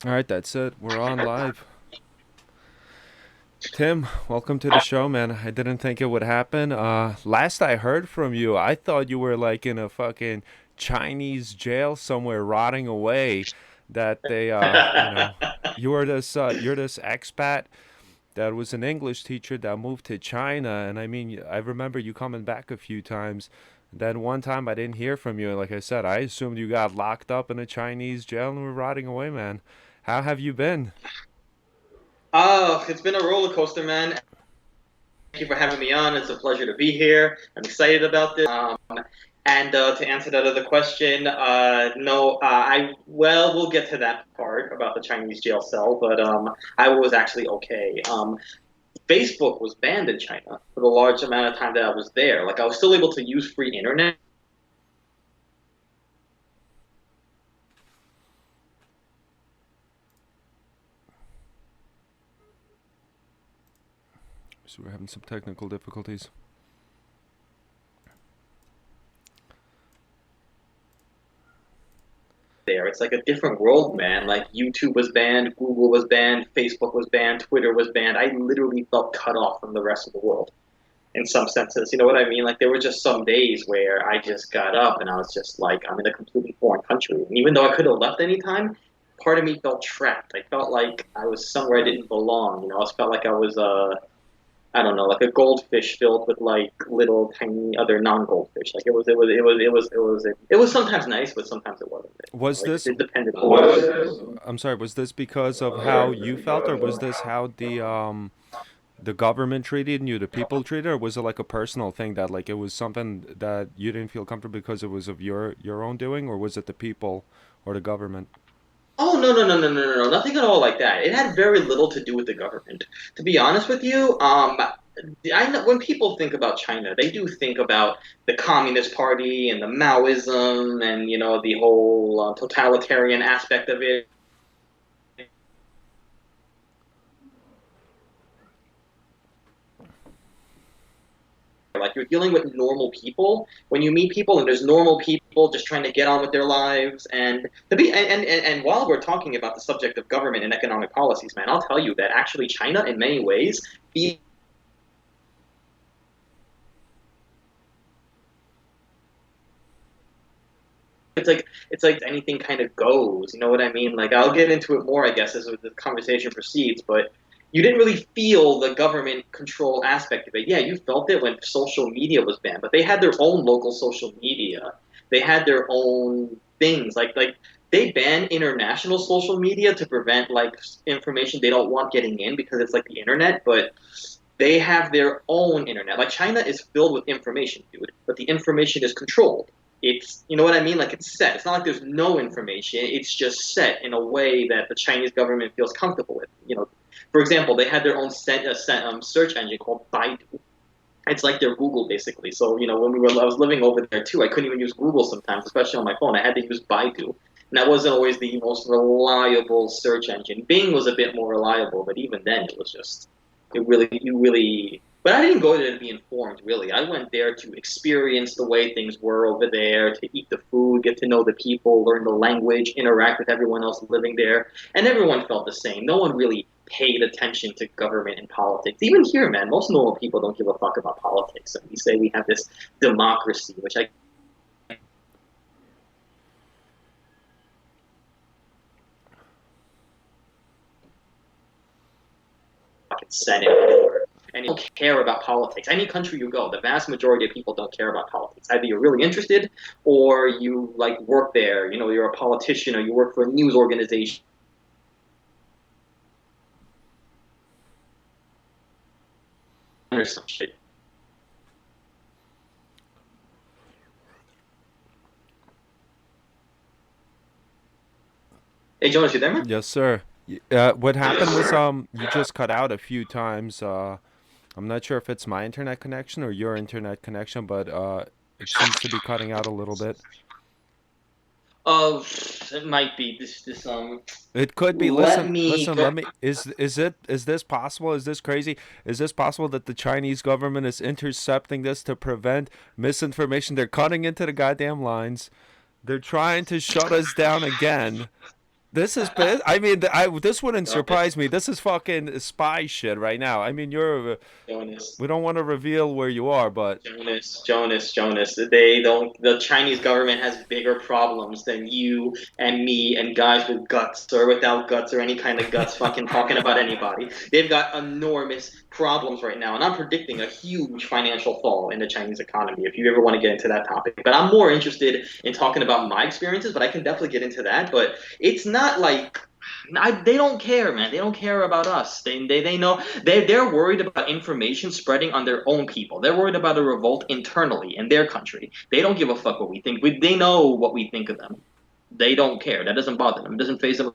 All right, that's it. We're on live. Tim, welcome to the show, man. I didn't think it would happen. Last I heard from you, I thought you were like in a fucking Chinese jail somewhere, rotting away. That they, you're this expat that was an English teacher that moved to China, and I mean, I remember you coming back a few times. Then one time I didn't hear from you, and like I said, I assumed you got locked up in a Chinese jail and were rotting away, man. How have you been? Oh, it's been a roller coaster, man. Thank you for having me on. It's a pleasure to be here. I'm excited about this. And to answer that other question, no, we'll get to that part about the Chinese jail cell, but I was actually okay. Facebook was banned in China for the large amount of time that I was there. Like I was still able to use free internet. So we're having some technical difficulties. There. It's like a different world, man. Like YouTube was banned, Google was banned, Facebook was banned, Twitter was banned. I literally felt cut off from the rest of the world in some senses. You know what I mean? Like there were just some days where I just got up and I was just like, I'm in a completely foreign country. And even though I could have left anytime, part of me felt trapped. I felt like I was somewhere I didn't belong. You know, I felt like I was I don't know, like a goldfish filled with like little tiny other non-goldfish. Like it was sometimes nice, but sometimes it wasn't. You know, Was this? it depended on. I'm sorry. Was this because of how you felt, or was this how the government treated you, the people treated, or was it like a personal thing that like it was something that you didn't feel comfortable because it was of your own doing, or was it the people or the government? Oh no, nothing at all like that. It had very little to do with the government. To be honest with you, I know when people think about China, they do think about the Communist Party and the Maoism and you know the whole totalitarian aspect of it. Like you're dealing with normal people when you meet people, and there's normal people just trying to get on with their lives. And to be and while we're talking about the subject of government and economic policies, man, I'll tell you that actually China, in many ways, it's like anything kind of goes. You know what I mean? Like I'll get into it more, I guess, as the conversation proceeds. But you didn't really feel the government control aspect of it. Yeah, you felt it when social media was banned, but they had their own local social media. They had their own things. Like they ban international social media to prevent like information they don't want getting in because it's like the internet, but they have their own internet. Like China is filled with information, dude, but the information is controlled. It's you know what I mean? Like it's set. It's not like there's no information. It's just set in a way that the Chinese government feels comfortable with. You know, for example, they had their own search engine called Baidu. It's like their Google basically. So you know, I was living over there too. I couldn't even use Google sometimes, especially on my phone. I had to use Baidu, and that wasn't always the most reliable search engine. Bing was a bit more reliable, but even then, it was just you really. But I didn't go there to be informed, really. I went there to experience the way things were over there, to eat the food, get to know the people, learn the language, interact with everyone else living there, and everyone felt the same. No one really paid attention to government and politics. Even here, man, most normal people don't give a fuck about politics. And we say we have this democracy, which I fucking Senate or and you don't care about politics. Any country you go, the vast majority of people don't care about politics. Either you're really interested or you like work there, you know, you're a politician or you work for a news organization or some shit. Hey Jonas, you there, man? Yes, sir. What happened was you just cut out a few times. I'm not sure if it's my internet connection or your internet connection, but it seems to be cutting out a little bit. Oh, it might be this It could be. let Listen, me listen. go. Let me. Is this possible? Is this crazy? Is this possible that the Chinese government is intercepting this to prevent misinformation? They're cutting into the goddamn lines. They're trying to shut us down again. This is, I mean, this wouldn't surprise me. This is fucking spy shit right now. I mean, Jonas. we don't want to reveal where you are, but Jonas. They don't. The Chinese government has bigger problems than you and me and guys with guts or without guts or any kind of guts fucking talking about anybody. They've got enormous problems right now, and I'm predicting a huge financial fall in the Chinese economy. If you ever want to get into that topic, but I'm more interested in talking about my experiences. But I can definitely get into that. But it's not like they don't care, man. They don't care about us. They know they're worried about information spreading on their own people. They're worried about a revolt internally in their country. They don't give a fuck what we think. They know what we think of them. They don't care. That doesn't bother them. It doesn't phase them.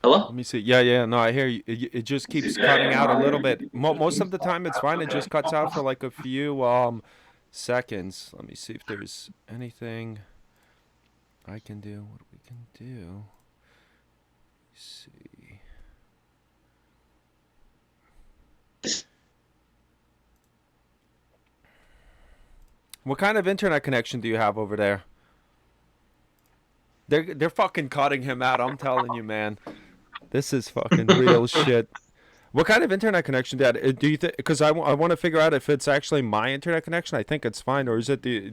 let Hello? me see. Yeah, yeah, no, I hear you. It just keeps cutting out a little bit. Most of the time, it's fine. It just cuts out for like a few seconds. Let me see if there's anything I can do. What we can do? Let's see. What kind of internet connection do you have over there? They're fucking cutting him out. I'm telling you, man. This is fucking real shit. What kind of internet connection do you think? Because I want to figure out if it's actually my internet connection. I think it's fine, or is it the?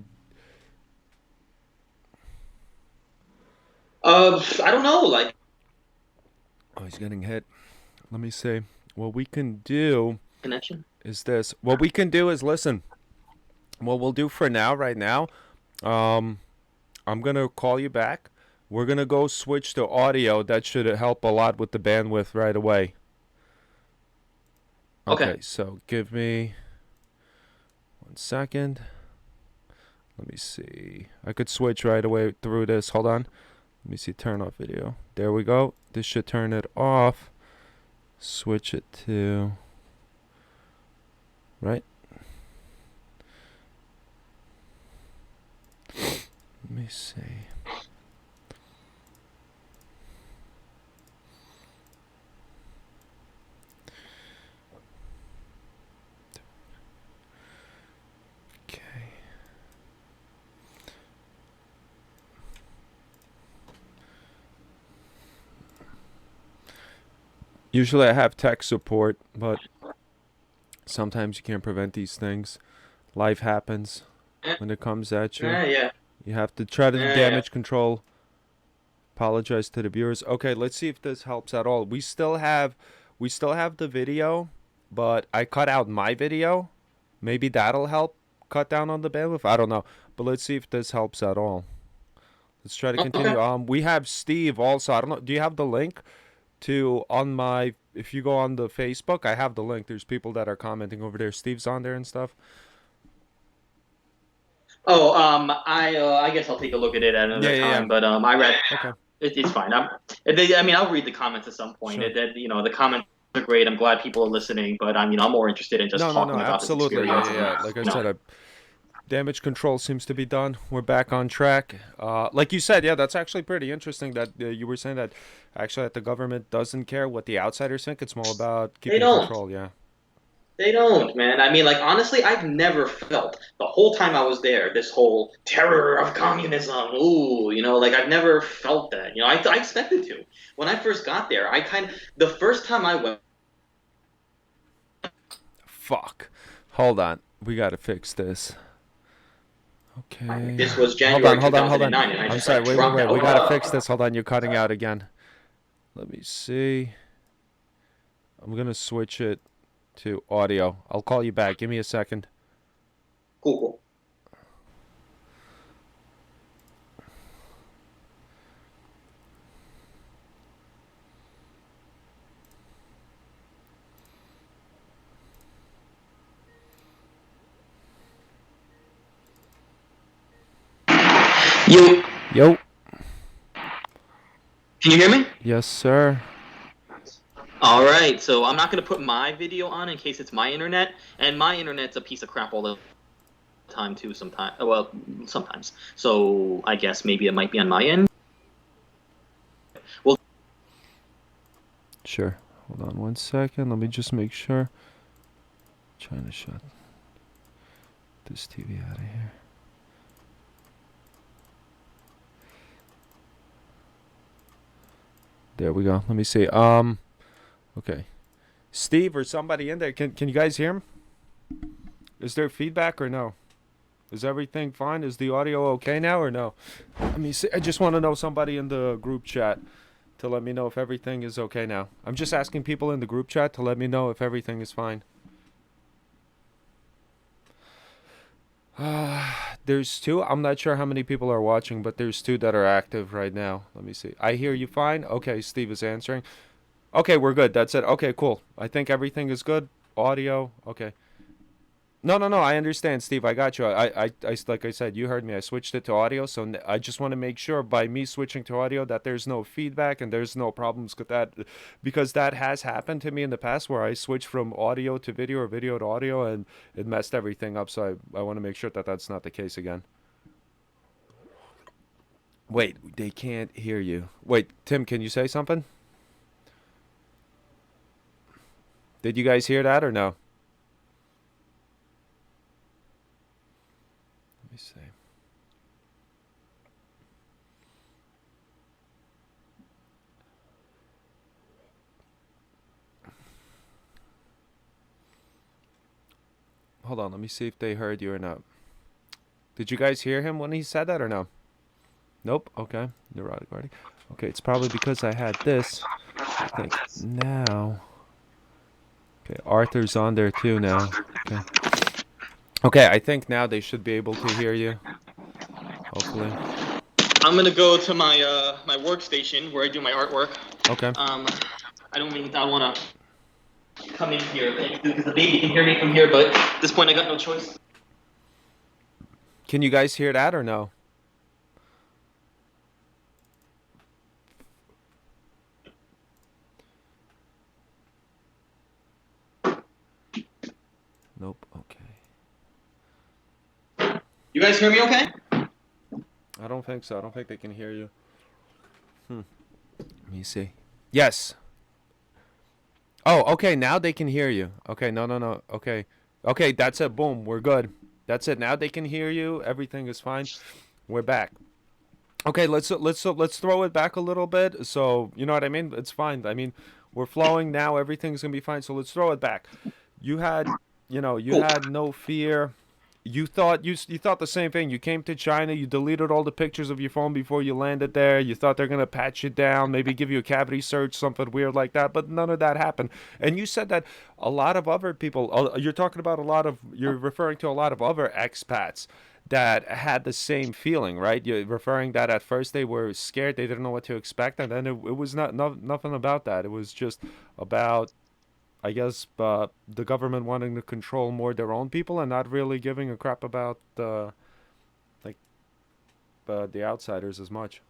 I don't know. Like Oh, he's getting hit. Let me see. What we can do connection. is this. What we can do is listen. What we'll do for now, right now, um, I'm gonna call you back. We're gonna go switch to audio. That should help a lot with the bandwidth right away. Okay. Okay, so give me 1 second. Let me see. I could switch right away through this. Hold on. Let me see. Turn off video. There we go. This should turn it off. Switch it to. Right? Let me see. Okay. Usually I have tech support, but sometimes you can't prevent these things. Life happens Yeah. when it comes at you. Yeah. You have to try to do Yeah. damage control. Apologize to the viewers. Okay, let's see if this helps at all. We still have the video, but I cut out my video. Maybe that'll help cut down on the bandwidth. I don't know, but let's see if this helps at all. Let's try to Okay. continue. We have Steve also. I don't know. Do you have the link to on my? If you go on the Facebook, I have the link. There's people that are commenting over there. Steve's on there and stuff. Oh, I guess I'll take a look at it at Yeah, another yeah, yeah. time. But I read Okay, it's fine. I mean, I'll read the comments at some point. sure. The comments are great. I'm glad people are listening, but I'm more interested in just No, no, no, talking about this absolutely. Yeah, experience. yeah, And, yeah. Like I you know, said, damage control seems to be done. We're back on track. Like you said, yeah, that's actually pretty interesting that you were saying that actually that the government doesn't care what the outsiders think. It's more about they keeping don't. control. Yeah. They don't, man. I mean, like honestly, I've never felt the whole time I was there this whole terror of communism. Ooh, like I've never felt that. I expected to. When I first got there, the first time I went. Fuck. Hold on. We gotta fix this. Okay. This was Hold on, January hold on, hold on. 2009, and I I'm just sorry. like Wait, wait, dropped wait. out. We gotta fix this. Hold on. You're cutting out again. Let me see. I'm gonna switch it to audio. I'll call you back. Give me a second. Cool, cool. You Yo. can you hear me? Yes, sir. All right, so I'm not gonna put my video on in case it's my internet, and my internet's a piece of crap all the time too. Sometimes, well, sometimes. So I guess maybe it might be on my end. Well, Sure. Hold on 1 second. Let me just make sure. Trying to shut. this TV out of here. There we go. Let me see. Okay. Steve or somebody in there. Can you guys hear him? Is there feedback or no? Is everything fine? Is the audio okay now or no? Let me see. I just want to know somebody in the group chat to let me know if everything is okay now. I'm just asking people in the group chat to let me know if everything is fine. There's two. I'm not sure how many people are watching, but there's two that are active right now. Let me see. I hear you fine. Okay, Steve is answering. Okay, we're good. That's it. Okay, cool. I think everything is good. Audio. Okay. No, no, no. I understand, Steve. I got you. Like I said, you heard me. I switched it to audio, so I just want to make sure by me switching to audio that there's no feedback and there's no problems with that, because that has happened to me in the past where I switched from audio to video or video to audio and it messed everything up. So I want to make sure that that's not the case again. Wait, they can't hear you. Wait, Tim, can you say something? Did you guys hear that or no? Let me see. Hold on, let me see if they heard you or not. Did you guys hear him when he said that or no? Nope. Okay. Neurotic party. Okay, it's probably because I had this. I think now. Okay, Arthur's on there too now. Okay. Okay, I think now they should be able to hear you. Hopefully. I'm gonna go to my workstation where I do my artwork. Okay. I don't mean I wanna come in here because the baby can hear me from here, but at this point I got no choice. Can you guys hear that or no? Nope. Okay. You guys hear me okay? I don't think so. I don't think they can hear you. Let me see. Yes. Oh, okay. Now they can hear you. Okay. No, no, no. Okay. Okay. That's it. Boom. We're good. That's it. Now they can hear you. Everything is fine. We're back. Okay. Let's throw it back a little bit. So you know what I mean. It's fine. I mean, we're flowing now. Everything's gonna be fine. So let's throw it back. You had, you Cool. had no fear. You thought the same thing. You came to China. You deleted all the pictures of your phone before you landed there. You thought they're gonna pat you down, maybe give you a cavity search, something weird like that. But none of that happened. And you said that a lot of other people. You're talking about a lot of. You're referring to a lot of other expats that had the same feeling, right? You're referring that at first they were scared, they didn't know what to expect, and then it was nothing about that. It was just about, I guess, the government wanting to control more their own people and not really giving a crap about like the outsiders as much.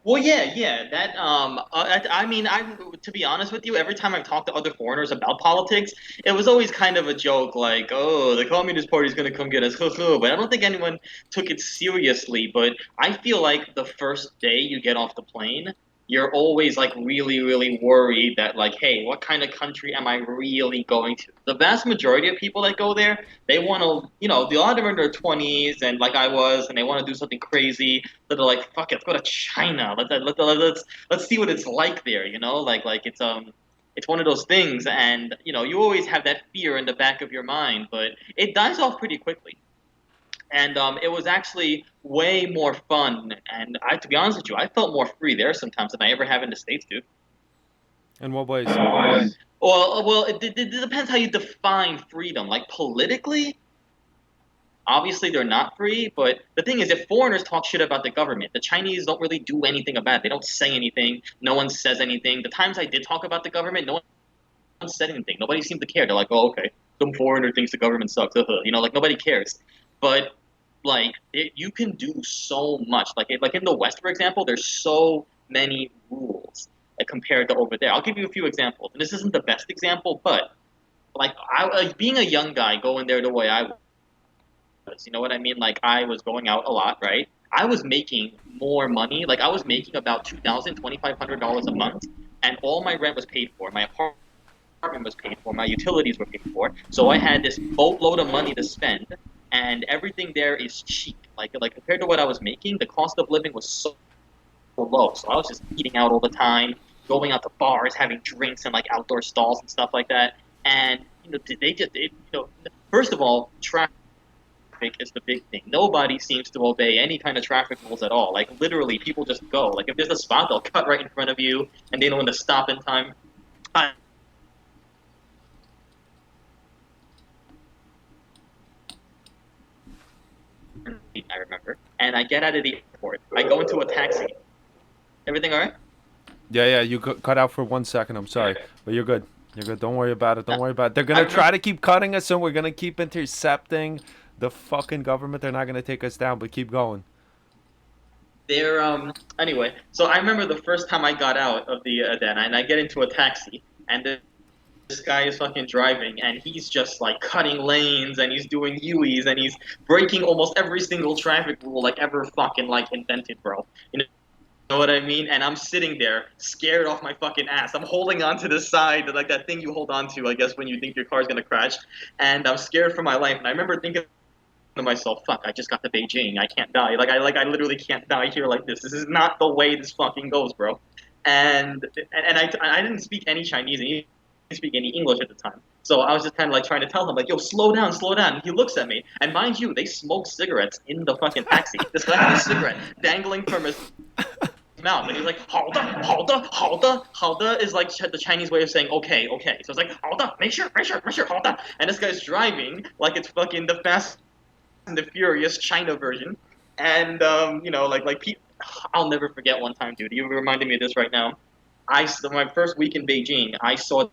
Well, yeah. That I mean, I to be honest with you, every time I've talked to other foreigners about politics, it was always kind of a joke, like, "Oh, the Communist Party's gonna come get us," but I don't think anyone took it seriously. But I feel like the first day you get off the plane, you're always like really, really worried that like, hey, what kind of country am I really going to? The vast majority of people that go there, they want to, a lot of them are in their 20s, and like I was, and they want to do something crazy. So they're like, fuck it, let's go to China. Let's see what it's like there. It's one of those things, and you always have that fear in the back of your mind, but it dies off pretty quickly. And it was actually way more fun. And to be honest with you, I felt more free there sometimes than I ever have in the States, dude. In what ways? Well, it depends how you define freedom. Like politically, obviously they're not free, but the thing is, if foreigners talk shit about the government, the Chinese don't really do anything about it. They don't say anything. No one says anything. The times I did talk about the government, no one said anything. Nobody seemed to care. They're like, oh, okay, some foreigner thinks the government sucks. Like nobody cares. But like you can do so much. Like in the West, for example, there's so many rules compared to over there. I'll give you a few examples. And this isn't the best example, but being a young guy going there the way I was, you know what I mean? Like I was going out a lot, right? I was making more money. Like I was making about $2,000, $2,500 a month, and all my rent was paid for. My apartment was paid for. My utilities were paid for. So I had this boatload of money to spend, and everything there is cheap. Like compared to what I was making, the cost of living was so low. So I was just eating out all the time, going out to bars, having drinks and like outdoor stalls and stuff like that. And first of all, traffic is the big thing. Nobody seems to obey any kind of traffic rules at all. Like literally, people just go. Like if there's a spot, they'll cut right in front of you, and they know when to stop in time. I I remember, and I get out of the airport. I go into a taxi. Everything all right? Yeah, yeah. You cut out for 1 second. I'm sorry, but you're good. You're good. Don't worry about it. Don't worry about it. They're I gonna remember try to keep cutting us, and we're gonna keep intercepting the fucking government. They're not gonna take us down, but keep going. there. Anyway, so I remember the first time I got out of the den, and I get into a taxi, and this guy is fucking driving, and he's just like cutting lanes, and he's doing U's, and he's breaking almost every single traffic rule like ever fucking like invented, bro. You know what I mean? And I'm sitting there, scared off my fucking ass. I'm holding on to the side, like that thing you hold on to, I guess, when you think your car's gonna crash. And I'm scared for my life. And I remember thinking to myself, "Fuck! I just got to Beijing. I can't die. I literally can't die here like this. This is not the way this fucking goes, bro." And I didn't speak any Chinese, and he didn't speak any English at the time. So I was just kind of like trying to tell him, like, "Yo, slow down, slow down." And he looks at me, and mind you, they smoke cigarettes in the fucking taxi. This guy had a cigarette dangling from his mouth, and he's like, "Hold up, hold up, hold up." Hold up is like the Chinese way of saying okay, okay. So it's like, "Hold up, make sure, make sure, make sure, hold up." And this guy's driving like it's fucking the Fast and the Furious China version. And I'll never forget one time, dude. You reminded me of this right now. My first week in Beijing, I saw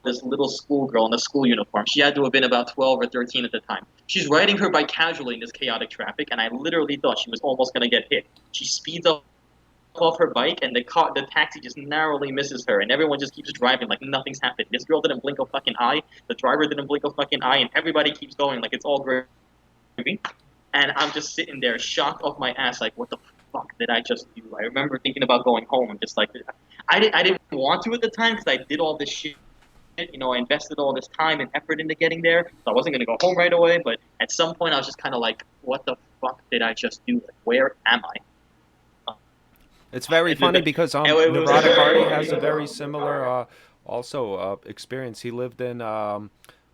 this little schoolgirl in a school uniform. She had to have been about 12 or 13 at the time. She's riding her bike casually in this chaotic traffic, and I literally thought she was almost going to get hit. She speeds up off her bike, and the taxi just narrowly misses her, and everyone just keeps driving like nothing's happened. This girl didn't blink a fucking eye. The driver didn't blink a fucking eye, and everybody keeps going like it's all great. And I'm just sitting there, shocked off my ass, like, what the fuck did I just do? I remember thinking about going home and just like, I didn't want to at the time because I did all this shit. You know, I invested all this time and effort into getting there. So I wasn't going to go home right away. But at some point, I was just kind of like, what the fuck did I just do? Like, where am I? It's very funny because Nevada Cardi has a very similar experience. He lived in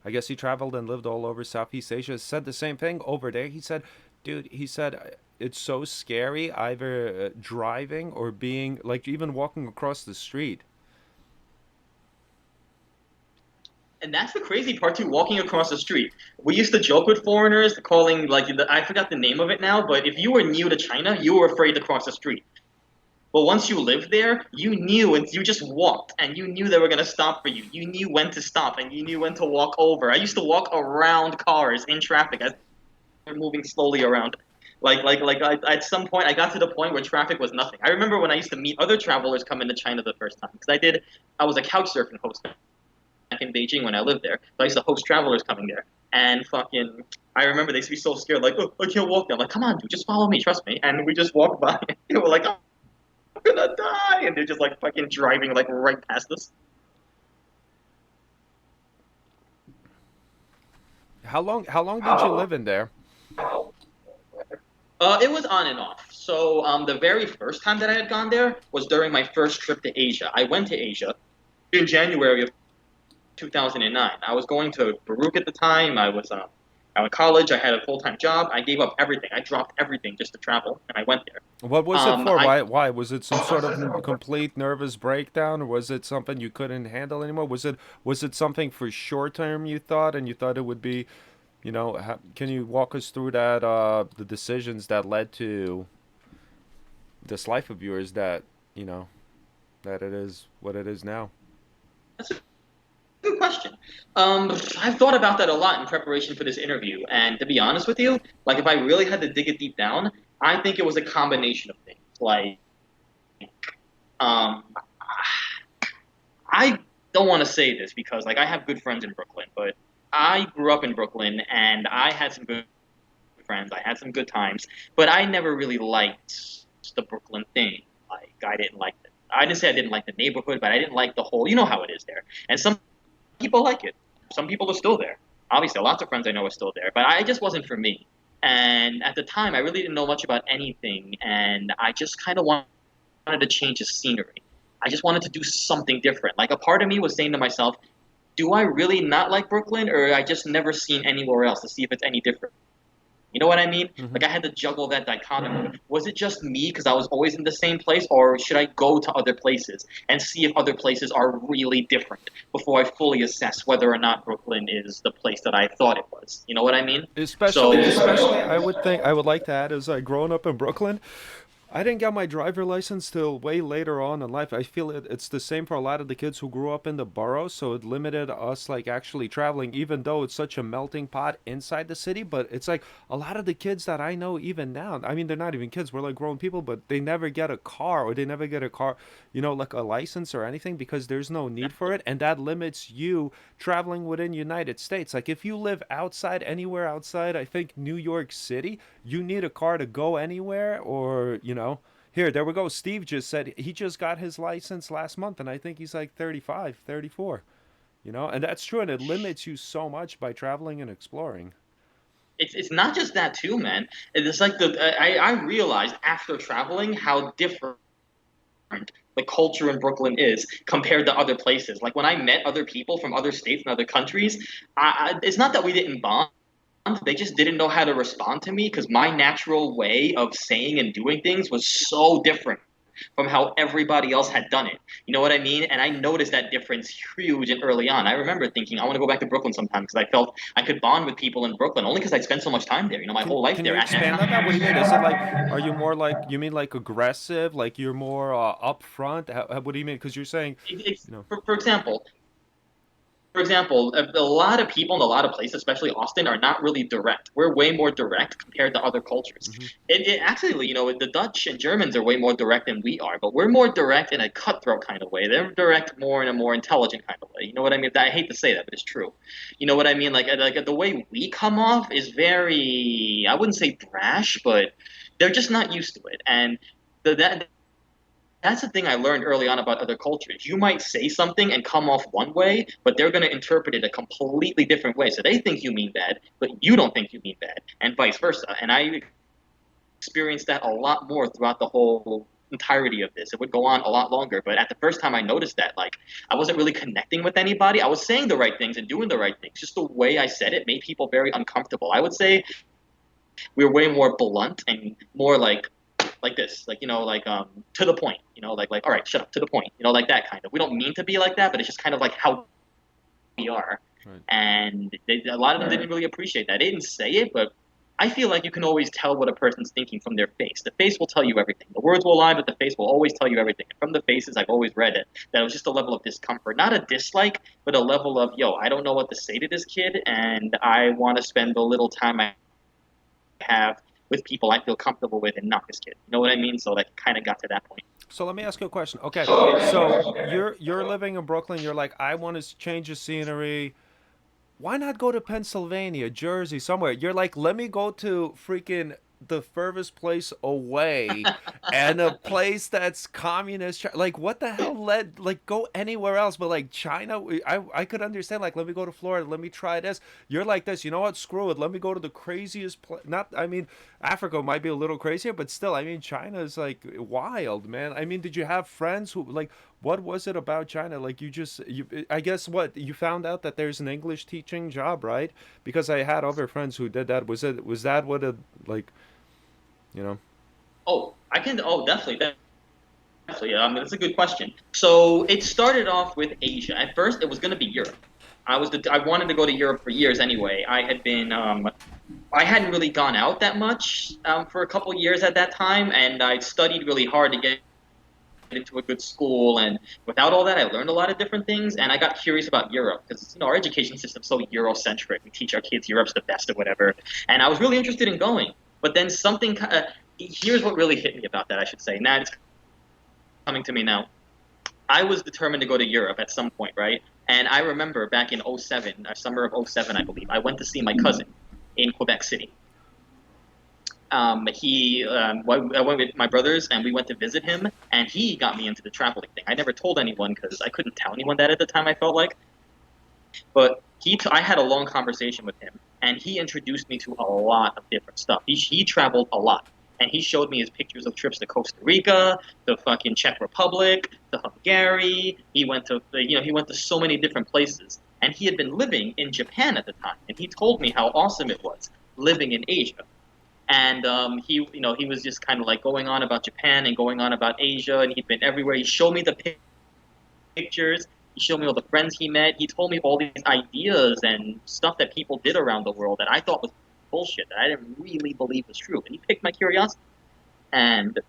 I guess he traveled and lived all over Southeast Asia. Said the same thing over there. He said, dude, he said it's so scary either driving or being like even walking across the street. And that's the crazy part too. Walking across the street, we used to joke with foreigners, calling I forgot the name of it now. But if you were new to China, you were afraid to cross the street. But once you lived there, you knew and you just walked and you knew they were going to stop for you. You knew when to stop and you knew when to walk over. I used to walk around cars in traffic as they're moving slowly around. At some point, I got to the point where traffic was nothing. I remember when I used to meet other travelers come into China the first time because I was a couch surfing host back in Beijing when I lived there. So I used to host travelers coming there. And fucking, I remember they used to be so scared, like, oh, I can't walk there. I'm like, come on, dude, just follow me, trust me. And we just walked by. And we're like, gonna die, and they're just like fucking driving like right past us. How long did you live in there? It was on and off. So the very first time that I had gone there was during my first trip to Asia. I went to Asia in January of 2009. I was going to Baruch at the time. I was out of college. I had a full-time job. I gave up everything. I dropped everything just to travel, and I went there. What was it for? I Why was it some sort of complete nervous breakdown, or was it something you couldn't handle anymore? Was it something for short term you thought, and you thought it would be, can you walk us through that the decisions that led to this life of yours that that it is what it is now? That's a good question. I've thought about that a lot in preparation for this interview, and to be honest with you, like if I really had to dig it deep down, I think it was a combination of things. Um, I don't want to say this because like I have good friends in Brooklyn, but I grew up in Brooklyn and I had some good friends. I had some good times, but I never really liked the Brooklyn thing. Like I didn't like it. I didn't say I didn't like the neighborhood, but I didn't like the whole. You know how it is there, and some people like it. Some people are still there. Obviously, lots of friends I know are still there, but I just wasn't for me. And at the time, I really didn't know much about anything, and I just kind of wanted to change the scenery. I just wanted to do something different. Like a part of me was saying to myself, do I really not like Brooklyn, or I just never seen anywhere else to see if it's any different? You know what I mean? Hmm. Like I had to juggle that dichotomy. Was it just me because I was always in the same place, or should I go to other places and see if other places are really different before I fully assess whether or not Brooklyn is the place that I thought it was? You know what I mean? So, Especially, I would think I would like to add is growing up in Brooklyn, I didn't get my driver license till way later on in life. I feel it's the same for a lot of the kids who grew up in the boroughs, so it limited us like actually traveling, even though it's such a melting pot inside the city. But it's like a lot of the kids that I know even now, I mean, they're not even kids, we're like grown people, but they never get a car or they never get a car, like a license or anything because there's no need for it. And that limits you traveling within United States. Like if you live outside, anywhere outside, I think New York City, you need a car to go anywhere or, here, there we go. Steve just said he just got his license last month, and I think he's like 35, 34. And that's true, and it limits you so much by traveling and exploring. it's not just that too, man. It's like I realized after traveling how different the culture in Brooklyn is compared to other places. Like when I met other people from other states and other countries, it's not that we didn't bond. They just didn't know how to respond to me because my natural way of saying and doing things was so different from how everybody else had done it. You know what I mean? And I noticed that difference huge and early on. I remember thinking, I want to go back to Brooklyn sometime because I felt I could bond with people in Brooklyn only because I'd spent so much time there, my Can whole life can there. you expand on that? What do you mean? Is it like, are you more like, you mean like aggressive, like you're more upfront? What do you mean? Because you're saying, It's you know. for example, a lot of people in a lot of places, especially Austin, are not really direct. We're way more direct compared to other cultures. Hmm. It actually, the Dutch and Germans are way more direct than we are, but we're more direct in a cutthroat kind of way. They're direct more in a more intelligent kind of way. You know what I mean? I hate to say that, but it's true. You know what I mean? Like the way we come off is very, I wouldn't say brash, but they're just not used to it. And that that's the thing I learned early on about other cultures. You might say something and come off one way, but they're going to interpret it a completely different way. So they think you mean bad, but you don't think you mean bad, and vice versa. And I experienced that a lot more throughout the whole entirety of this. It would go on a lot longer, but at the first time I noticed that, like, I wasn't really connecting with anybody. I was saying the right things and doing the right things. Just the way I said it made people very uncomfortable. I would say we were way more blunt and more like this, like to the point, like all right, shut up, to the point, like that kind of. We don't mean to be like that, but it's just kind of like how we are, Right. and a lot of them didn't really appreciate that. They didn't say it, but I feel like you can always tell what a person's thinking from their face. The face will tell you everything. The words will lie, but the face will always tell you everything. And from the faces, I've always read it that it was just a level of discomfort, not a dislike, but a level of yo, I don't know what to say to this kid, and I want to spend the little time I have with people I feel comfortable with and not this kid. You know what I mean? So like kind of got to that point. So let me ask you a question. Okay, so you're living in Brooklyn. You're like, I want to change the scenery. Why not go to Pennsylvania, Jersey, somewhere? You're like, let me go to freaking the furthest place away and a place that's communist. Like, what the hell led, like, go anywhere else, but like China, I could understand, like, let me go to Florida, let me try this. You're like this, you know what? Screw it. Let me go to the craziest place. Not, I mean, Africa might be a little crazier, but still, I mean, China is like wild, man. I mean, did you have friends who, like, what was it about China? Like I guess what you found out that there's an English teaching job, right? Because I had other friends who did that. Was that what it like? You know. Oh, I can. Oh, definitely, definitely. That's a good question. So it started off with Asia. At first, it was going to be Europe. I wanted to go to Europe for years anyway. I hadn't really gone out that much for a couple years at that time, and I studied really hard to get into a good school. And without all that, I learned a lot of different things, and I got curious about Europe because our education system's so Eurocentric. We teach our kids Europe's the best or whatever, and I was really interested in going. But then here's what really hit me about that. I should say, now it's coming to me now. I was determined to go to Europe at some point, right? And I remember back in '07, summer of '07, I believe, I went to see my cousin in Quebec City. I went with my brothers and we went to visit him, and he got me into the traveling thing. I never told anyone because I couldn't tell anyone that at the time. I felt like, But I had a long conversation with him, and he introduced me to a lot of different stuff. He traveled a lot, and he showed me his pictures of trips to Costa Rica, the fucking Czech Republic, to Hungary. He went to he went to so many different places, and he had been living in Japan at the time, and he told me how awesome it was living in Asia. And he was just kind of like going on about Japan and going on about Asia, and he'd been everywhere. He showed me the pictures. He showed me all the friends he met. He told me all these ideas and stuff that people did around the world that I thought was bullshit, that I didn't really believe was true. And he piqued my curiosity. And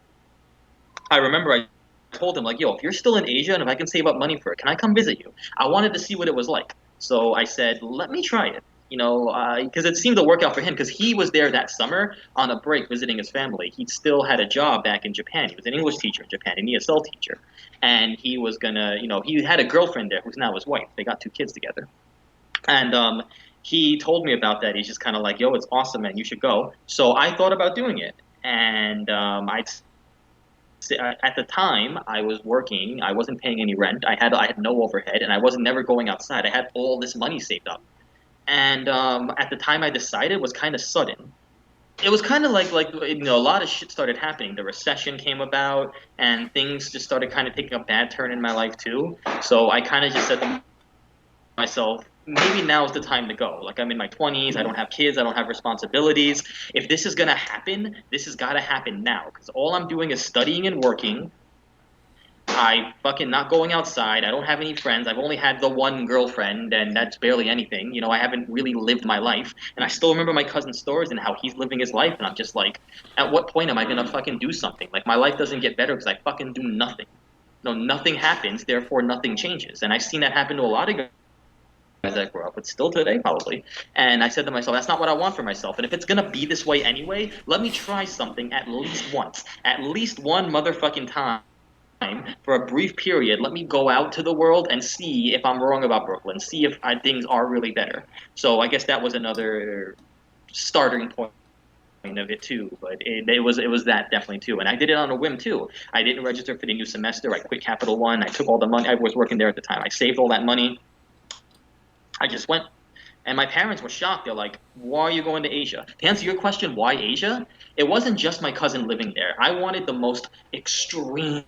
I remember I told him, like, yo, if you're still in Asia and if I can save up money for it, can I come visit you? I wanted to see what it was like. So I said, let me try it. Because it seemed to work out for him because he was there that summer on a break visiting his family. He still had a job back in Japan. He was an English teacher in Japan, an ESL teacher. And he was gonna, he had a girlfriend there who's now his wife. They got two kids together. And he told me about that. He's just kind of like, yo, it's awesome, man. You should go. So I thought about doing it. And at the time I was working. I wasn't paying any rent. I had no overhead, and I wasn't never going outside. I had all this money saved up, and at the time I decided was kind of sudden. It was kind of like a lot of shit started happening. The recession came about, and things just started kind of taking a bad turn in my life too. So I kind of just said to myself, maybe now's the time to go. Like I'm in my 20s, I don't have kids, I don't have responsibilities. If this is gonna happen, this has got to happen now because all I'm doing is studying and working. I fucking not going outside. I don't have any friends. I've only had the one girlfriend, and that's barely anything. I haven't really lived my life. And I still remember my cousin's stories and how he's living his life. And I'm just like, at what point am I gonna fucking do something? Like my life doesn't get better because I fucking do nothing. Nothing happens, therefore nothing changes. And I've seen that happen to a lot of guys that grew up, but still today probably. And I said to myself, that's not what I want for myself. And if it's gonna be this way anyway, let me try something at least once, at least one motherfucking time for a brief period. Let me go out to the world and see if I'm wrong about Brooklyn, see if things are really better. So I guess that was another starting point of it too. But it was that definitely too. And I did it on a whim too. I didn't register for the new semester. I quit Capital One. I took all the money. I was working there at the time. I saved all that money. I just went. And my parents were shocked. They're like, why are you going to Asia? To answer your question, why Asia? It wasn't just my cousin living there. I wanted the most extreme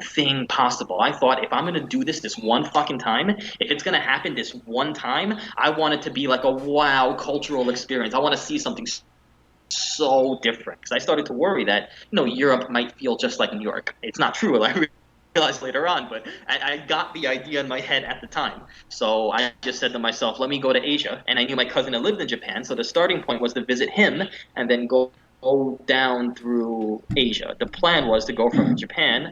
thing possible. I thought if I'm gonna do this one fucking time, if it's gonna happen this one time, I want it to be like a wow cultural experience. I want to see something so different because I started to worry that Europe might feel just like New York. It's not true. I realized later on, but I got the idea in my head at the time. So I just said to myself, let me go to Asia. And I knew my cousin had lived in Japan, so the starting point was to visit him and then go down through Asia. The plan was to go from Japan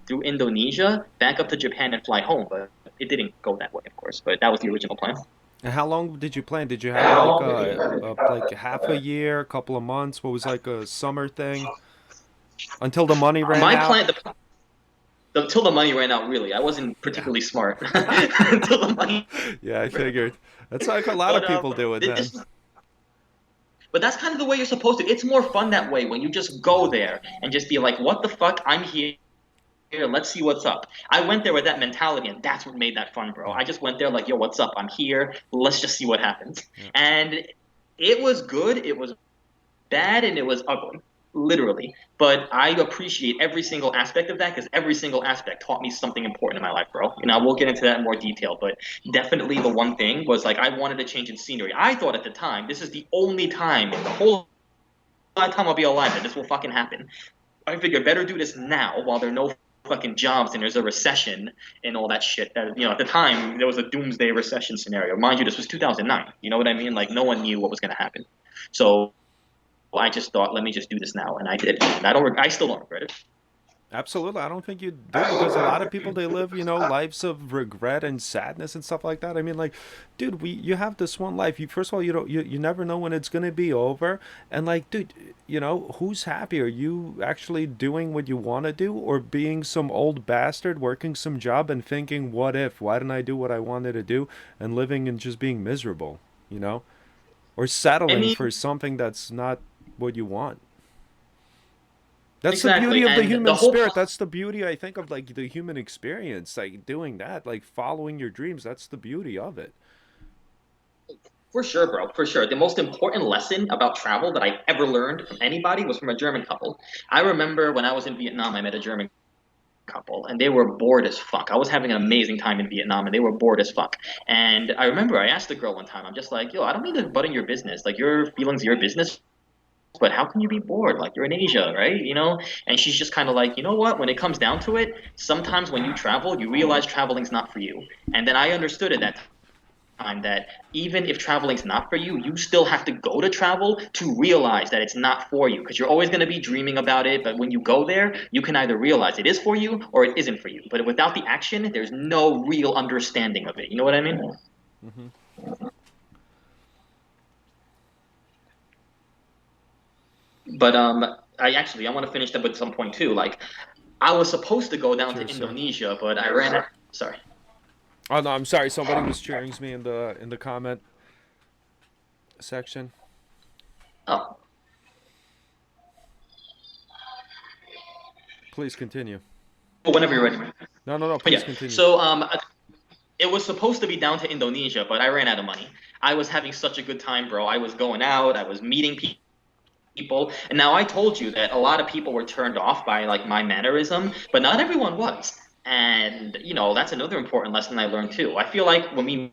through Indonesia, back up to Japan and fly home. But it didn't go that way, of course. But that was the original plan. And how long did you plan? Did you And have how like long did you like half a year, a couple of months? What was like a summer thing until the money ran My out? plan, until the money ran out, really, I wasn't Yeah. particularly smart until the money Yeah, I ran out. figured. That's like a lot of But people do it then. but that's kind of the way you're supposed to. It's more fun that way when you just go there and just be like, what the fuck? I'm here. Let's see what's up. I went there with that mentality, and that's what made that fun, bro. Yeah. I just went there like, yo, what's up? I'm here. Let's just see what happens. Yeah. And it was good. It was bad, and it was ugly, literally. But I appreciate every single aspect of that because every single aspect taught me something important in my life, bro. We'll get into that in more detail, but definitely the one thing was like I wanted a change in scenery. I thought at the time this is the only time in the whole lifetime I'll be alive that this will fucking happen. I figured better do this now while there are no fucking jobs and there's a recession and all that shit. That at the time there was a doomsday recession scenario. Mind you, this was 2009. You know what I mean? Like no one knew what was going to happen. So I just thought, let me just do this now, and I did. And I still don't regret it. Absolutely. I don't think you do because a lot of people they live, lives of regret and sadness and stuff like that. I mean, like, dude, you have this one life. You first of all, you never know when it's gonna be over, and like, dude, who's happier? You actually doing what you want to do, or being some old bastard working some job and thinking, what if? Why didn't I do what I wanted to do? And living and just being miserable, or I settling mean, for something that's not what you want. That's the beauty Exactly. of the And the human whole spirit. That's the beauty, I think, of like the human experience. Like doing that, like following your dreams. That's the beauty of it. For sure, bro, for sure. The most important lesson about travel that I ever learned from anybody was from a German couple. I remember when I was in Vietnam, I met a German couple, and they were bored as fuck. I was having an amazing time in Vietnam, and they were bored as fuck. And I remember I asked the girl one time, I'm just like, yo, I don't mean to butt in your business. Like, your feelings, your business. But how can you be bored? Like, you're in Asia, right? And she's just kind of like, you know what? When it comes down to it, sometimes when you travel, you realize traveling's not for you. And then I understood at that time that even if traveling's not for you, you still have to go to travel to realize that it's not for you. Because you're always going to be dreaming about it. But when you go there, you can either realize it is for you or it isn't for you. But without the action, there's no real understanding of it. You know what I mean? Hmm. But I want to finish up with some point too. Like, I was supposed to go down to Cheers, sir. Indonesia, but I ran out. Sorry. Oh no, I'm sorry. Somebody was cheering me in the comment section. Oh, Please continue. whenever you're ready, man. No, no, no. But Please yeah. continue. So it was supposed to be down to Indonesia, but I ran out of money. I was having such a good time, bro. I was going out. I was meeting people. And now I told you that a lot of people were turned off by like my mannerism, but not everyone was. And that's another important lesson I learned too. I feel like when we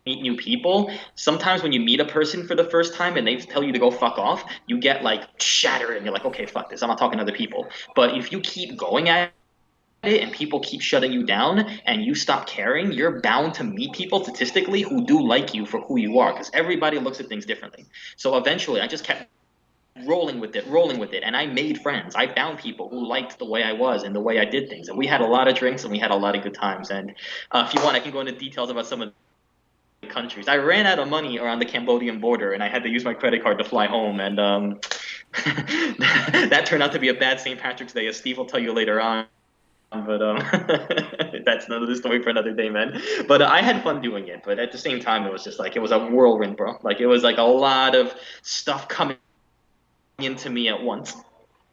meet new people, sometimes when you meet a person for the first time and they tell you to go fuck off, you get like shattered and you're like, okay, fuck this. I'm not talking to other people. But if you keep going at it and people keep shutting you down and you stop caring, you're bound to meet people statistically who do like you for who you are because everybody looks at things differently. So eventually I just kept rolling with it, and I made friends. I found people who liked the way I was and the way I did things, and we had a lot of drinks and we had a lot of good times. And if you want, I can go into details about some of the countries. I ran out of money around the Cambodian border, and I had to use my credit card to fly home, and that turned out to be a bad St. Patrick's Day, as Steve will tell you later on. But that's another story for another day, man. But I had fun doing it. But at the same time, it was just like it was a whirlwind, bro. Like it was like a lot of stuff coming into me at once.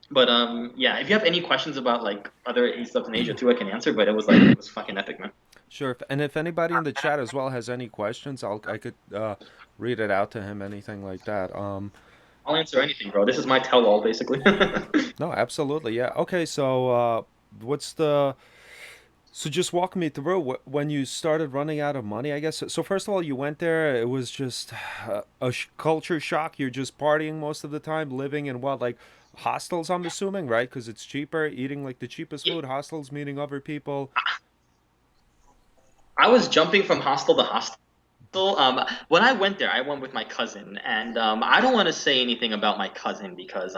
But yeah, if you have any questions about like other stuff in Asia too, I can answer. But it was fucking epic, man. Sure. And if anybody in the chat as well has any questions, I could read it out to him. Anything like that. I'll answer anything, bro. This is my tell-all, basically. No, absolutely. Yeah. Okay. So what's the so just walk me through when you started running out of money, I guess. So first of all, you went there. It was just a culture shock. You're just partying most of the time, living in what, like hostels, I'm assuming, right? Because it's cheaper, eating like the cheapest food, hostels, meeting other people. I was jumping from hostel to hostel. When I went there, I went with my cousin, and I don't want to say anything about my cousin because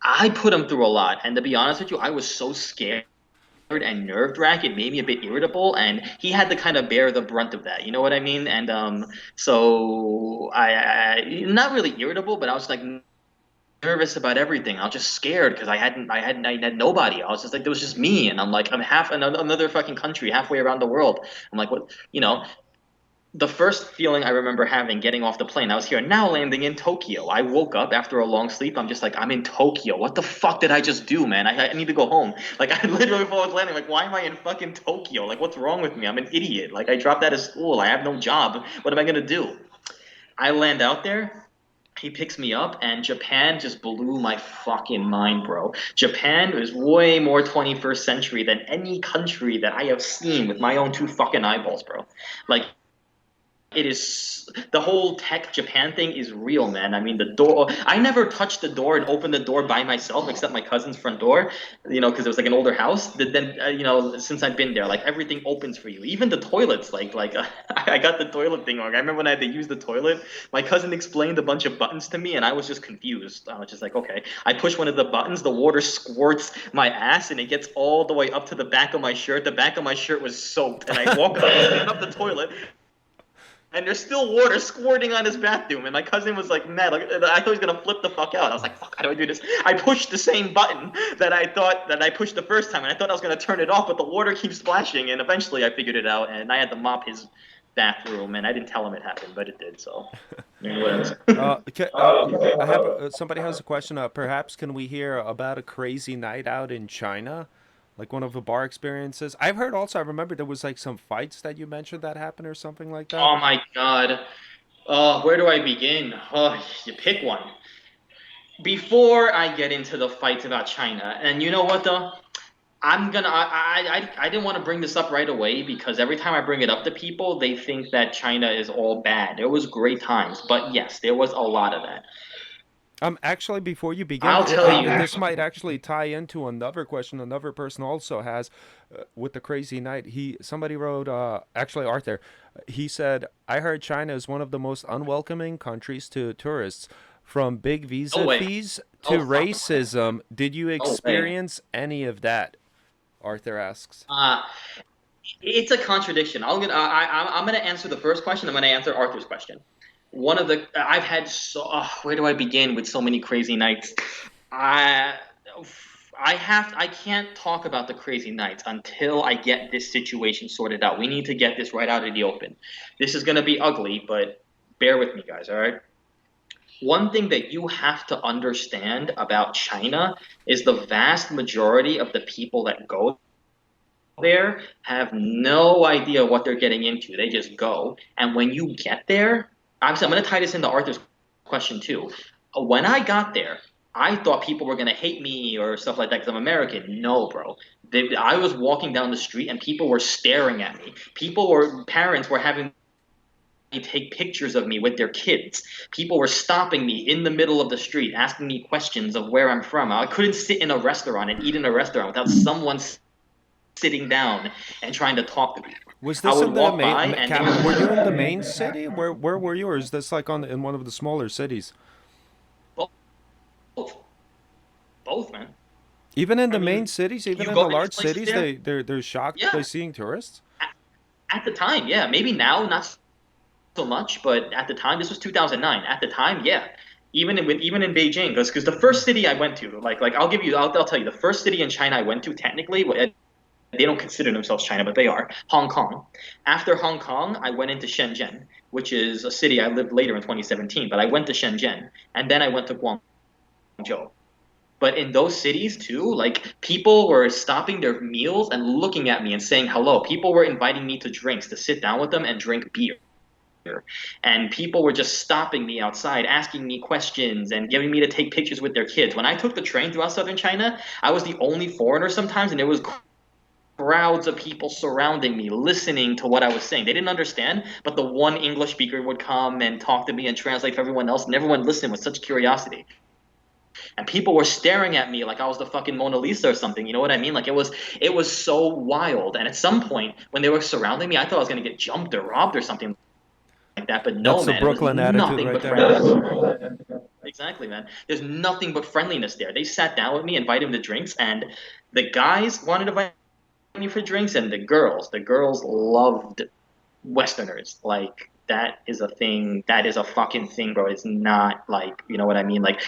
I put him through a lot. And to be honest with you, I was so scared and nerve wracked, it made me a bit irritable, and he had to kind of bear the brunt of that. You know what I mean? And so I not really irritable, but I was like nervous about everything. I was just scared because I had nobody. I was just like, there was just me, and I'm like, I'm half another fucking country, halfway around the world. I'm like, what, the first feeling I remember having getting off the plane, I was here now landing in Tokyo. I woke up after a long sleep. I'm just like, I'm in Tokyo. What the fuck did I just do, man? I need to go home. Like, I literally, before I was landing, like, why am I in fucking Tokyo? Like, what's wrong with me? I'm an idiot. Like, I dropped out of school. I have no job. What am I gonna do? I land out there. He picks me up, and Japan just blew my fucking mind, bro. Japan is way more 21st century than any country that I have seen with my own two fucking eyeballs, bro. Like, it is the whole tech Japan thing is real, man. I mean, the door. I never touched the door and opened the door by myself, except my cousin's front door. Because it was like an older house. Then, since I've been there, like everything opens for you. Even the toilets, I got the toilet thing wrong. I remember when I had to use the toilet. My cousin explained a bunch of buttons to me, and I was just confused. I was just like, okay. I push one of the buttons, the water squirts my ass, and it gets all the way up to the back of my shirt. The back of my shirt was soaked, and I walk up, open up the toilet, and there's still water squirting on his bathroom. And my cousin was like mad. Like, I thought he was gonna flip the fuck out. I was like, fuck, how do I do this? I pushed the same button that I thought that I pushed the first time, and I thought I was gonna turn it off, but the water keeps splashing. And eventually, I figured it out, and I had to mop his bathroom, and I didn't tell him it happened, but it did. So, I mean, what else? Okay, I have somebody has a question. Perhaps can we hear about a crazy night out in China, like one of the bar experiences? I've heard also. I remember there was like some fights that you mentioned that happened or something like that. Oh my God. Where do I begin? Oh, you pick one. Before I get into the fights about China, and you know what though? I didn't want to bring this up right away because every time I bring it up to people, they think that China is all bad. There was great times, but yes, there was a lot of that. Actually, before you begin, I'll tell you. this might actually tie into another question another person also has with the crazy night. Somebody wrote, actually Arthur, he said, I heard China is one of the most unwelcoming countries to tourists, from big No visa way. fees to No fucking way. racism. Did you No way. experience any of that? Arthur asks. Uh, it's a contradiction. I'm gonna answer the first question. I'm gonna answer Arthur's question. One of the I've had where do I begin with so many crazy nights? I I can't talk about the crazy nights until I get this situation sorted out. We need to get this right out of the open. This is gonna be ugly, but bear with me, guys. All right. One thing that you have to understand about China is the vast majority of the people that go there have no idea what they're getting into. They just go. And when you get there, I'm going to tie this into Arthur's question too. When I got there, I thought people were going to hate me or stuff like that because I'm American. No, bro. I was walking down the street and people were staring at me. Parents were having me take pictures of me with their kids. People were stopping me in the middle of the street, asking me questions of where I'm from. I couldn't sit in a restaurant and eat in a restaurant without someone sitting down and trying to talk to me. Was I this would in the walk by and they capital? Were you in the would main city? Where were you, or is this like in one of the smaller cities? both, both, man. Even in I the main mean, cities, even you in go the to these large places cities, there, they're shocked by yeah. seeing tourists. At the time, yeah. Maybe now, not so much, but at the time, this was 2009. At the time, yeah. Even in Beijing, because the first city I went to, I'll tell you, the first city in China I went to, technically, they don't consider themselves China, but they are Hong Kong. After Hong Kong, I went into Shenzhen, which is a city I lived later in 2017. But I went to Shenzhen, and then I went to Guangzhou. But in those cities too, like people were stopping their meals and looking at me and saying hello. People were inviting me to drinks to sit down with them and drink beer. And people were just stopping me outside, asking me questions and giving me to take pictures with their kids. When I took the train throughout southern China, I was the only foreigner sometimes, and there was crowds of people surrounding me, listening to what I was saying. They didn't understand, but the one English speaker would come and talk to me and translate for everyone else, and everyone listened with such curiosity. And people were staring at me like I was the fucking Mona Lisa or something. You know what I mean? Like it was so wild. And at some point, when they were surrounding me, I thought I was gonna get jumped or robbed or something like that. But no, That's the man, it was Brooklyn attitude nothing right but there. friendliness. Exactly, man. There's nothing but friendliness there. They sat down with me, invited me to drinks, and the guys wanted to invite me for drinks, and the girls loved Westerners. Like that is a thing. That is a fucking thing, bro. It's not like you know what I mean. Like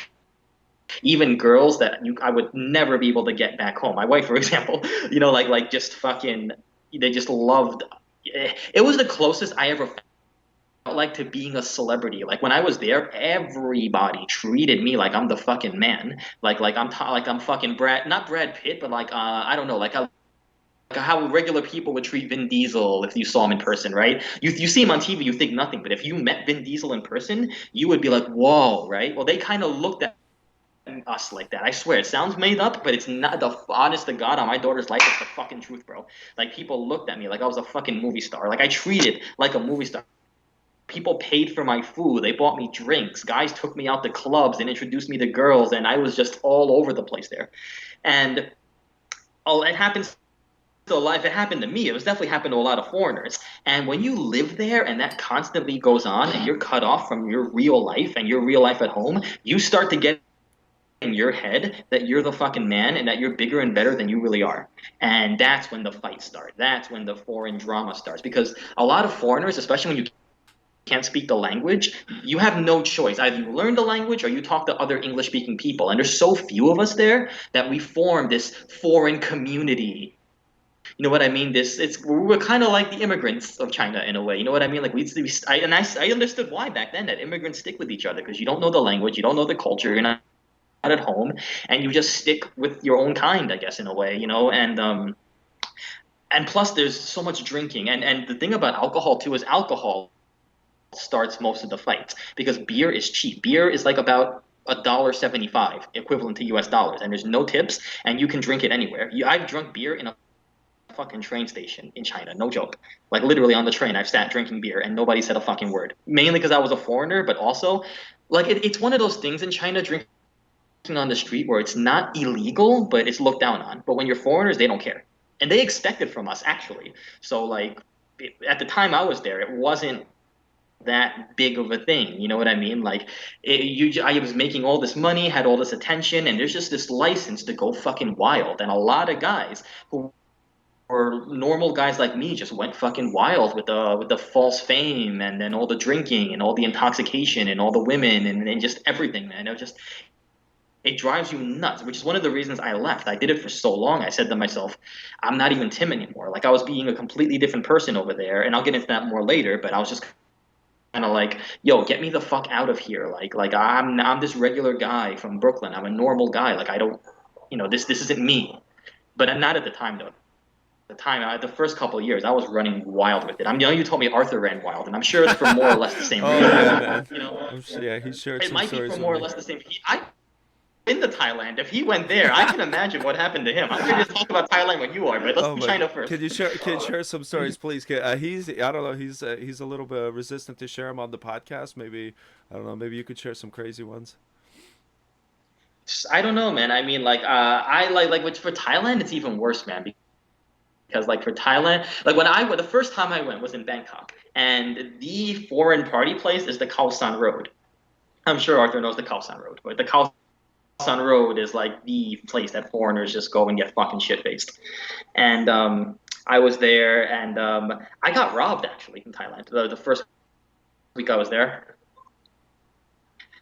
even girls that I would never be able to get back home. My wife, for example, like just fucking, they just loved. It was the closest I ever felt like to being a celebrity. Like when I was there, everybody treated me like I'm the fucking man. Like I'm fucking not Brad Pitt, but like I don't know, like how regular people would treat Vin Diesel if you saw him in person, right? You see him on TV, you think nothing, but if you met Vin Diesel in person, you would be like, whoa, right? Well, they kind of looked at us like that. I swear, it sounds made up, but it's not. The honest to God, on my daughter's life, it's the fucking truth, bro. Like people looked at me like I was a fucking movie star. Like I treated like a movie star. People paid for my food. They bought me drinks. Guys took me out to clubs and introduced me to girls, and I was just all over the place there. And oh, it happens to a lot. If it happened to me, it was definitely happened to a lot of foreigners. And when you live there and that constantly goes on, and you're cut off from your real life and your real life at home, you start to get in your head that you're the fucking man and that you're bigger and better than you really are. And that's when the fights start. That's when the foreign drama starts. Because a lot of foreigners, especially when you can't speak the language, you have no choice. Either you learn the language or you talk to other English speaking people. And there's so few of us there that we form this foreign community. You know what I mean? We're kind of like the immigrants of China in a way. You know what I mean? Like I understood why back then that immigrants stick with each other because you don't know the language, you don't know the culture, you're not at home, and you just stick with your own kind, I guess, in a way. And plus there's so much drinking, and the thing about alcohol too is alcohol starts most of the fights because beer is cheap. Beer is like about $1.75 equivalent to US dollars, and there's no tips, and you can drink it anywhere. I've drunk beer in a fucking train station in China, no joke. Like literally on the train, I've sat drinking beer and nobody said a fucking word. Mainly because I was a foreigner, but also like it's one of those things in China, drinking on the street where it's not illegal, but it's looked down on. But when you're foreigners, they don't care, and they expect it from us actually. So like at the time I was there, it wasn't that big of a thing. You know what I mean? Like I was making all this money, had all this attention, and there's just this license to go fucking wild. And a lot of guys who were normal guys like me just went fucking wild with the false fame and then all the drinking and all the intoxication and all the women and just everything, man. It drives you nuts, which is one of the reasons I left. I did it for so long. I said to myself, I'm not even Tim anymore. Like I was being a completely different person over there, and I'll get into that more later. But I was just kind of like, yo, get me the fuck out of here. Like I'm this regular guy from Brooklyn. I'm a normal guy. Like I don't, this isn't me. But not at the time though. The time, the first couple of years, I was running wild with it. You told me Arthur ran wild, and I'm sure it's for more or less the same Oh yeah, reasons. man. You know, Yeah, he shared it some might be stories for with more or me. less the same. I've been to Thailand. If he went there, I can imagine what happened to him. I'm going to talk about Thailand when you are, but let's Oh do my! China first. Can you share some stories, please? I don't know. He's a little bit resistant to share them on the podcast. Maybe I don't know. Maybe you could share some crazy ones. I don't know, man. I mean, I like for Thailand, it's even worse, man. Because like for Thailand, like the first time I went was in Bangkok, and the foreign party place is the Khao San Road. I'm sure Arthur knows the Khao San Road, but the Khao San Road is like the place that foreigners just go and get fucking shit faced. And I was there, and I got robbed actually in Thailand the first week I was there.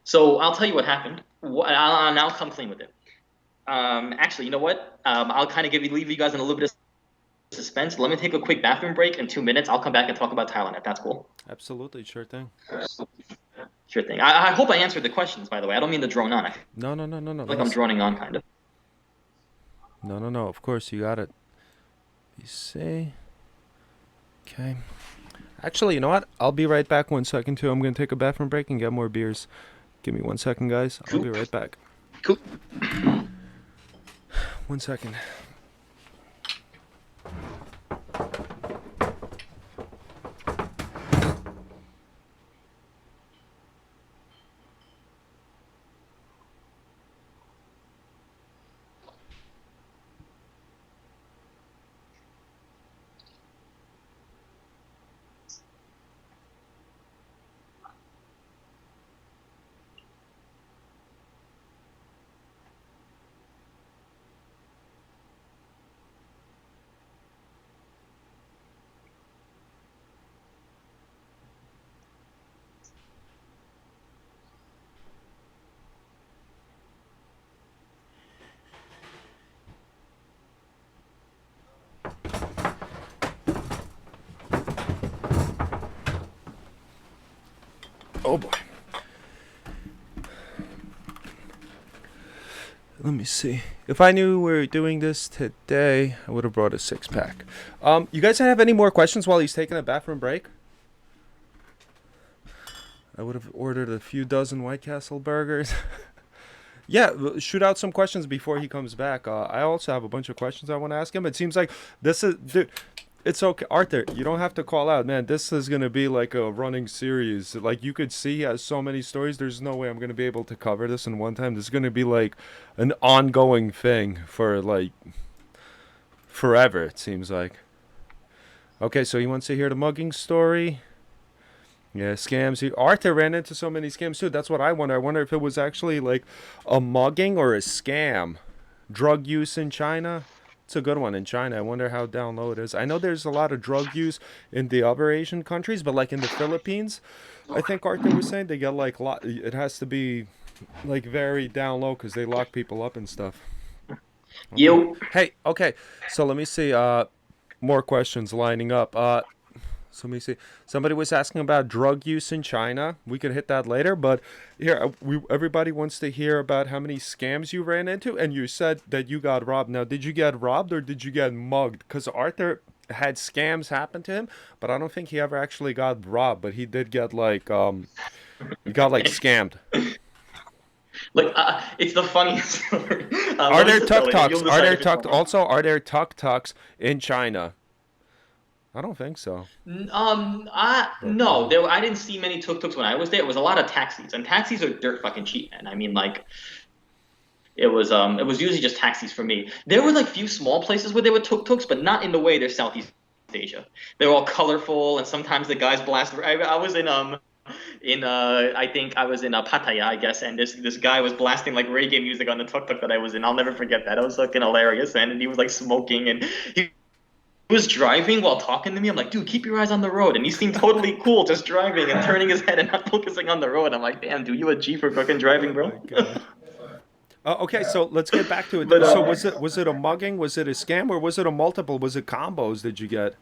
So I'll tell you what happened. I'll now come clean with it. Actually, you know what? I'll kind of leave you guys in a little bit of suspense. Let me take a quick bathroom break. In 2 minutes, I'll come back and talk about Thailand. If that's cool. Absolutely, sure thing. Sure thing. I hope I answered the questions, by the way. I don't mean to drone on. I feel No, no, no, no, no. like I'm Listen. droning on, kind of. No, no, no. Of course, you got it. You say. Okay. Actually, you know what? I'll be right back 1 second too. I'm gonna take a bathroom break and get more beers. Give me 1 second, guys. I'll be Cool. right back. Cool. 1 second. Oh boy. Let me see. If I knew we were doing this today, I would have brought a 6 pack. You guys have any more questions while he's taking a bathroom break? I would have ordered a few dozen White Castle burgers. Yeah, shoot out some questions before he comes back. I also have a bunch of questions I want to ask him. It seems like this is, dude, it's okay, Arthur. You don't have to call out, man. This is gonna be like a running series. Like you could see, he has so many stories. There's no way I'm gonna be able to cover this in one time. This is gonna be like an ongoing thing for like forever. It seems like. Okay, so he wants to hear the mugging story. Yeah, scams. Arthur ran into so many scams too. That's what I wonder. I wonder if it was actually like a mugging or a scam. Drug use in China. It's a good one in China. I wonder how down low it is. I know there's a lot of drug use in the other Asian countries, but like in the Philippines, I think Arthur was saying they get like it has to be like very down low because they lock people up and stuff. Okay. You. Hey, okay. So let me see. More questions lining up. So let me see. Somebody was asking about drug use in China. We could hit that later, but here, everybody wants to hear about how many scams you ran into, and you said that you got robbed. Now, did you get robbed or did you get mugged? Because Arthur had scams happen to him, but I don't think he ever actually got robbed. But he did get he got like scammed. Like, it's the funniest story. Are Let me there just tell tuk it, and tuks? you'll decide if it's funny. Are there tuk tuks in China? I don't think so. But No, I didn't see many tuk-tuks when I was there. It was a lot of taxis, and taxis are dirt fucking cheap, man. I mean, like, it was usually just taxis for me. There were like few small places where there were tuk-tuks, but not in the way they're Southeast Asia. They're all colorful, and sometimes the guys blast. I was in I think I was in Pattaya, I guess, and this guy was blasting like reggae music on the tuk-tuk that I was in. I'll never forget that. It was fucking hilarious, and he was like smoking, and he was driving while talking to me. I'm like, dude, keep your eyes on the road. And he seemed totally cool, just driving and turning his head and not focusing on the road. I'm like, damn, dude, you a G for fucking driving, oh bro. my god. Okay, so let's get back to But it. So was it a mugging? Was it a scam? Or was it a multiple? Was it combos? Did you get?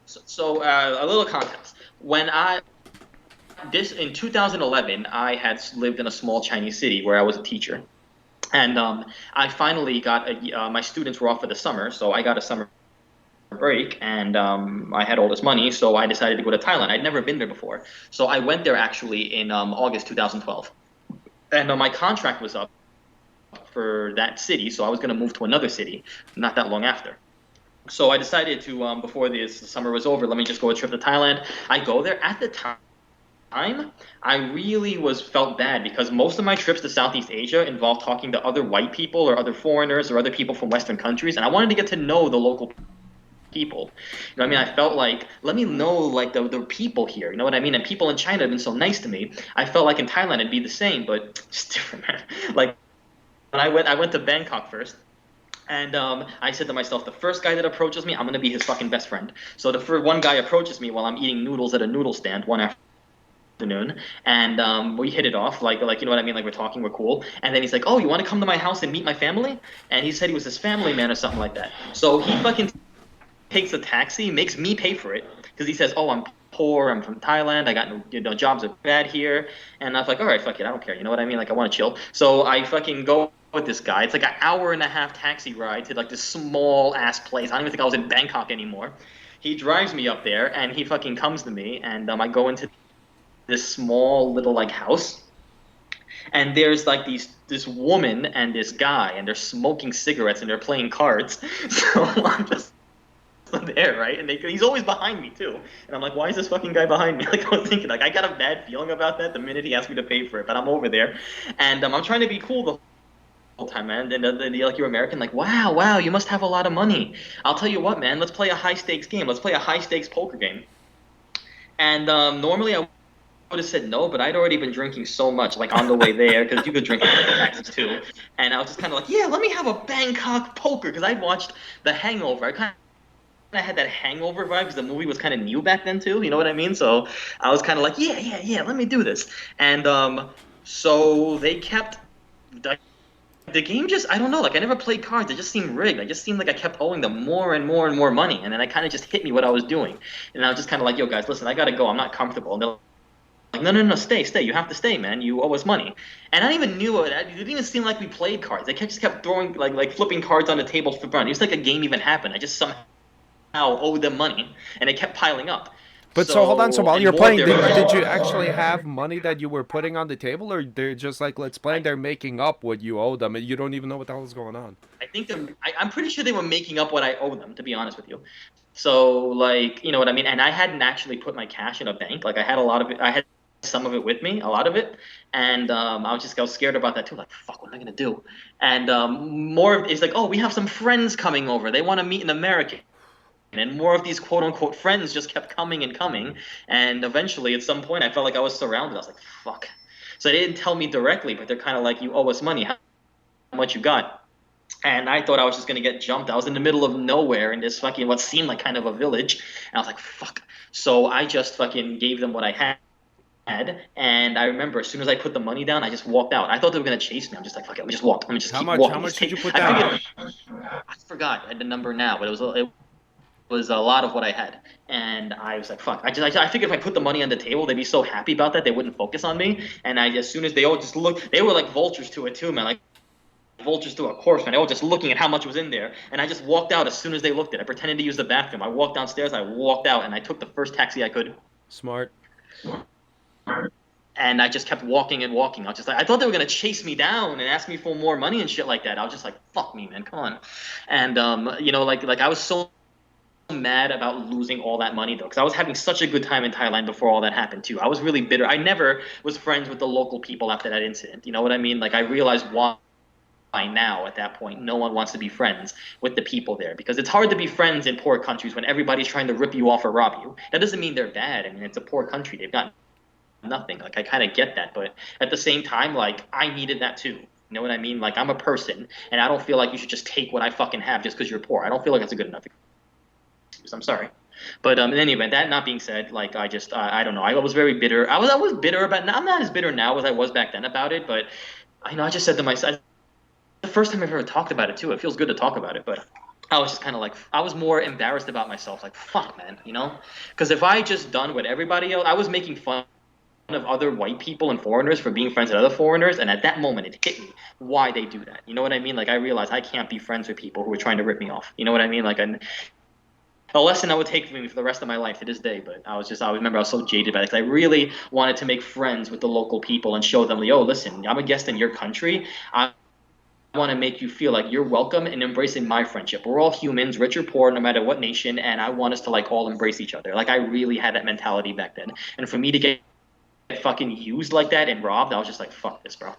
a little context. When I this in 2011, I had lived in a small Chinese city where I was a teacher, and I finally got my students were off for the summer, so I got a summer break, and I had all this money, so I decided to go to Thailand. I'd never been there before, so I went there actually in August 2012, and my contract was up for that city, so I was going to move to another city not that long after. So I decided to, before this summer was over, let me just go a trip to Thailand. I go there at the time. I really was felt bad because most of my trips to Southeast Asia involved talking to other white people or other foreigners or other people from Western countries, and I wanted to get to know the local people. You know what I mean? I felt like, let me know like the people here. You know what I mean? And people in China have been so nice to me. I felt like in Thailand it'd be the same, but it's different, man. Like when I went to Bangkok first. And I said to myself, the first guy that approaches me, I'm gonna be his fucking best friend. So the first one guy approaches me while I'm eating noodles at a noodle stand one afternoon, and we hit it off, like you know what I mean, like we're talking, we're cool. And then he's like, "Oh, you want to come to my house and meet my family?" And he said he was his family man or something like that. So he fucking takes a taxi, makes me pay for it because he says, "Oh, I'm poor. I'm from Thailand. I got no, jobs are bad here." And I was like, "All right, fuck it. I don't care. You know what I mean? Like, I want to chill." So I fucking go with this guy. It's like an hour and a half taxi ride to like this small ass place. I don't even think I was in Bangkok anymore. He drives me up there and he fucking comes to me and I go into this small little like house and there's like this woman and this guy and they're smoking cigarettes and they're playing cards. So I'm just there, right? And he's always behind me too. And I'm like, why is this fucking guy behind me? Like I was thinking, like I got a bad feeling about that the minute he asked me to pay for it. But I'm over there, and I'm trying to be cool the whole time, man. And like you're American, like wow, you must have a lot of money. I'll tell you what, man. Let's play a high stakes game. Let's play a high stakes poker game. And normally I would have said no, but I'd already been drinking so much, like on the way there, because you could drink at taxis too. And I was just kind of like, yeah, let me have a Bangkok poker, because I'd watched The Hangover. I had that hangover vibe because the movie was kind of new back then too. You know what I mean? So I was kind of like, yeah, let me do this. And so they kept the game just I don't know. Like I never played cards. It just seemed rigged. I just seemed like I kept owing them more and more and more money. And then I kind of just hit me what I was doing. And I was just kind of like, yo guys, listen, I gotta go. I'm not comfortable. And they're like, no, stay. You have to stay, man. You owe us money. And I even knew it. It didn't even seem like we played cards. They just kept throwing like flipping cards on the table for fun. It was like a game even happened. I just somehow owed them money, and it kept piling up. But so hold on. So while And you're more of playing, their did friends. you actually have money that you were putting on the table, or they're just like, let's play, and I, they're making up what you owe them, and you don't even know what the hell is going on? I think I'm pretty sure they were making up what I owe them, to be honest with you. So like, you know what I mean? And I hadn't actually put my cash in a bank. Like I had a lot of it. I had some of it with me, a lot of it, and I was scared about that too. Like, fuck, what am I gonna do? And more of it's like, oh, we have some friends coming over. They want to meet an American. And more of these quote unquote friends just kept coming and coming. And eventually, at some point, I felt like I was surrounded. I was like, fuck. So they didn't tell me directly, but they're kind of like, you owe us money. How much you got? And I thought I was just going to get jumped. I was in the middle of nowhere in this fucking, what seemed like kind of a village. And I was like, fuck. So I just fucking gave them what I had. And I remember as soon as I put the money down, I just walked out. I thought they were going to chase me. I'm just like, fuck it, let me just walk. Let me just How keep much? How walking. much Just did you take, put I down? forget, I forgot the number now, but it was a lot of what I had. And I was like, fuck. I figured if I put the money on the table, they'd be so happy about that they wouldn't focus on me. And as soon as they all just looked, they were like vultures to it too, man. Like vultures to a corpse, man. They were just looking at how much was in there. And I just walked out as soon as they looked at it. I pretended to use the bathroom. I walked downstairs, I walked out, and I took the first taxi I could. Smart. And I just kept walking and walking. I was just like, I thought they were gonna chase me down and ask me for more money and shit like that. I was just like, fuck me, man, come on. And like I was so mad about losing all that money though, because I was having such a good time in Thailand before all that happened too. I was really bitter. I never was friends with the local people after that incident. You know what I mean? Like I realized why now at that point no one wants to be friends with the people there because it's hard to be friends in poor countries when everybody's trying to rip you off or rob you. That doesn't mean they're bad. I mean, it's a poor country. They've got nothing. Like I kind of get that, but at the same time, like I needed that too. You know what I mean? Like I'm a person, and I don't feel like you should just take what I fucking have just because you're poor. I don't feel like that's a good enough excuse. I'm sorry, but in any event, that not being said, like I don't know. I was very bitter. I was bitter about. I'm not as bitter now as I was back then about it, but I just said to myself, the first time I've ever talked about it too. It feels good to talk about it, but I was just kind of like, I was more embarrassed about myself. Like, fuck, man, you know? Because if I just done what everybody else, I was making fun of other white people and foreigners for being friends with other foreigners, and at that moment it hit me why they do that. You know what I mean? Like I realized I can't be friends with people who are trying to rip me off. You know what I mean? Like a lesson I would take with me for the rest of my life to this day. But I remember I was so jaded by it because I really wanted to make friends with the local people and show them, yo, listen, I'm a guest in your country. I want to make you feel like you're welcome and embracing my friendship. We're all humans, rich or poor, no matter what nation, and I want us to like all embrace each other. Like I really had that mentality back then. And for me to get fucking used like that and robbed, I was just like, fuck this, bro.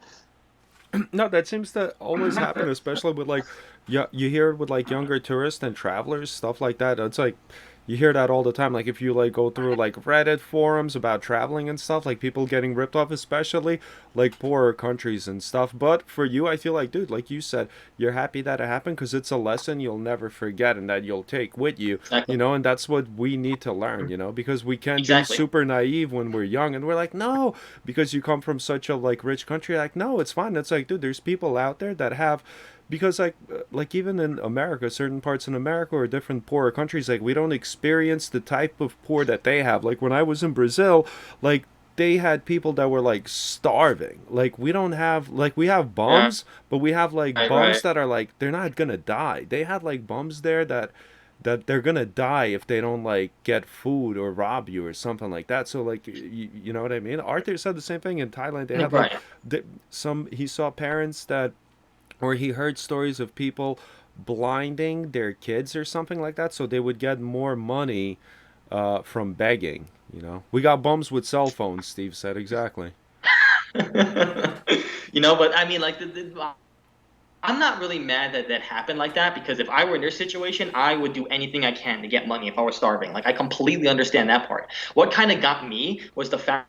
No, that seems to always happen, especially with like, yeah, you hear it with like younger tourists and travelers, stuff like that. It's like you hear that all the time. Like if you like go through like Reddit forums about traveling and stuff, like people getting ripped off, especially like poorer countries and stuff. But for you, I feel like, dude, like you said, you're happy that it happened because it's a lesson you'll never forget and that you'll take with you, Exactly. and that's what we need to learn, because we can be Exactly. super naive when we're young and we're like, no, because you come from such a like rich country, like, no, it's fine. It's like, dude, there's people out there that have, because like even in America, certain parts in America or different poorer countries, like we don't experience the type of poor that they have. Like when I was in Brazil, like they had people that were like starving. Like we don't have, like we have Yeah. bums, but we have like Right. bums Right. that are like they're not gonna die. They had like bums there that they're gonna die if they don't like get food or rob you or something like that. So like you know what I mean? Arthur said the same thing in Thailand. They had like Right. some he saw parents that, or he heard stories of people blinding their kids or something like that so they would get more money from begging. We got bums with cell phones, Steve said. Exactly. But I mean, like, I'm not really mad that that happened like that because if I were in their situation, I would do anything I can to get money if I were starving. Like, I completely understand that part. What kind of got me was the fact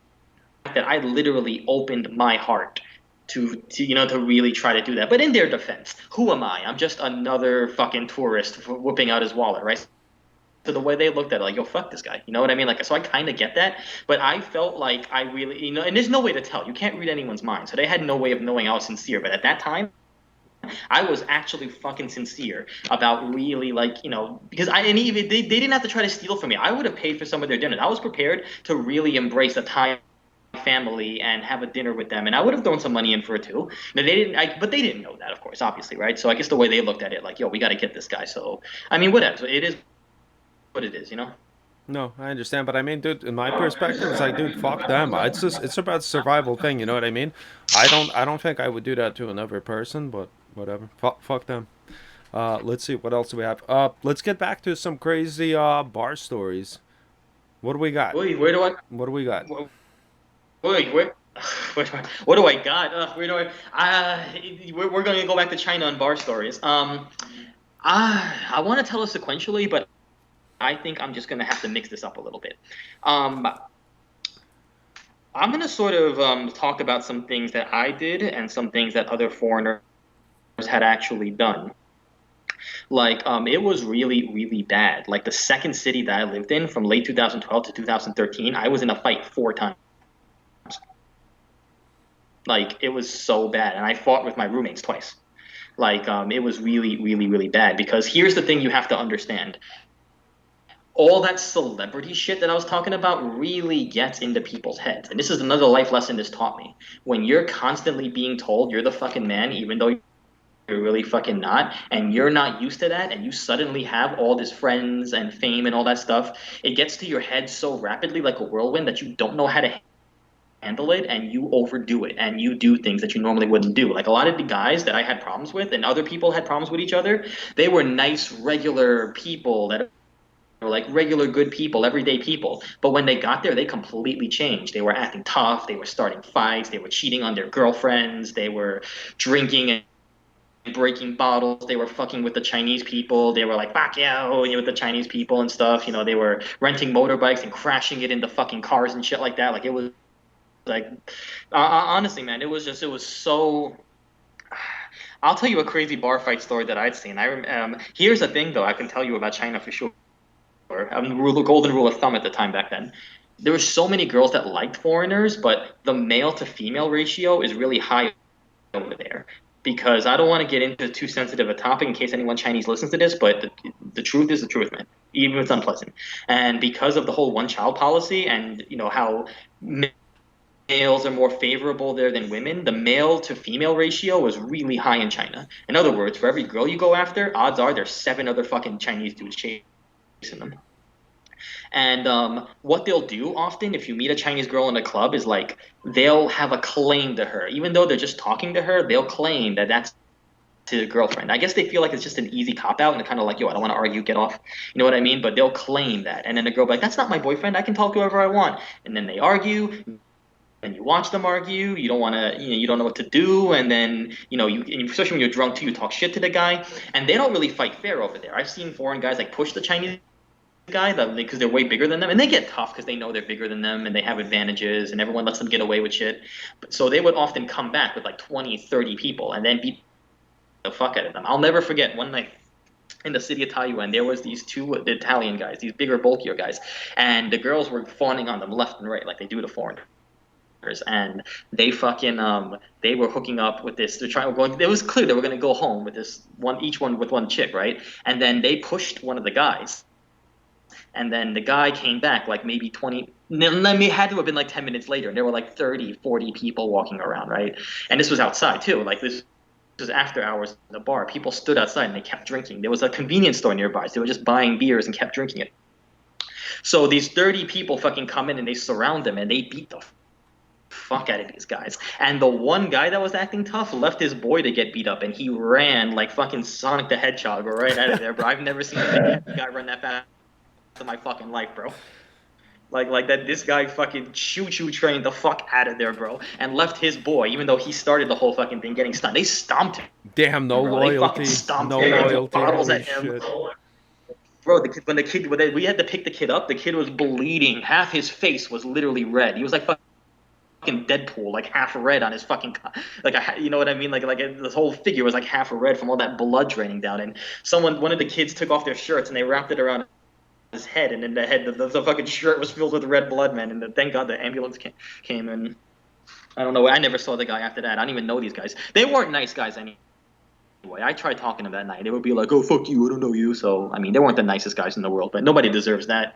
that I literally opened my heart to really try to do that. But in their defense, who am I? I'm just another fucking tourist whipping out his wallet, right? So the way they looked at it, like, yo, fuck this guy. You know what I mean? Like, so I kind of get that, but I felt like I really, and there's no way to tell. You can't read anyone's mind. So they had no way of knowing I was sincere. But at that time, I was actually fucking sincere about really like, because and even they didn't have to try to steal from me. I would have paid for some of their dinners. I was prepared to really embrace a Thai family and have a dinner with them, and I would have thrown some money in for it too. Now, but they didn't know that, of course, obviously, right? So I guess the way they looked at it, like, yo, we got to get this guy. So I mean, whatever. So it is what it is. No, I understand, but I mean, dude, in my perspective, it's like, dude, fuck them. It's about survival thing. You know what I mean? I don't think I would do that to another person, but whatever. Fuck them. Let's see what else do we have. Let's get back to some crazy bar stories. What do we got? Wait, where do I? What do we got? Wait, where? What do I got? Where do I? We're going to go back to China and bar stories. I want to tell it sequentially, but I think I'm just going to have to mix this up a little bit. Um, I'm going to sort of talk about some things that I did and some things that other foreigners had actually done. Like, it was really, really bad. Like, the second city that I lived in from late 2012 to 2013, I was in a fight 4 times. Like, it was so bad. And I fought with my roommates twice. Like, it was really, really, really bad. Because here's the thing you have to understand. all that celebrity shit that I was talking about really gets into people's heads. And this is another life lesson this taught me. When you're constantly being told you're the fucking man, even though you're really fucking not, and you're not used to that, and you suddenly have all this friends and fame and all that stuff, it gets to your head so rapidly like a whirlwind that you don't know how to handle it, and you overdo it, and you do things that you normally wouldn't do. Like a lot of the guys that I had problems with and other people had problems with each other, they were nice regular people that were like regular good people, everyday people. But when they got there, they completely changed. They were acting tough, they were starting fights, they were cheating on their girlfriends, they were drinking and breaking bottles. They were fucking with the Chinese people. They were like, fuck you, with the Chinese people and stuff. They were renting motorbikes and crashing it into fucking cars and shit like that. Like, it was like, honestly, man, it was so. I'll tell you a crazy bar fight story that I'd seen. Here's the thing, though, I can tell you about China for sure. Golden rule of thumb at the time back then. There were so many girls that liked foreigners, but the male to female ratio is really high over there. Because I don't want to get into too sensitive a topic in case anyone Chinese listens to this, but the truth is the truth, man, even if it's unpleasant. And because of the whole one child policy and how males are more favorable there than women, the male to female ratio is really high in China. In other words, for every girl you go after, odds are there's seven other fucking Chinese dudes chasing them. And what they'll do often, if you meet a Chinese girl in a club, is like they'll have a claim to her. Even though they're just talking to her, they'll claim that that's his girlfriend. I guess they feel like it's just an easy cop out and they're kind of like, yo, I don't want to argue, get off. You know what I mean? But they'll claim that. And then the girl will be like, that's not my boyfriend. I can talk to whoever I want. And then they argue. And you watch them argue. You don't want to, you don't know what to do. And then, especially when you're drunk too, you talk shit to the guy. And they don't really fight fair over there. I've seen foreign guys like push the Chinese guy because they're way bigger than them, and they get tough because they know they're bigger than them and they have advantages and everyone lets them get away with shit. So they would often come back with like 20, 30 people and then beat the fuck out of them. I'll never forget one night in the city of Taiyuan, there was these two Italian guys, these bigger, bulkier guys, and the girls were fawning on them left and right like they do to foreigners. And they fucking they were hooking up with this. They're trying going. It was clear they were gonna go home with this one, each one with one chick, right? And then they pushed one of the guys, and then the guy came back like maybe 20, it had to have been like 10 minutes later. And there were like 30, 40 people walking around, right? And this was outside too. Like this was after hours in the bar. People stood outside and they kept drinking. There was a convenience store nearby. So they were just buying beers and kept drinking it. So these 30 people fucking come in and they surround them and they beat the fuck out of these guys. And the one guy that was acting tough left his boy to get beat up and he ran like fucking Sonic the Hedgehog right out of there, bro. I've never seen a guy run that fast in my fucking life, bro. Like that, this guy fucking choo-choo trained the fuck out of there, bro, and left his boy, even though he started the whole fucking thing getting stunned. They stomped him, Damn, no bro. They fucking loyalty. stomped No him, and threw loyalty. bottles Holy at him. shit. Bro, we had to pick the kid up. The kid was bleeding. Half his face was literally red. He was like fucking Deadpool, like half red on his fucking, you know what I mean? Like this whole figure was like half red from all that blood draining down. And one of the kids took off their shirts and they wrapped it around his head, and in the head, the fucking shirt was filled with red blood, man. And thank God the ambulance came, and I don't know. I never saw the guy after that. I don't even know these guys. They weren't nice guys anyway. I tried talking to them that night. They would be like, "Oh, fuck you, I don't know you." So I mean, they weren't the nicest guys in the world, but nobody deserves that.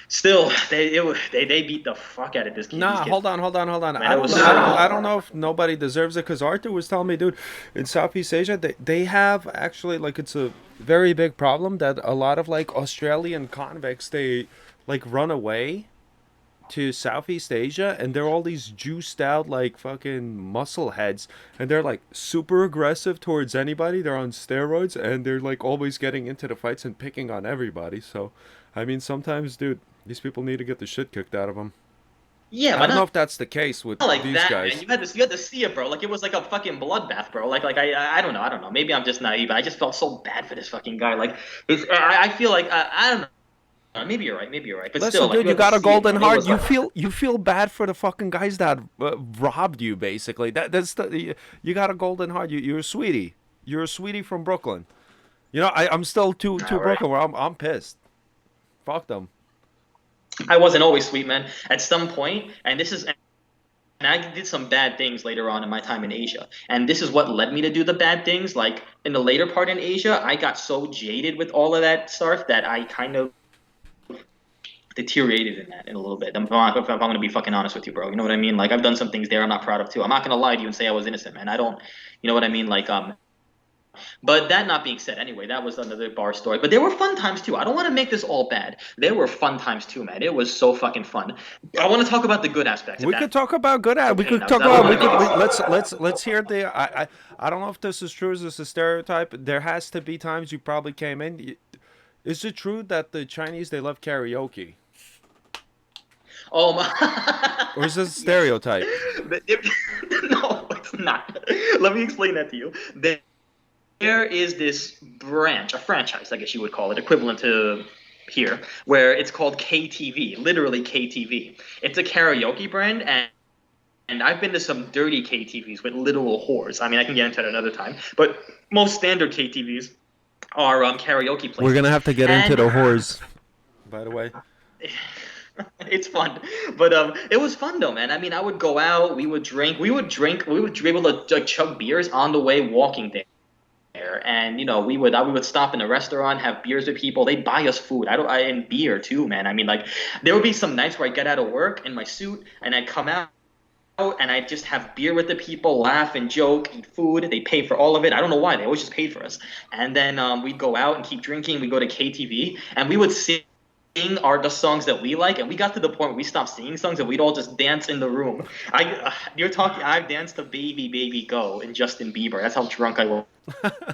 Still, they beat the fuck out of this kid. Nah, hold on. Man, I don't know if nobody deserves it because Arthur was telling me, dude, in Southeast Asia, they have actually, like, it's a very big problem that a lot of, like, Australian convicts, they, like, run away to Southeast Asia and they're all these juiced out, like, fucking muscle heads, and they're, like, super aggressive towards anybody. They're on steroids and they're, like, always getting into the fights and picking on everybody. So, I mean, sometimes, dude, these people need to get the shit kicked out of them. Yeah, I but don't know if that's the case with not like these that, guys. man. You had to see it, bro. Like it was like a fucking bloodbath, bro. I don't know. Maybe I'm just naive. I just felt so bad for this fucking guy. Like I feel like I don't know. Maybe you're right. But Listen, still, like, dude, you had to got a see it, golden bro. It heart. was like, You feel bad for the fucking guys that robbed you, basically. That's you got a golden heart. You're a sweetie. You're a sweetie from Brooklyn. You know, I'm still too all right. Brooklyn where I'm pissed. Fuck them. I wasn't always sweet, man. At some point, and I did some bad things later on in my time in Asia. And this is what led me to do the bad things. Like in the later part in Asia, I got so jaded with all of that stuff that I kind of deteriorated in that in a little bit. If I'm going to be fucking honest with you, bro. You know what I mean? Like I've done some things there I'm not proud of too. I'm not going to lie to you and say I was innocent, man. I don't, you know what I mean? But that not being said, anyway, that was another bar story. But there were fun times too. I don't want to make this all bad. There were fun times too, man. It was so fucking fun. I want to talk about the good aspects. If We could that's talk about good at. We okay could now, because talk I don't about. want to make this. Let's hear the. I don't know if this is true. Is this a stereotype? There has to be times you probably came in. Is it true that the Chinese they love karaoke, Oh my. or is this a Yes. stereotype? No, it's not. Let me explain that to you. There is this branch, a franchise, I guess you would call it, equivalent to here, where it's called KTV, literally KTV. It's a karaoke brand, and I've been to some dirty KTVs with literal whores. I mean, I can get into that another time, but most standard KTVs are karaoke We're places, gonna have to get into and the whores. By the way, it's fun. But it was fun though, man. I mean, I would go out, we would be able to like, chug beers on the way walking there. And we would stop in a restaurant, have beers with people. They'd buy us food. And beer too, man. I mean, like there would be some nights where I get out of work in my suit and I come out and I just have beer with the people, laugh and joke, eat food. They pay for all of it. I don't know why. They always just paid for us. And then we'd go out and keep drinking. We'd go to KTV and we would sing are the songs that we like, and we got to the point where we stopped singing songs and we'd all just dance in the room. You're talking. I've danced to "Baby Baby Go" and Justin Bieber. That's how drunk I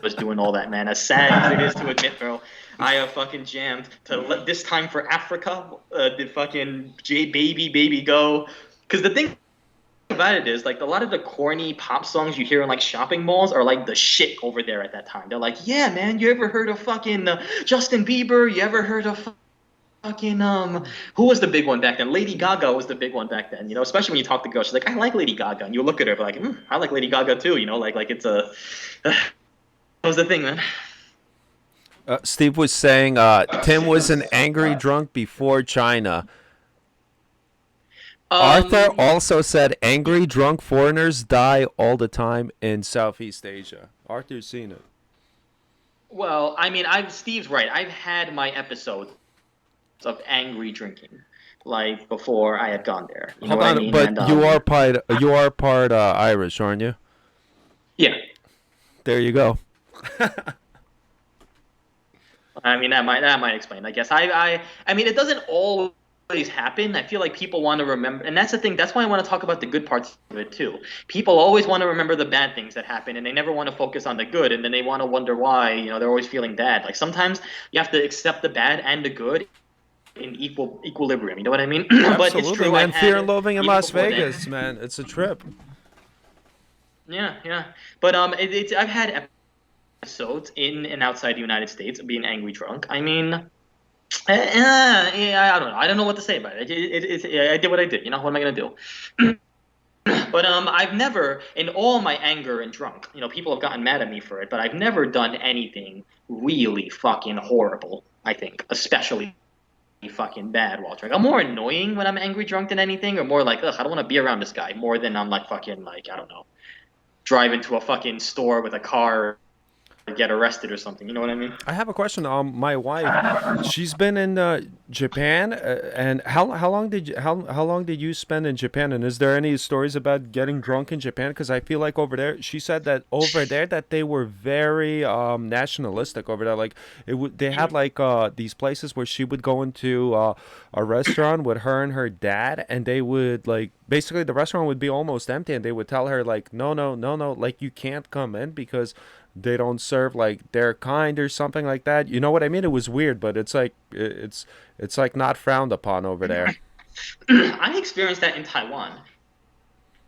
was doing all that, man. As sad as it is to admit, bro, I have fucking jammed to "This Time for Africa," the fucking "Baby Baby Go," because the thing about it is like a lot of the corny pop songs you hear in like shopping malls are like the shit over there at that time. They're like, yeah, man, you ever heard of fucking Justin Bieber? You ever heard of fucking who was the big one back then? Lady Gaga was the big one back then. Especially when you talk to girls, she's like, I like Lady Gaga, and you look at her like, I like Lady Gaga too. Like it's a that was the thing, man. Steve was saying Tim was an angry drunk before China. Arthur Um, also said angry drunk foreigners die all the time in Southeast Asia. Arthur's seen it. well, I mean, I've Steve's right. I've had my episodes of angry drinking, like before I had gone there. You know Hold what I on, mean? but And you are part Irish, aren't you? yeah, There you go. I mean that might explain. I guess I mean it doesn't always happen. I feel like people want to remember, and that's the thing. That's why I want to talk about the good parts of it too. People always want to remember the bad things that happen, and they never want to focus on the good, and then they want to wonder why. They're always feeling bad. Like sometimes you have to accept the bad and the good in equal equilibrium. You know what I mean? But it's Absolutely, true. I've man. Fear had and loathing in even Las before then. Vegas, man. It's a trip. Yeah, yeah. But I've had episodes in and outside the United States of being angry drunk. I mean, yeah, I don't know. I don't know what to say about it. Yeah, I did what I did. What am I gonna do? But I've never, in all my anger and drunk, people have gotten mad at me for it, but I've never done anything really fucking horrible. I think, especially fucking bad while drunk. I'm more annoying when I'm angry drunk than anything, or more like, ugh, I don't want to be around this guy. More than I'm like fucking like I don't know, drive into a fucking store with a car get arrested or something. You know what I mean? I have a question. My wife, she's been in Japan, and how long did you spend in Japan? And is there any stories about getting drunk in Japan? Because I feel like over there, she said that over there that they were very nationalistic over there. Like they had like these places where she would go into a restaurant with her and her dad, and they would like basically the restaurant would be almost empty, and they would tell her like, no, no, no, no, like you can't come in because they don't serve like their kind or something like that. You know what I mean? It was weird, but it's like it's like not frowned upon over there. I experienced that in Taiwan.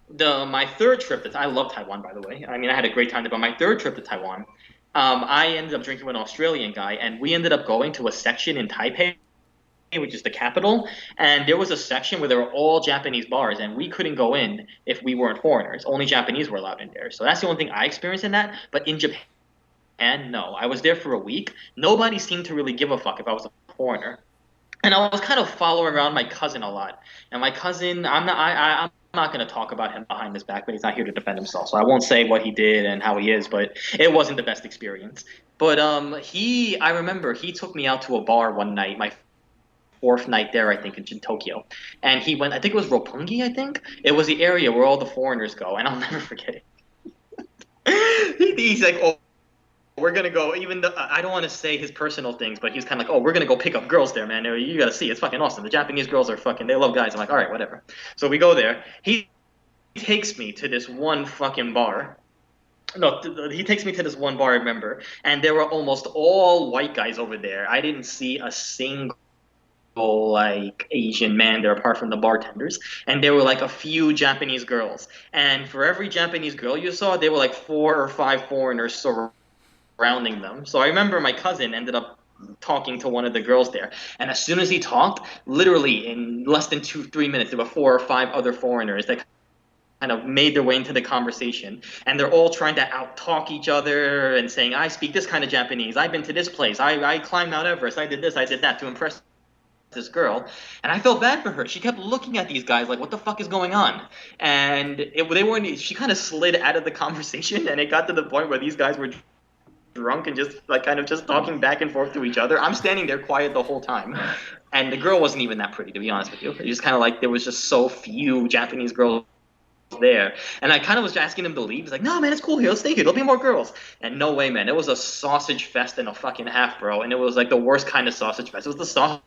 The My third trip I love Taiwan, by the way. I mean, I had a great time there. But my third trip to Taiwan, I ended up drinking with an Australian guy, and we ended up going to a section in Taipei, which is the capital, and there was a section where there were all Japanese bars, and we couldn't go in if we weren't foreigners. Only Japanese were allowed in there. So that's the only thing I experienced in that. But in Japan, no. I was there for a week. Nobody seemed to really give a fuck if I was a foreigner. And I was kind of following around my cousin a lot. And my cousin, I'm not going to talk about him behind his back, but he's not here to defend himself. So I won't say what he did and how he is, but it wasn't the best experience. But I remember he took me out to a bar one night. My fourth night there, I think, in Tokyo. And he went, I think it was Roppongi, I think. It was the area where all the foreigners go, and I'll never forget it. He's like, oh, we're gonna go. Even though I don't want to say his personal things, but he's kind of like, oh, we're gonna go pick up girls there, man. You gotta see, it's fucking awesome. The Japanese girls are fucking, they love guys. I'm like, all right, whatever. So we go there. He takes me to this one fucking bar. No, he takes me to this one bar, I remember, and there were almost all white guys over there. I didn't see a single like Asian man there apart from the bartenders, and there were like a few Japanese girls. And for every Japanese girl you saw, there were like 4 or 5 foreigners surrounding them. So I remember my cousin ended up talking to one of the girls there, and as soon as he talked, literally in less than 2 3 minutes, there were 4 or 5 other foreigners that kind of made their way into the conversation, and they're all trying to out talk each other and saying, I speak this kind of Japanese, I've been to this place, I climbed Mount Everest, I did this, I did that, to impress this girl. And I felt bad for her. She kept looking at these guys like, what the fuck is going on? And they weren't, she kind of slid out of the conversation, and it got to the point where these guys were drunk and just like kind of just talking back and forth to each other. I'm standing there quiet the whole time, and the girl wasn't even that pretty, to be honest with you. It just kind of like there was just so few Japanese girls there, and I kind of was asking him to leave. He's like, no man, it's cool here, let's stay here, there'll be more girls. And no way, man, it was a sausage fest and a fucking half, bro. And it was like the worst kind of sausage fest. It was the sausage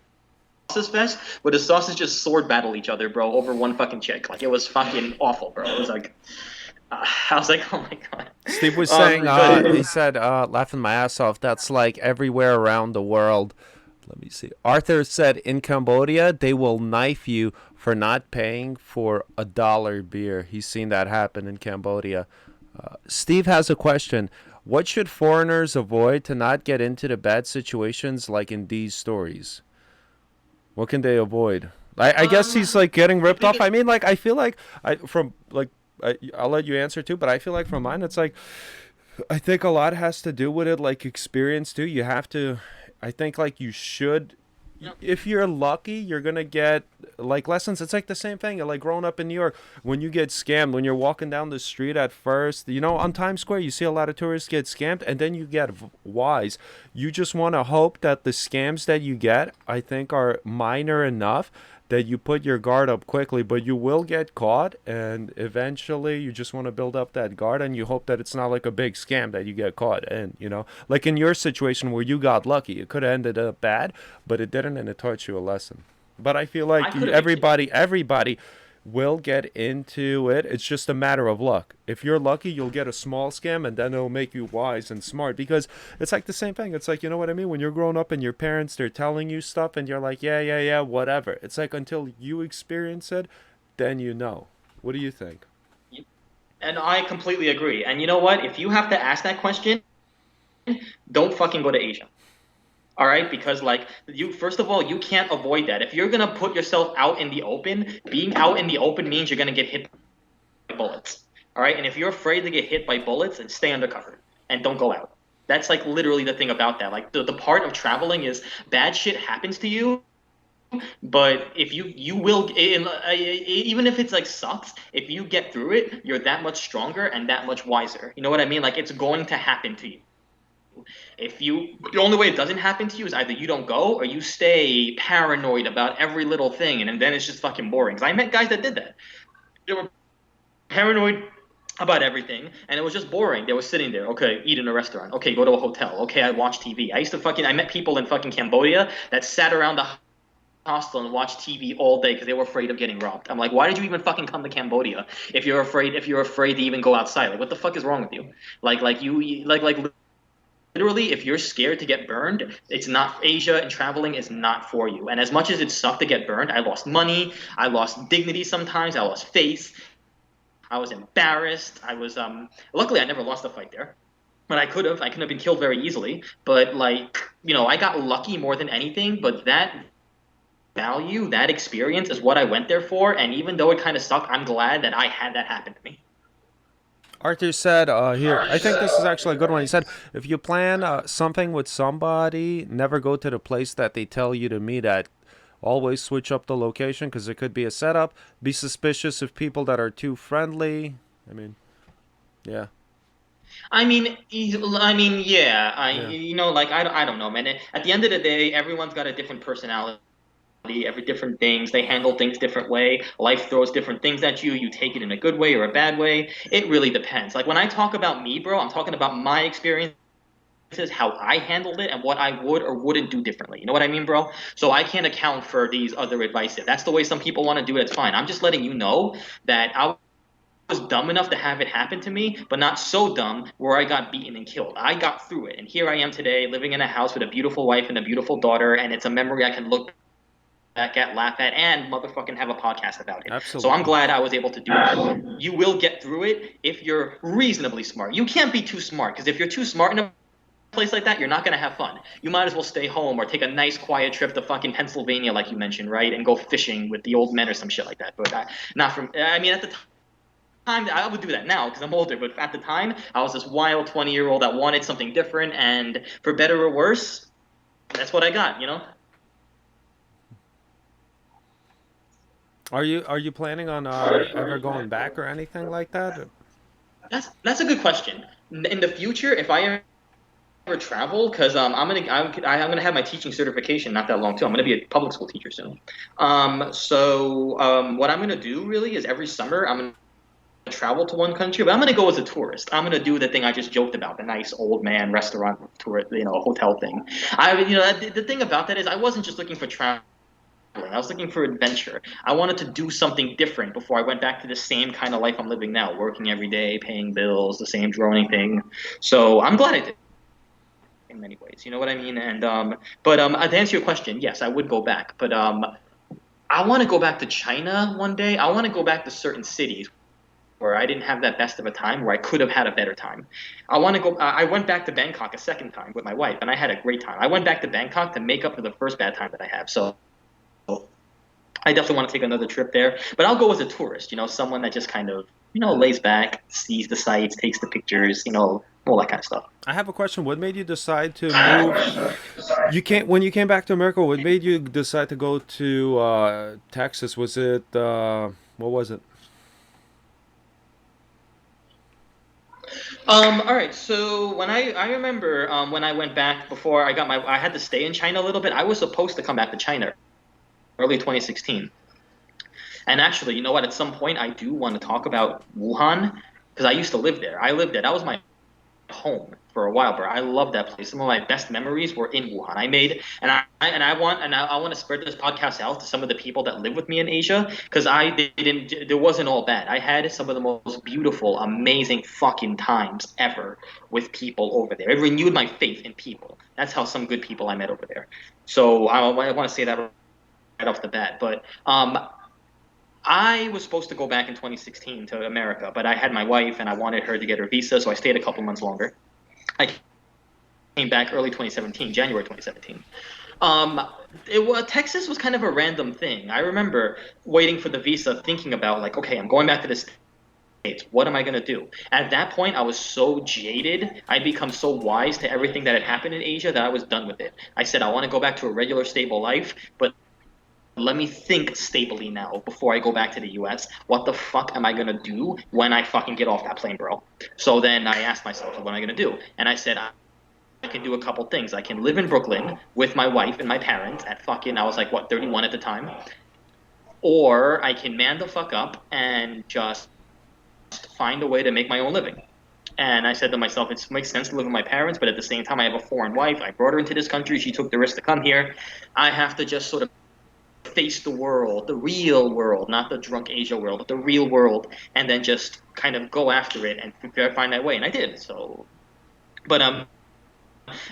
fest where the sausages just sword battle each other, bro, over one fucking chick. Like, it was fucking awful, bro. It was like I was like, oh my god. Steve was saying, he said, laughing my ass off, that's like everywhere around the world. Let me see. Arthur said in Cambodia, they will knife you for not paying for $1 beer. He's seen that happen in Cambodia. Steve has a question. What should foreigners avoid to not get into the bad situations like in these stories? What can they avoid? I guess he's like getting ripped off. I mean, like, I feel like I'll let you answer too, but I feel like from mine, it's like, I think a lot has to do with it, like experience too. You have to, I think like you should, if you're lucky, you're going to get like lessons. It's like the same thing. Like growing up in New York, when you get scammed, when you're walking down the street at first, on Times Square, you see a lot of tourists get scammed, and then you get wise. You just want to hope that the scams that you get, I think, are minor enough that you put your guard up quickly, but you will get caught, and eventually you just want to build up that guard, and you hope that it's not like a big scam that you get caught in, like in your situation where you got lucky. It could have ended up bad, but it didn't, and it taught you a lesson. But I feel like everybody will get into it. It's just a matter of luck. If you're lucky, you'll get a small scam, and then it'll make you wise and smart, because it's like the same thing. It's like, you know what I mean? When you're growing up and your parents, they're telling you stuff and you're like, yeah, whatever. It's like until you experience it, then you know. What do you think? And I completely agree. And you know what? If you have to ask that question, don't fucking go to Asia. All right, because like first of all, you can't avoid that. If you're gonna put yourself out in the open, being out in the open means you're gonna get hit by bullets. All right, and if you're afraid to get hit by bullets, then stay undercover and don't go out. That's like literally the thing about that. Like the part of traveling is bad shit happens to you, but if you will, even if it's like sucks, if you get through it, you're that much stronger and that much wiser. You know what I mean? Like it's going to happen to you. The only way it doesn't happen to you is either you don't go or you stay paranoid about every little thing, and then it's just fucking boring. Because I met guys that did that. They were paranoid about everything, and it was just boring. They were sitting there, okay, eat in a restaurant, okay, go to a hotel, okay, I watch TV. I met people in fucking Cambodia that sat around the hostel and watched TV all day because they were afraid of getting robbed. I'm like, why did you even fucking come to Cambodia if you're afraid to even go outside? Like, what the fuck is wrong with you? Literally, if you're scared to get burned, it's not Asia, and traveling is not for you. And as much as it sucked to get burned, I lost money, I lost dignity sometimes, I lost face, I was embarrassed. Luckily I never lost a fight there. But I could have been killed very easily. But I got lucky more than anything, but that value, that experience is what I went there for, and even though it kind of sucked, I'm glad that I had that happen to me. Arthur said here, I think this is actually a good one. He said, if you plan something with somebody, never go to the place that they tell you to meet at. Always switch up the location because it could be a setup. Be suspicious of people that are too friendly. I mean, yeah. I don't know, man. At the end of the day, everyone's got a different personality. every different things. They handle things different way. Life throws different things at you. You take it in a good way or a bad way. It really depends. Like when I talk about me, bro, I'm talking about my experiences, how I handled it, and what I would or wouldn't do differently. You know what I mean, bro? So I can't account for these other advice. If that's the way some people want to do it, it's fine. I'm just letting you know that I was dumb enough to have it happen to me, but not so dumb where I got beaten and killed. I got through it, and here I am today, living in a house with a beautiful wife and a beautiful daughter, and it's a memory I can look back at, laugh at, and motherfucking have a podcast about it. So I'm Absolutely. glad I was able to do it. You will get through it if you're reasonably smart. You can't be too smart, because if you're too smart in a place like that, you're not going to have fun. You might as well stay home or take a nice quiet trip to fucking Pennsylvania, like you mentioned, right? And go fishing with the old men or some shit like that. But not from, I mean, at the time, I would do that now because I'm older. But at the time, I was this wild 20-year-old that wanted something different. And for better or worse, that's what I got, you know? Are you planning on ever going back or anything like that? That's a good question. In the future, if I ever travel, because I'm gonna have my teaching certification not that long too. I'm gonna be a public school teacher soon. What I'm gonna do really is every summer I'm gonna travel to one country, but I'm gonna go as a tourist. I'm gonna do the thing I just joked about, the nice old man restaurant tour, hotel thing. The thing about that is I wasn't just looking for travel. I was looking for adventure. I wanted to do something different before I went back to the same kind of life I'm living now, working every day, paying bills, the same droning thing. So I'm glad I did in many ways. You know what I mean? To answer your question, yes, I would go back. But I want to go back to China one day. I want to go back to certain cities where I didn't have that best of a time, where I could have had a better time. I want to go. I went back to Bangkok a second time with my wife, and I had a great time. I went back to Bangkok to make up for the first bad time that I had. So I definitely want to take another trip there, but I'll go as a tourist, someone that just kind of, lays back, sees the sights, takes the pictures, all that kind of stuff. I have a question. What made you decide to move? You can't when you came back to America. What made you decide to go to Texas? Was it what was it? All right. So I remember when I went back before I had to stay in China a little bit. I was supposed to come back to China early 2016. And actually, you know what? At some point, I do want to talk about Wuhan because I used to live there. I lived there. That was my home for a while, bro. I love that place. Some of my best memories were in Wuhan. I want to spread this podcast out to some of the people that live with me in Asia because I didn't. It wasn't all bad. I had some of the most beautiful, amazing fucking times ever with people over there. It renewed my faith in people. That's how some good people I met over there. So I want to say that right off the bat. But I was supposed to go back in 2016 to America, but I had my wife and I wanted her to get her visa, so I stayed a couple months longer. I came back early 2017, January 2017. Um, Texas was kind of a random thing. I remember waiting for the visa, thinking about like, okay, I'm going back to the States. What am I gonna do? At that point, I was so jaded. I'd become so wise to everything that had happened in Asia that I was done with it. I said I want to go back to a regular, stable life, but let me think stably now before I go back to the US. What the fuck am I gonna do when I fucking get off that plane, bro? So then I asked myself, what am I gonna do? And I said, I can do a couple things. I can live in Brooklyn with my wife and my parents at fucking, I was like, what, 31 at the time? Or I can man the fuck up and just find a way to make my own living. And I said to myself, it makes sense to live with my parents, but at the same time, I have a foreign wife. I brought her into this country. She took the risk to come here. I have to just sort of face the world, the real world, not the drunk Asia world, but the real world, and then just kind of go after it and find that way. And I did. So, but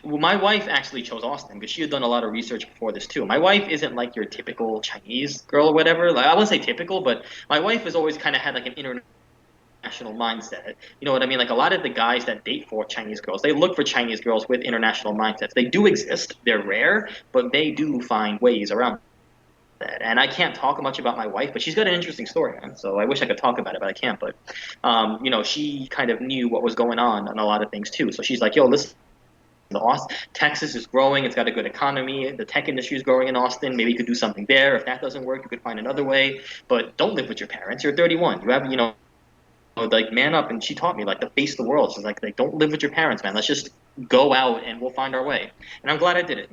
well, my wife actually chose Austin because she had done a lot of research before this too. My wife isn't like your typical Chinese girl or whatever. Like I wouldn't say typical, but my wife has always kind of had like an international mindset. You know what I mean? Like a lot of the guys that date for Chinese girls, they look for Chinese girls with international mindsets. They do exist. They're rare, but they do find ways around that. And I can't talk much about my wife, but she's got an interesting story, man. So I wish I could talk about it, but I can't. But she kind of knew what was going on a lot of things too. So she's like, "Yo, listen, Texas is growing. It's got a good economy. The tech industry is growing in Austin. Maybe you could do something there. If that doesn't work, you could find another way. But don't live with your parents. You're 31. You have, like man up." And she taught me like to face the world. She's like, don't live with your parents, man. Let's just go out and we'll find our way. And I'm glad I did it.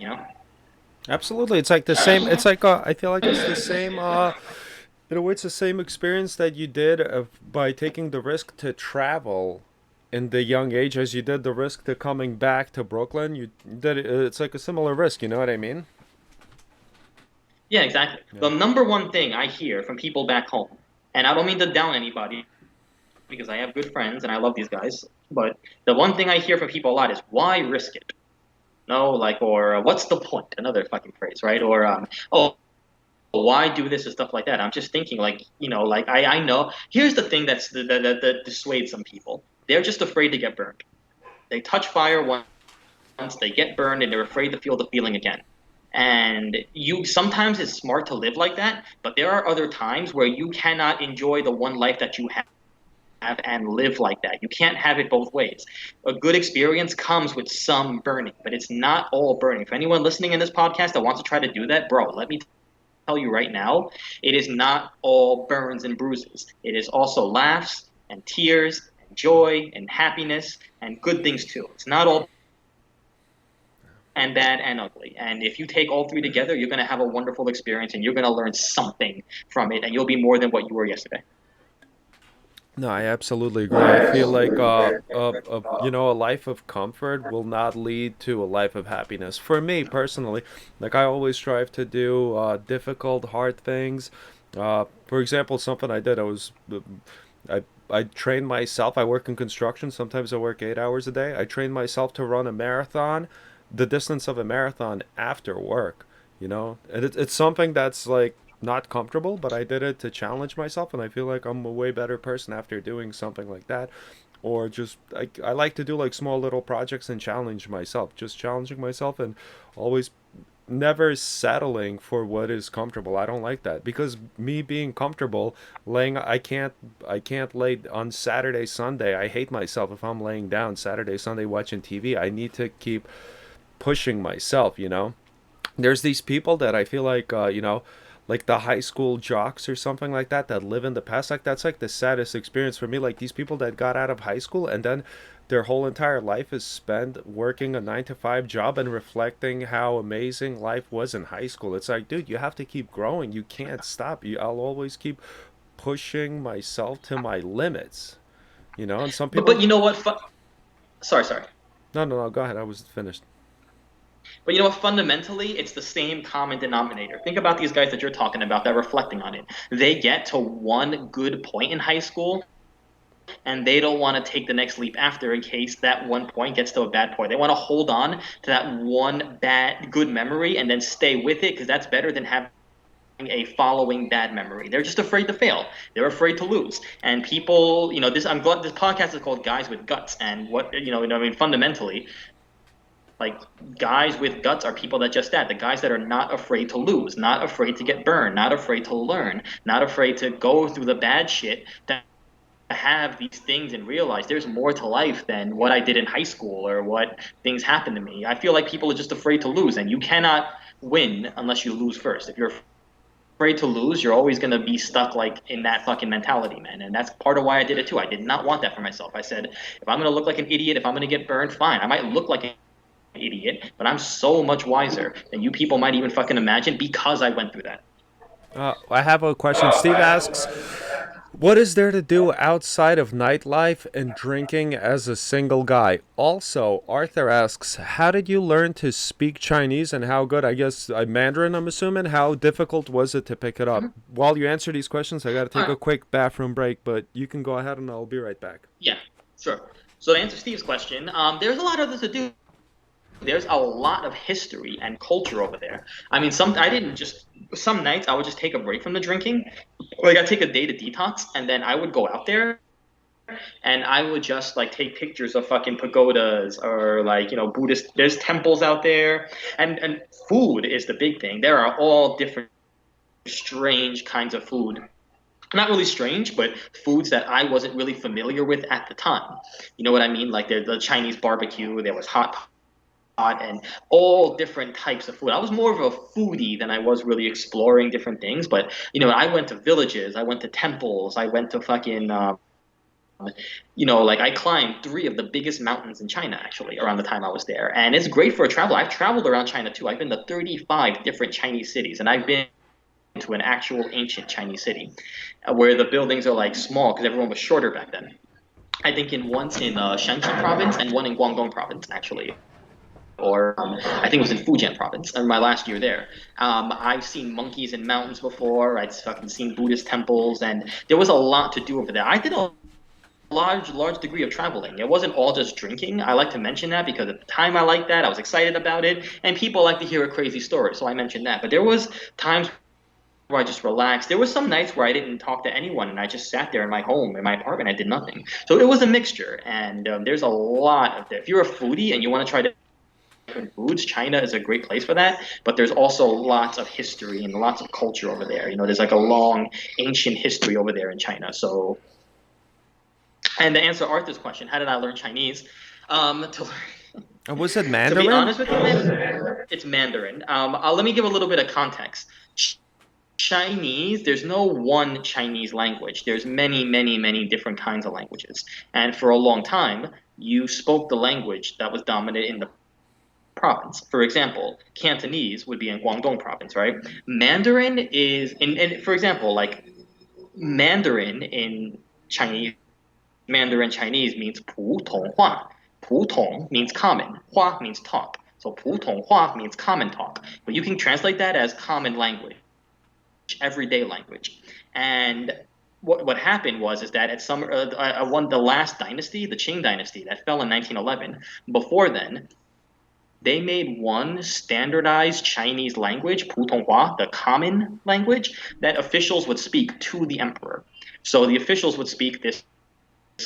Absolutely, it's like the same. It's like I feel like it's the same. In a way, it's the same experience that you did by taking the risk to travel in the young age as you did the risk to coming back to Brooklyn. You did it's like a similar risk. You know what I mean? Yeah, exactly. Yeah. The number one thing I hear from people back home, and I don't mean to down anybody because I have good friends and I love these guys, but the one thing I hear from people a lot is why risk it? No, like, or what's the point? Another fucking phrase, right? Or oh, why do this and stuff like that? I'm just thinking, like, like I know. Here's the thing that dissuades some people. They're just afraid to get burned. They touch fire once, they get burned, and they're afraid to feel the feeling again. And you sometimes it's smart to live like that, but there are other times where you cannot enjoy the one life that you have and live like that. You can't have it both ways. A good experience comes with some burning, but it's not all burning. For anyone listening in this podcast that wants to try to do that, bro, let me tell you right now, it is not all burns and bruises. It is also laughs and tears and joy and happiness and good things too. It's not all and bad and ugly. And if you take all three together, you're going to have a wonderful experience and you're going to learn something from it and you'll be more than what you were yesterday. No, I absolutely agree. I feel like a life of comfort will not lead to a life of happiness. For me personally, like I always strive to do difficult, hard things. For example, something I did, I train myself. I work in construction. Sometimes I work 8 hours a day. I train myself to run a marathon, the distance of a marathon after work. And it's something that's like not comfortable, but I did it to challenge myself, and I feel like I'm a way better person after doing something like that. Or just I like to do like small little projects and challenge myself, just challenging myself and always never settling for what is comfortable. I don't like that because me being comfortable laying I can't lay on Saturday Sunday. I hate myself if I'm laying down Saturday Sunday watching TV. I need to keep pushing myself. There's these people that I feel like like the high school jocks or something like that live in the past. Like that's like the saddest experience for me. Like these people that got out of high school and then their whole entire life is spent working a 9 to 5 job and reflecting how amazing life was in high school. It's like, dude, you have to keep growing. You can't stop. I'll always keep pushing myself to my limits. And some But people. you know what? Sorry. No, no, no. Go ahead. I was finished. But you know what? Fundamentally, it's the same common denominator. Think about these guys that you're talking about that are reflecting on it. They get to one good point in high school and they don't want to take the next leap after in case that one point gets to a bad point. They want to hold on to that one bad good memory and then stay with it because that's better than having a following bad memory. They're just afraid to fail. They're afraid to lose. And people, this I'm glad this podcast is called Guys with Guts. And what I mean, fundamentally, like guys with guts are people that just that. The guys that are not afraid to lose, not afraid to get burned, not afraid to learn, not afraid to go through the bad shit that have these things and realize there's more to life than what I did in high school or what things happened to me. I feel like people are just afraid to lose, and you cannot win unless you lose first. If you're afraid to lose, you're always going to be stuck like in that fucking mentality, man. And that's part of why I did it too. I did not want that for myself. I said, if I'm going to look like an idiot, if I'm going to get burned, fine. I might look like an idiot, but I'm so much wiser than you people might even fucking imagine because I went through that. I have a question. Steve asks, what is there to do outside of nightlife and drinking as a single guy? Also, Arthur asks, how did you learn to speak Chinese and how good? I guess Mandarin, I'm assuming. How difficult was it to pick it up? Mm-hmm. While you answer these questions, I got to All take a right. quick bathroom break, but you can go ahead and I'll be right back. Yeah, sure. So to answer Steve's question, there's a lot of this to do. There's a lot of history and culture over there. I mean, some nights I would just take a break from the drinking, like I'd take a day to detox, and then I would go out there and I would just like take pictures of fucking pagodas or like Buddhist. There's temples out there, and food is the big thing. There are all different strange kinds of food. Not really strange, but foods that I wasn't really familiar with at the time. You know what I mean? Like the Chinese barbecue, there was hot pot and all different types of food. I was more of a foodie than I was really exploring different things. But I went to villages, I went to temples, I went to fucking like I climbed three of the biggest mountains in China actually around the time I was there. And it's great for a travel. I've traveled around China too. I've been to 35 different Chinese cities, and I've been to an actual ancient Chinese city where the buildings are like small because everyone was shorter back then. I think in once in Shanxi province and one in Guangdong province actually. Or I think it was in Fujian province in my last year there. I've seen monkeys in mountains before. I'd fucking seen Buddhist temples, and there was a lot to do over there. I did a large degree of traveling. It wasn't all just drinking. I like to mention that because at the time I liked that, I was excited about it, and people like to hear a crazy story, so I mentioned that. But there was times where I just relaxed. There was some nights where I didn't talk to anyone and I just sat there in my home, in my apartment. I did nothing. So it was a mixture, and there's a lot of that. If you're a foodie and you want to try different foods, China is a great place for that. But there's also lots of history and lots of culture over there. There's like a long ancient history over there in China. So, and to answer Arthur's question, how did I learn Chinese? To Was it to be Mandarin? honest with you, man, it's Mandarin. Let me give a little bit of context. Chinese, there's no one Chinese language. There's many, many, many different kinds of languages. And for a long time, you spoke the language that was dominant in the province. For example, Cantonese would be in Guangdong province, right? Mandarin is for example, like Mandarin in Chinese, Mandarin Chinese means 普通话. 普通 means common. 话 means talk. So 普通话 means common talk. But you can translate that as common language, everyday language. And what happened was is that at some the last dynasty, the Qing dynasty that fell in 1911. Before then, they made one standardized Chinese language, 普通话, the common language that officials would speak to the emperor. So the officials would speak this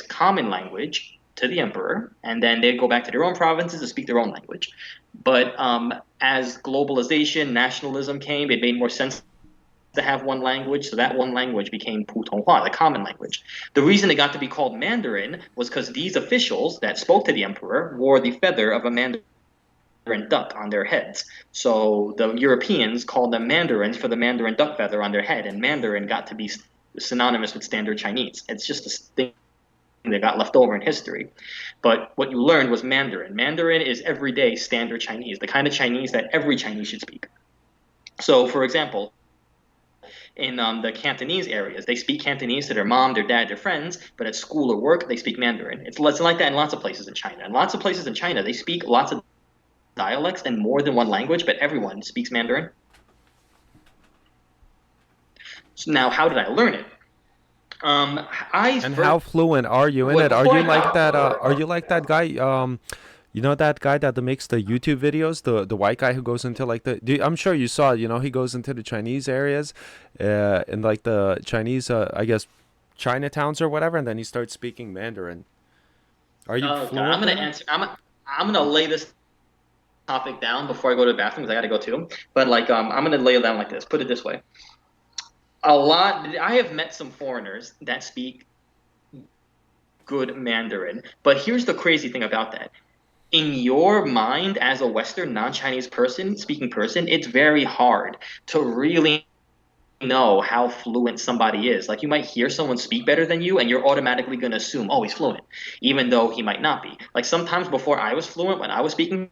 common language to the emperor, and then they'd go back to their own provinces to speak their own language. But as globalization, nationalism came, it made more sense to have one language, so that one language became 普通话, the common language. The reason it got to be called Mandarin was because these officials that spoke to the emperor wore the feather of a Mandarin duck on their heads. So the Europeans called them Mandarins for the Mandarin duck feather on their head, and Mandarin got to be synonymous with standard Chinese. It's just a thing that got left over in history. But what you learned was Mandarin. Mandarin is everyday standard Chinese, the kind of Chinese that every Chinese should speak. So, for example, in the Cantonese areas, they speak Cantonese to their mom, their dad, their friends, but at school or work, they speak Mandarin. It's like that in lots of places in China. In lots of places in China, they speak lots of dialects and more than one language, but everyone speaks Mandarin. So now, how did I learn it? And how fluent are you in it? Are you like that? Are you like that guy? That guy that makes the YouTube videos, the white guy who goes into like I'm sure you saw. He goes into the Chinese areas, in like the Chinese, I guess, Chinatowns or whatever, and then he starts speaking Mandarin. Are you God, fluent? I'm gonna answer. I'm gonna lay this topic down before I go to the bathroom because I gotta go too. But like, I'm gonna lay it down like this. Put it this way. I have met some foreigners that speak good Mandarin, but here's the crazy thing about that. In your mind, as a Western non-Chinese speaking person, it's very hard to really know how fluent somebody is. Like you might hear someone speak better than you, and you're automatically going to assume, oh, he's fluent, even though he might not be. Like sometimes before I was fluent, when I was speaking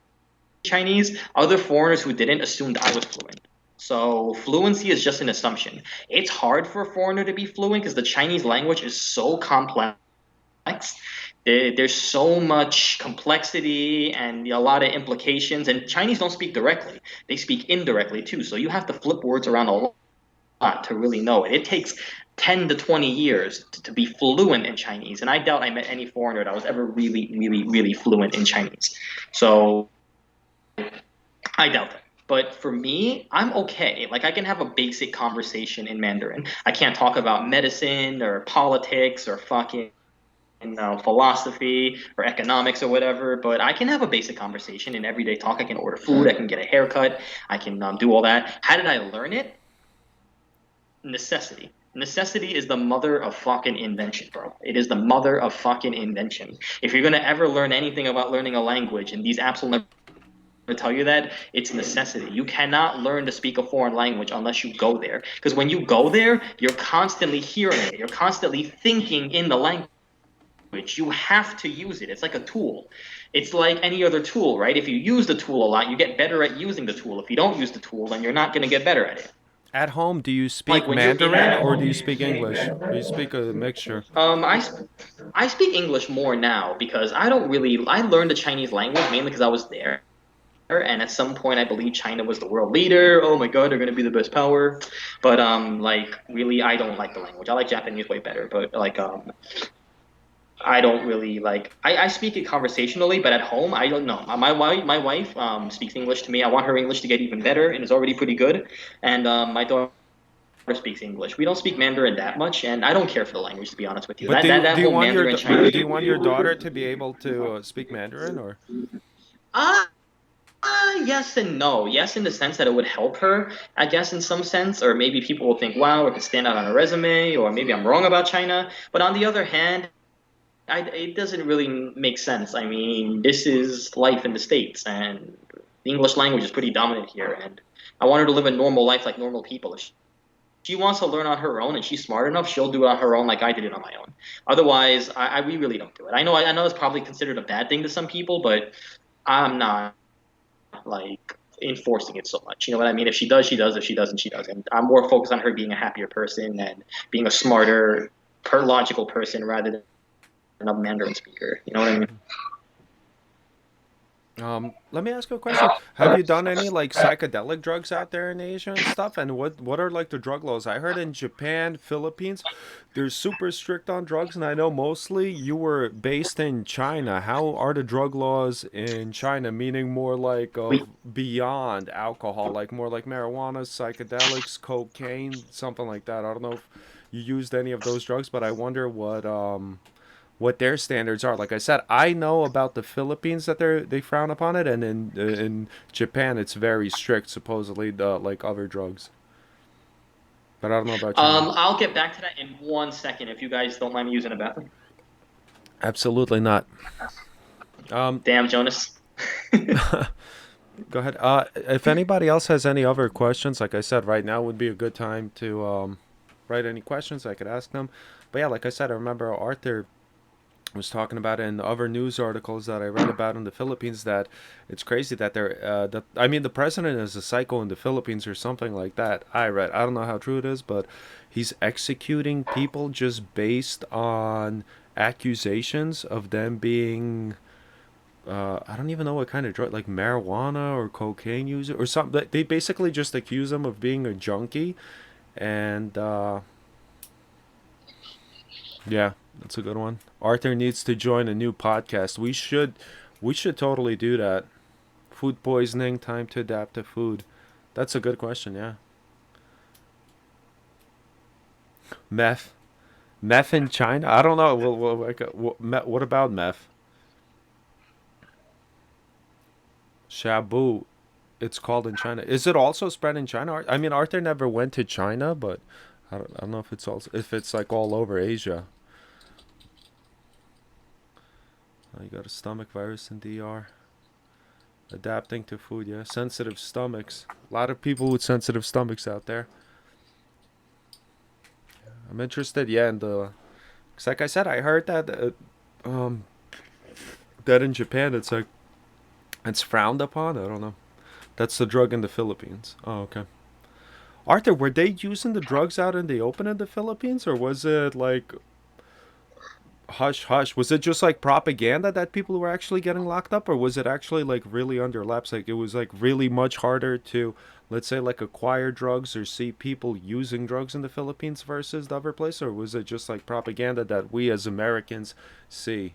Chinese, other foreigners who didn't assumed I was fluent. So fluency is just an assumption. It's hard for a foreigner to be fluent because the Chinese language is so complex. There's so much complexity and a lot of implications, and Chinese don't speak directly. They speak indirectly too, so you have to flip words around a lot to really know it. It takes 10 to 20 years to be fluent in Chinese, and I doubt I met any foreigner that was ever really, really, really fluent in Chinese. So I doubt that. But for me, I'm okay. Like I can have a basic conversation in Mandarin. I can't talk about medicine or politics or fucking philosophy or economics or whatever, but I can have a basic conversation in everyday talk. I can order food, I can get a haircut, I can do all that. How did I learn it? Necessity. Necessity is the mother of fucking invention, bro. It is the mother of fucking invention. If you're gonna ever learn anything about learning a language, and these apps will never tell you that, it's necessity. You cannot learn to speak a foreign language unless you go there. Because when you go there, you're constantly hearing it. You're constantly thinking in the language. you have to use it. It's like a tool. It's like any other tool, right? If you use the tool a lot, you get better at using the tool. If you don't use the tool, then you're not going to get better at it. At home, do you Like speak when you're in Mandarin that. or do you speak English? Or you speak a mixture? I speak English more now because I learned the Chinese language mainly because I was there. And at some point, I believe China was the world leader. Oh my God, they're going to be the best power. But like really, I don't like the language. I like Japanese way better. But like I don't really like. I speak it conversationally, but at home, I don't know. My wife speaks English to me. I want her English to get even better, and it's already pretty good. And my daughter speaks English. We don't speak Mandarin that much, and I don't care for the language to be honest with you. But That do you whole want Mandarin Chinese. do you want your daughter to be able to speak Mandarin or? Uh, yes and no. Yes, in the sense that it would help her, I guess, in some sense, or maybe people will think, wow, it could stand out on a resume, or maybe I'm wrong about China. But on the other hand, it doesn't really make sense. I mean, this is life in the States, and the English language is pretty dominant here, and I want her to live a normal life like normal people. If she wants to learn on her own and she's smart enough, she'll do it on her own like I did it on my own. Otherwise, we really don't do it. I know it's probably considered a bad thing to some people, but I'm not like enforcing it so much. You know what I mean? If she does, she does. If she doesn't, she doesn't. I'm more focused on her being a happier person and being a smarter, logical person rather than a Mandarin speaker. You know what I mean? Let me ask you a question. Have you done any like psychedelic drugs out there in Asia and stuff? And what are like the drug laws? I heard in Japan, Philippines, they're super strict on drugs, and I know mostly you were based in China. How are the drug laws in China? Meaning more like We of beyond alcohol, like more like marijuana, psychedelics, cocaine, something like that. I don't know if you used any of those drugs, but I wonder what their standards are. Like I said, I know about the Philippines that they frown upon it, and in Japan it's very strict, supposedly, like other drugs. But I don't know about China. I'll get back to that in 1 second if you guys don't mind me using a bathroom. Absolutely not. Um, Damn, Jonas. Go ahead. If anybody else has any other questions, like I said, right now would be a good time to write any questions. I could ask them. But yeah, like I said, I remember Arthur was talking about it in other news articles that I read about in the Philippines that it's crazy that that I mean the president is a psycho in the Philippines or something like that. I read. I don't know how true it is, but he's executing people just based on accusations of them being I don't even know what kind of drug, like marijuana or cocaine user or something. They basically just accuse him of being a junkie, and yeah, that's a good one. Arthur needs to join a new podcast. We should totally do that. Food poisoning, time to adapt to food. That's a good question, yeah. Meth. Meth in China? I don't know. What about meth? Shabu. It's called in China. Is it also spread in China? I mean, Arthur never went to China, but I don't know if it's also if it's like all over Asia. You got a stomach virus in DR. Adapting to food, yeah. Sensitive stomachs. A lot of people with sensitive stomachs out there. I'm interested, yeah, in the. Cause like I said, I heard that that in Japan it's like it's frowned upon. I don't know. That's the drug in the Philippines. Oh, okay. Arthur, were they using the drugs out in the open in the Philippines, or was it like hush hush? Was it just like propaganda that people were actually getting locked up, or was it actually like really under laps? Like it was like really much harder to, let's say, like acquire drugs or see people using drugs in the Philippines versus the other place, or was it just like propaganda that we as Americans see?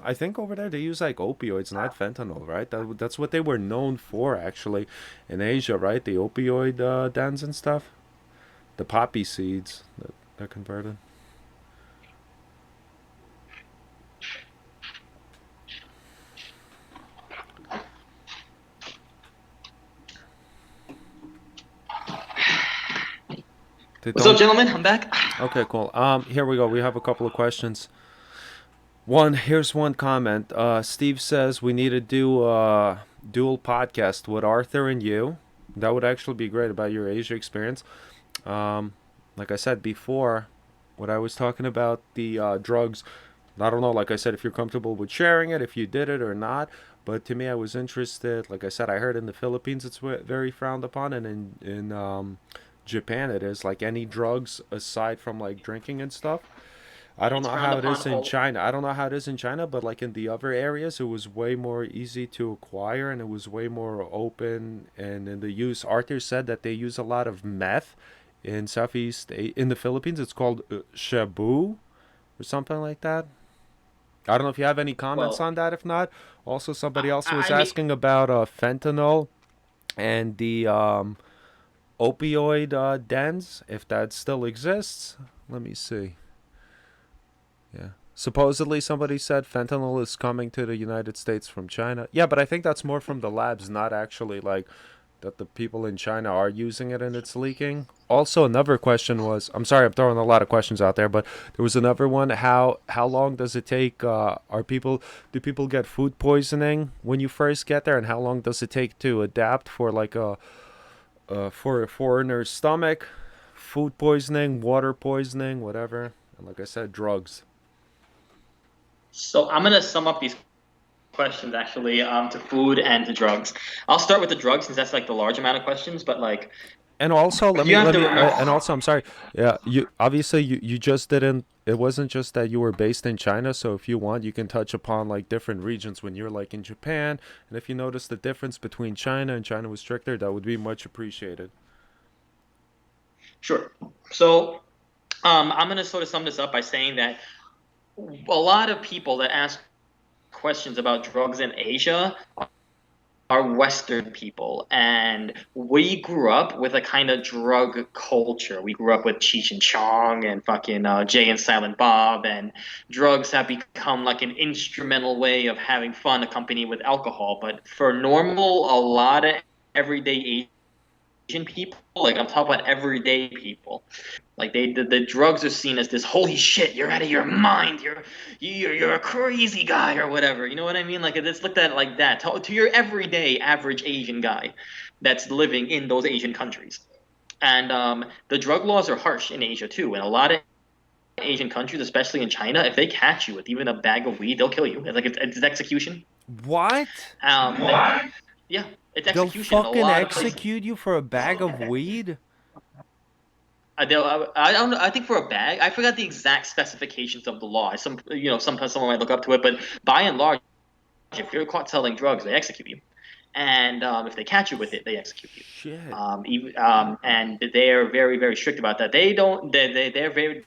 I think over there they use like opioids, not fentanyl, right? That's what they were known for actually in Asia, right? The opioid dens and stuff, the poppy seeds that they're converted. They What's up, don't. gentlemen? I'm back. Okay, cool. Here we go. We have a couple of questions. Here's one comment. Steve says we need to do a dual podcast with Arthur and you. That would actually be great about your Asia experience. Um, like I said before, What I was talking about the drugs. I don't know, like I said, if you're comfortable with sharing it, if you did it or not. But to me, I was interested. Like I said, I heard in the Philippines it's very frowned upon, and in Japan it is. Like any drugs aside from like drinking and stuff. I don't It's know frowned how it upon is in all. China. I don't know how it is in China, but like in the other areas, it was way more easy to acquire and it was way more open. And in the use, Arthur said that they use a lot of meth in in the Philippines. It's called shabu or something like that. I don't know if you have any comments Well, on that. If not, also somebody else was I mean, asking about fentanyl and the opioid dens, if that still exists. Let me see. Yeah. Supposedly, somebody said fentanyl is coming to the United States from China. Yeah, but I think that's more from the labs, not actually like that the people in China are using it and it's leaking. Also, another question was, I'm sorry, I'm throwing a lot of questions out there, but there was another one. How long does it take? Are people Do people get food poisoning when you first get there, and how long does it take to adapt for like a for a foreigner's stomach, food poisoning, water poisoning, whatever, and like I said, drugs. so I'm gonna sum up these questions actually to food and to drugs. I'll start with the drugs since that's like the large amount of questions, but like And also, you have let to me, remember. and also, I'm sorry. Yeah, you obviously you just didn't. It wasn't just that you were based in China. So if you want, you can touch upon like different regions when you're like in Japan, and if you notice the difference between China and China was stricter, that would be much appreciated. Sure. So I'm gonna sort of sum this up by saying that a lot of people that ask questions about drugs in Asia are Western people, and we grew up with a kind of drug culture. We grew up with Cheech and Chong and fucking Jay and Silent Bob, and drugs have become like an instrumental way of having fun accompanied with alcohol. But for normal, a lot of everyday Asian people, like I'm talking about everyday people, like the drugs are seen as this holy shit, you're out of your mind, you're a crazy guy or whatever. You know what I mean? Like it's looked at like that to your everyday average Asian guy that's living in those Asian countries. And the drug laws are harsh in Asia too. In a lot of Asian countries, especially in China, if they catch you with even a bag of weed, they'll kill you. It's like it's execution. What? What? Yeah, it's They'll execution in a fucking lot of places. execute you for a bag of weed? I don't know. I think for a bag, I forgot the exact specifications of the law. Sometimes someone might look up to it, but by and large, if you're caught selling drugs, they execute you, and if they catch you with it, they execute you. Shit. And they're very, very strict about that. They don't. They're very.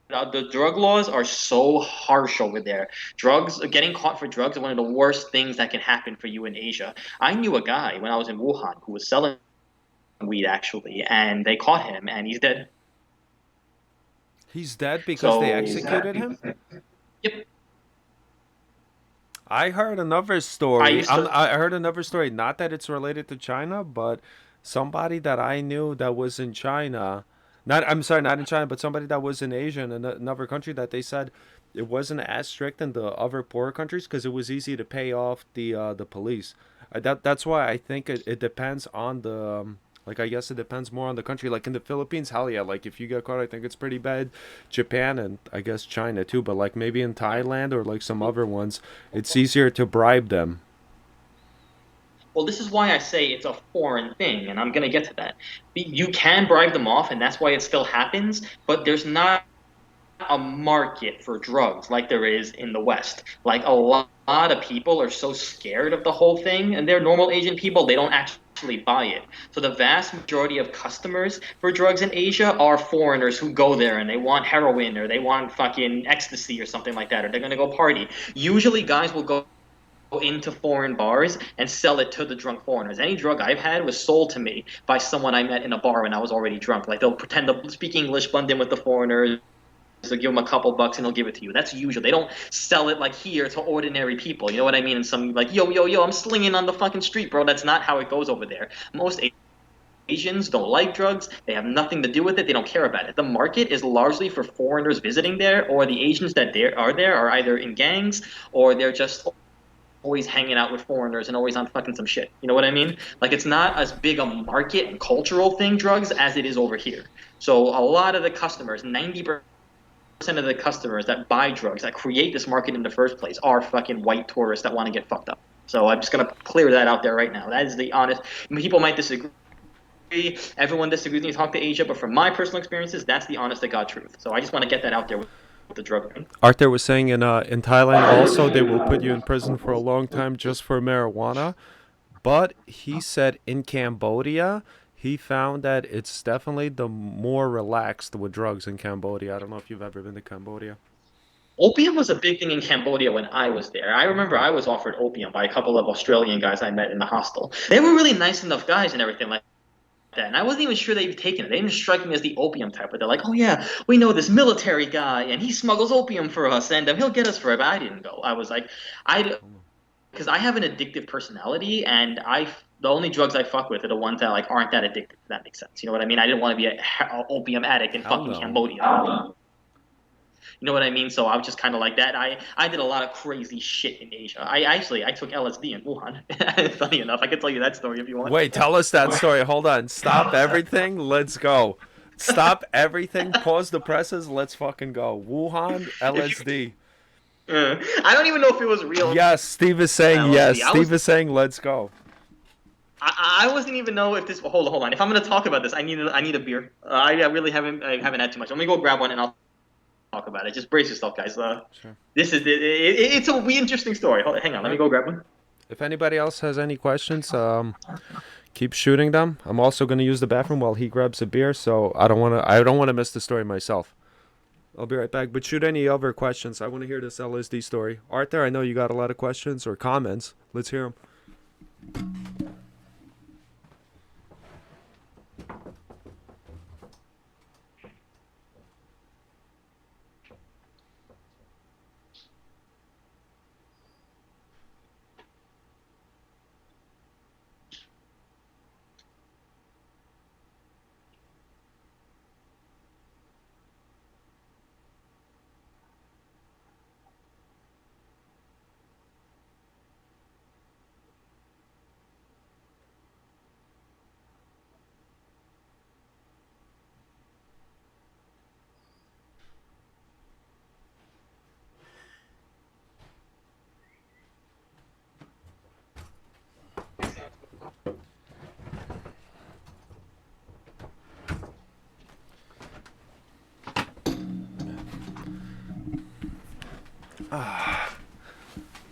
The drug laws are so harsh over there. Drugs, getting caught for drugs is one of the worst things that can happen for you in Asia. I knew a guy when I was in Wuhan who was selling weed actually, and they caught him, and he's dead. He's dead because they So, executed him? yep. I heard another I story. used to. I heard another story. Not that it's related to China, but somebody that I knew that was in China. Not I'm sorry, not in China, but somebody that was in Asia in another country that they said it wasn't as strict in the other poorer countries because it was easy to pay off the police. That's why I think it depends on the like I guess it depends more on the country. Like in the Philippines, hell yeah, like if you get caught, I think it's pretty bad. Japan and I guess China too, but like maybe in Thailand or like some other ones, it's easier to bribe them. Well, this is why I say it's a foreign thing, and I'm going to get to that. You can bribe them off, and that's why it still happens, but there's not a market for drugs like there is in the West. Like a lot of people are so scared of the whole thing, and they're normal Asian people, they don't actually buy it. So the vast majority of customers for drugs in Asia are foreigners who go there and they want heroin or they want fucking ecstasy or something like that, or they're going to go party. Usually guys will go into foreign bars and sell it to the drunk foreigners. Any drug I've had was sold to me by someone I met in a bar when I was already drunk. Like they'll pretend to speak English, blend in with the foreigners, they'll give them a couple bucks and they'll give it to you. That's usual. They don't sell it like here to ordinary people. You know what I mean? And some like, yo, I'm slinging on the fucking street, bro. That's not how it goes over there. Most Asians don't like drugs. They have nothing to do with it. They don't care about it. The market is largely for foreigners visiting there, or the Asians that there are either in gangs or they're just always hanging out with foreigners and always on fucking some shit. You know what I mean? Like it's not as big a market and cultural thing, drugs, as it is over here. So a lot of the customers, 90% of the customers that buy drugs, that create this market in the first place, are fucking white tourists that want to get fucked up. So I'm just gonna clear that out there right now. That is the honest. I mean, people might disagree. Everyone disagrees when you talk to Asia, but from my personal experiences, that's the honest to God truth. So I just want to get that out there with the drug thing. Arthur was saying in Thailand also they will put you in prison for a long time just for marijuana. But he said in Cambodia, he found that it's definitely the more relaxed with drugs in Cambodia. I don't know if you've ever been to Cambodia. Opium was a big thing in Cambodia when I was there. I remember I was offered opium by a couple of Australian guys I met in the hostel. They were really nice enough guys and everything like that. And I wasn't even sure they'd taken it. They didn't strike me as the opium type, but they're like, oh yeah, we know this military guy and he smuggles opium for us and he'll get us for it. But I didn't go. I was like, because I have an addictive personality and the only drugs I fuck with are the ones that like aren't that addictive. If that makes sense. You know what I mean? I didn't want to be a opium addict in Hell fucking no. Cambodia. You know what I mean? So I was just kind of like that. I did a lot of crazy shit in Asia. I took LSD in Wuhan. Funny enough, I could tell you that story if you want. Wait, tell us that story. Hold on. Stop everything. Let's go. Stop everything. Pause the presses. Let's fucking go. Wuhan, LSD. I don't even know if it was real. Yes, Steve is saying LSD. yes. Steve is saying let's go. I wasn't even know if this. Hold on. If I'm gonna talk about this, I need a beer. I really haven't had too much. Let me go grab one and I'll talk about it. Just brace yourself, guys. Sure. This is it's a wee interesting story. Hang on. Let me go grab one. If anybody else has any questions, keep shooting them. I'm also going to use the bathroom while he grabs a beer, so I don't want to miss the story myself. I'll be right back. But shoot any other questions. I want to hear this LSD story. Arthur, I know you got a lot of questions or comments. Let's hear them.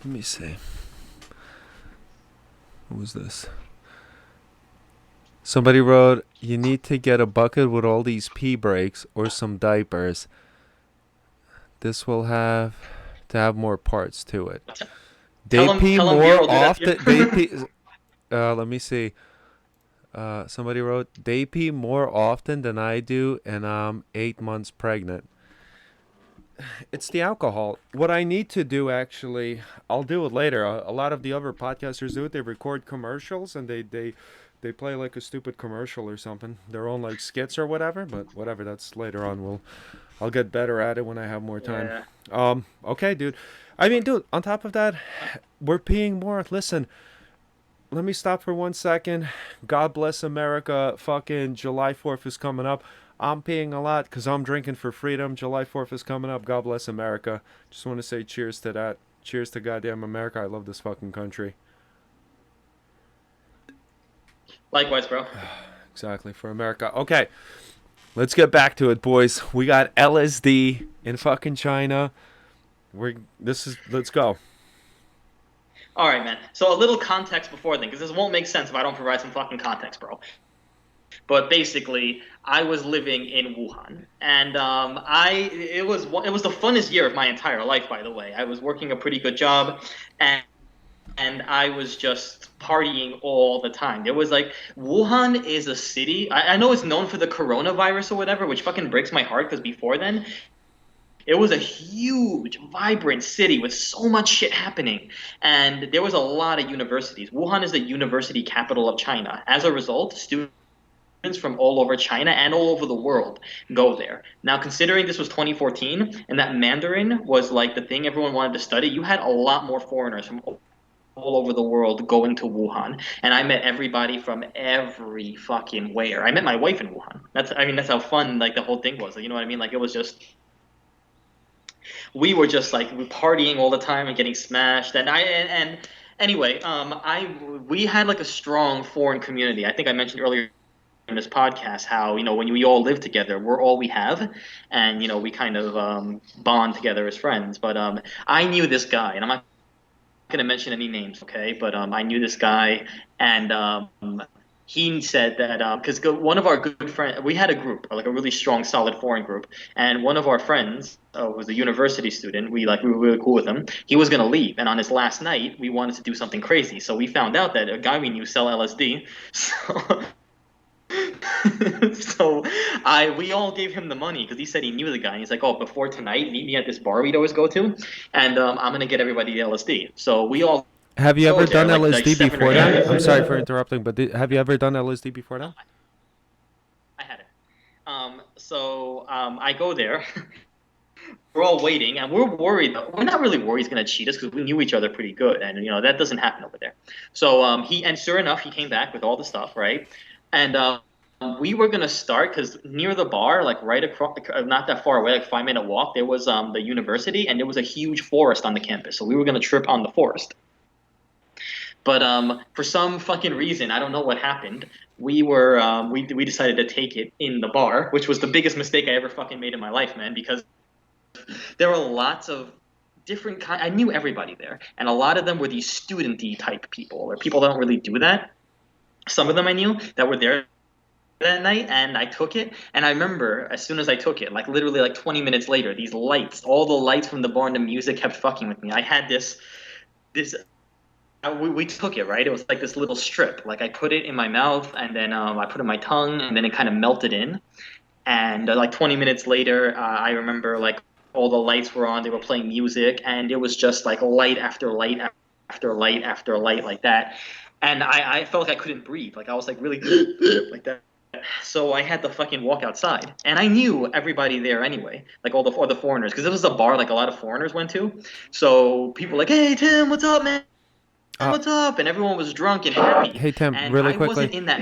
Let me see. What was this? Somebody wrote, you need to get a bucket with all these pee breaks or some diapers. This will have to have more parts to it. They pee more often. They pee. Let me see. Somebody wrote, they pee more often than I do, and I'm 8 months pregnant. It's the alcohol. What I need to do, actually, I'll do it later. A lot of the other podcasters do it. They record commercials and they play like a stupid commercial or something. Their own like skits or whatever. But whatever, that's later on. I'll get better at it when I have more time. Yeah. Okay, dude. I mean, dude. On top of that, we're peeing more. Listen. Let me stop for 1 second. God bless America. Fucking July 4th is coming up. I'm peeing a lot because I'm drinking for freedom. July 4th is coming up. God bless America. Just want to say cheers to that. Cheers to goddamn America. I love this fucking country. Likewise, bro. Exactly, for America. Okay, let's get back to it, boys. We got LSD in fucking China. Let's go. All right, man. So a little context before then, because this won't make sense if I don't provide some fucking context, bro. But basically, I was living in Wuhan, and it was the funnest year of my entire life. By the way, I was working a pretty good job, and I was just partying all the time. There was like Wuhan is a city. I know it's known for the coronavirus or whatever, which fucking breaks my heart because before then, it was a huge, vibrant city with so much shit happening. And there was a lot of universities. Wuhan is the university capital of China. As a result, students from all over China and all over the world go there. Now, considering this was 2014 and that Mandarin was like the thing everyone wanted to study, you had a lot more foreigners from all over the world going to Wuhan. And I met everybody from every fucking where. I met my wife in Wuhan. That's how fun like the whole thing was. You know what I mean? Like it was just We were just like we partying all the time and getting smashed. And anyway, we had like a strong foreign community. I think I mentioned earlier in this podcast how when we all live together, we're all we have, and we kind of bond together as friends. But I knew this guy, and I'm not going to mention any names, okay? But I knew this guy, and he said that because one of our good friends, we had a group, like a really strong, solid foreign group, and one of our friends was a university student. We were really cool with him. He was going to leave, and on his last night, we wanted to do something crazy. So we found out that a guy we knew sell LSD. So so we all gave him the money because he said he knew the guy. And he's like, "Oh, before tonight, meet me at this bar we'd always go to, and I'm gonna get everybody the LSD." So we all Have you go ever there, done like LSD 7 or before 8 that? of I'm us. sorry for interrupting, but have you ever done LSD before No, that? I had it. I go there. We're all waiting, and we're worried. We're not really worried he's gonna cheat us because we knew each other pretty good, and that doesn't happen over there. So and sure enough, he came back with all the stuff, right? And we were gonna start because near the bar, like right across, not that far away, like 5 minute walk, there was the university, and there was a huge forest on the campus. So we were gonna trip on the forest. But for some fucking reason, I don't know what happened. We decided to take it in the bar, which was the biggest mistake I ever fucking made in my life, man. Because there were lots of different kind. I knew everybody there, and a lot of them were these studenty type people, or people that don't really do that. Some of them I knew that were there that night, and I took it. And I remember as soon as I took it, like literally like 20 minutes later, these lights, all the lights from the bar and the music kept fucking with me. I had this. We took it, right. It was like this little strip. Like I put it in my mouth, and then I put it in my tongue, and then it kind of melted in. And like 20 minutes later, I remember like all the lights were on. They were playing music, and it was just like light after light after light after light like that. And I felt like I couldn't breathe. Like I was like really like that. So I had to fucking walk outside, and I knew everybody there anyway, like all the foreigners, because it was a bar like a lot of foreigners went to. So people were like, "Hey Tim, what's up, man? Uh, What's up?" And everyone was drunk and happy, hey Tim, and really I quickly. wasn't in that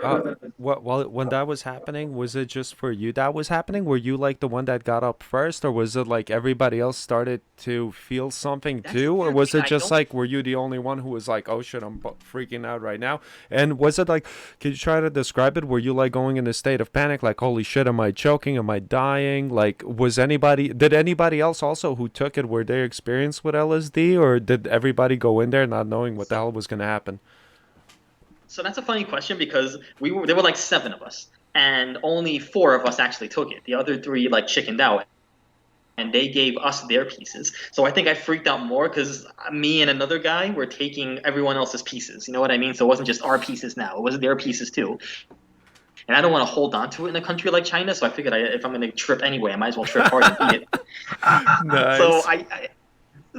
bar. When that was happening, was it just for you that was happening? Were you like the one that got up first, or was it like everybody else started to feel something That's the too, or weird was thing. it I just don't. like were you the only one who was like, oh shit, I'm freaking out right now? And was it like, could you try to describe it? Were you like going in a state of panic, like holy shit, am I choking? Am I dying? Like, did anybody else also who took it, were they experienced with LSD, or did everybody go in there not knowing what the So hell was gonna happen? So that's a funny question because there were like 7 of us, and only 4 of us actually took it. The other 3 like chickened out, and they gave us their pieces. So I think I freaked out more because me and another guy were taking everyone else's pieces. You know what I mean? So it wasn't just our pieces now; it was their pieces too. And I don't want to hold on to it in a country like China, so I figured if I'm going to trip anyway, I might as well trip hard and eat it. So Nice.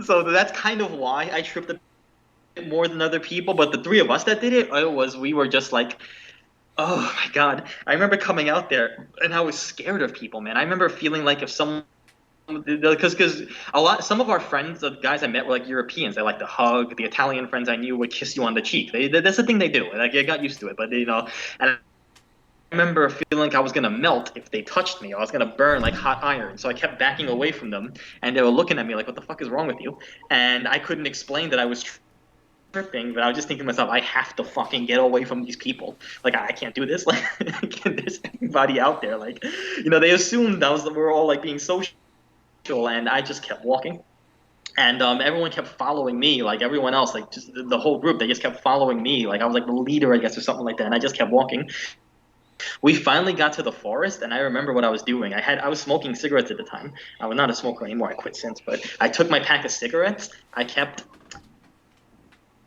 so that's kind of why I tripped a bit more than other people. But the 3 of us that did it, we were just like, oh my God. I remember coming out there and I was scared of people, man. I remember feeling like if someone because some of our friends, the guys I met were like Europeans. They like to hug. The Italian friends I knew would kiss you on the cheek. That's the thing they do. Like I got used to it, but and I remember feeling like I was gonna melt if they touched me. I was gonna burn like hot iron. So I kept backing away from them, and they were looking at me like, "What the fuck is wrong with you?" And I couldn't explain that I was tripping, but I was just thinking to myself, I have to fucking get away from these people. Like I can't do this. Like there's anybody out there. Like they assumed we were all like being social, and I just kept walking. And everyone kept following me, like everyone else, like just the whole group. They just kept following me, like I was like the leader, I guess, or something like that. And I just kept walking. We finally got to the forest, and I remember what I was doing. I was smoking cigarettes at the time. I was not a smoker anymore. I quit since, but I took my pack of cigarettes. I kept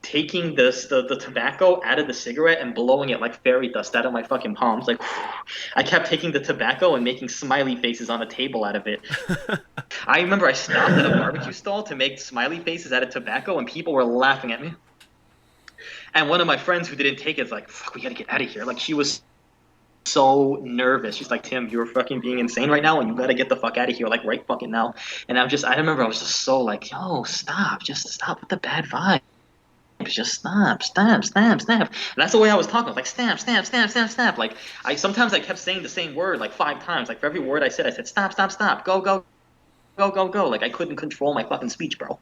taking the tobacco out of the cigarette and blowing it like fairy dust out of my fucking palms. Like I kept taking the tobacco and making smiley faces on the table out of it. I remember I stopped at a barbecue stall to make smiley faces out of tobacco, and people were laughing at me. And one of my friends who didn't take it was like, "Fuck, we gotta get out of here." Like she was so nervous. She's like, "Tim, you're fucking being insane right now, and you gotta get the fuck out of here, like right fucking now." And I remember I was just so like, "Yo, stop, just stop with the bad vibe. Just snap, snap, snap, snap." And that's the way I was talking. I was like, snap, snap, snap, snap, snap. Like sometimes I kept saying the same word like 5 times. Like for every word I said, stop, stop, stop, go, go, go, go, go. Like I couldn't control my fucking speech, bro.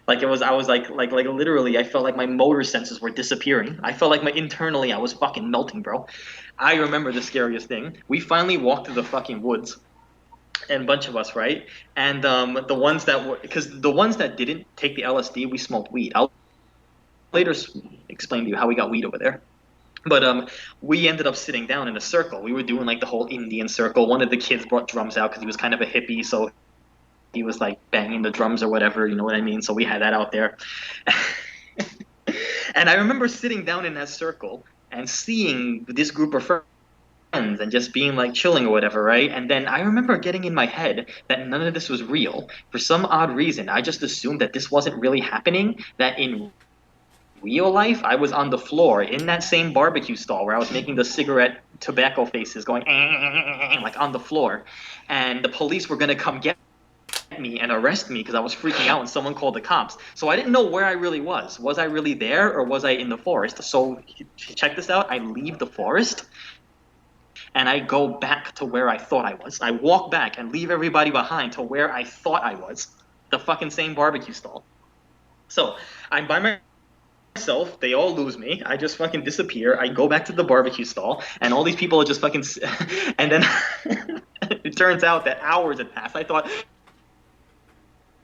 Like it was, I was like literally, I felt like my motor senses were disappearing. I felt like my internally, I was fucking melting, bro. I remember the scariest thing. We finally walked through the fucking woods, and a bunch of us, right? And the ones that were, because the ones that didn't take the LSD, we smoked weed. I'll later explain to you how we got weed over there. But we ended up sitting down in a circle. We were doing like the whole Indian circle. One of the kids brought drums out because he was kind of a hippie, so he was like banging the drums or whatever, you know what I mean? So we had that out there. And I remember sitting down in that circle and seeing this group of friends and just being like chilling or whatever, right? And then I remember getting in my head that none of this was real. For some odd reason, I just assumed that this wasn't really happening, that in real life, I was on the floor in that same barbecue stall where I was making the cigarette tobacco faces going like on the floor. And the police were going to come get me and arrest me because I was freaking out and someone called the cops. So I didn't know where I really was. Was I really there or was I in the forest? So check this out. I leave the forest and I go back to where I thought I was. I walk back and leave everybody behind to where I thought I was. The fucking same barbecue stall. So I'm by myself. They all lose me. I just fucking disappear. I go back to the barbecue stall and all these people are just fucking and then it turns out that hours had passed. I thought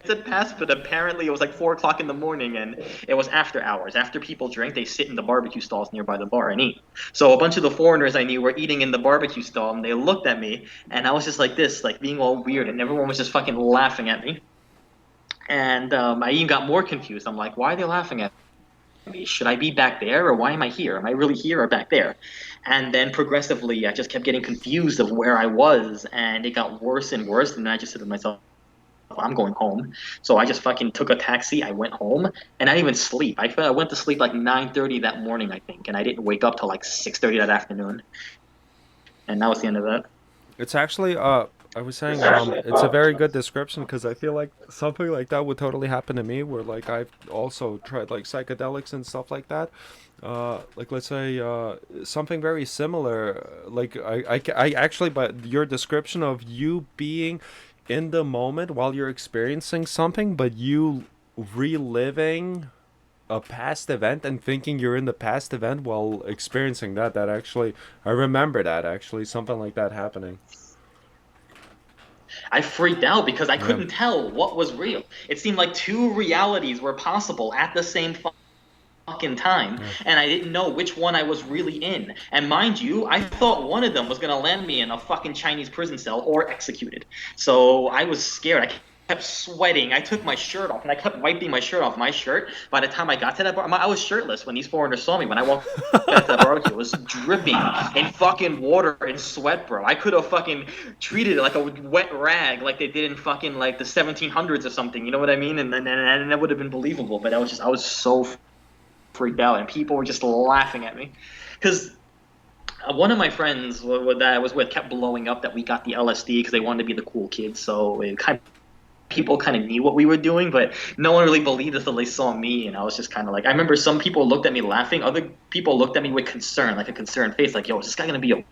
it had passed, but apparently it was like 4 o'clock in the morning, and it was after hours. After people drink, they sit in the barbecue stalls nearby the bar and eat. So a bunch of the foreigners I knew were eating in the barbecue stall, and they looked at me, and I was just like this, like being all weird, and everyone was just fucking laughing at me. And I even got more confused. I'm like, why are they laughing at me? Should I be back there, or why am I here? Am I really here or back there? And then progressively, I just kept getting confused of where I was, and it got worse and worse. And then I just said to myself, I'm going home. So I just fucking took a taxi. I went home, and I didn't even sleep. I went to sleep like 9:30 that morning, I think, and I didn't wake up till like 6:30 that afternoon. And that was the end of that. It's actually I was saying it's a very good description because I feel like something like that would totally happen to me where like I've also tried like psychedelics and stuff like that. Like let's say something very similar. Like I actually, but your description of you being in the moment while you're experiencing something, but you reliving a past event and thinking you're in the past event while experiencing that. That actually, I remember that actually something like that happening. I freaked out because I Yeah. couldn't tell what was real. It seemed like two realities were possible at the same fucking time, Yeah. and I didn't know which one I was really in. And mind you, I thought one of them was gonna land me in a fucking Chinese prison cell or executed. So I was scared. I kept sweating. I took my shirt off and I kept wiping my shirt off my shirt. By the time I got to that bar, I was shirtless when these foreigners saw me. When I walked back to that barbecue, it was dripping in fucking water and sweat, bro. I could have fucking treated it like a wet rag, like they did in fucking like the 1700s or something. You know what I mean? And that would have been believable. But I was so freaked out, and people were just laughing at me because one of my friends that I was with kept blowing up that we got the LSD because they wanted to be the cool kids. So people kind of knew what we were doing, but no one really believed us until they saw me. And I was just kind of like, I remember some people looked at me laughing, other people looked at me with concern, like a concerned face, like, yo, is this guy gonna be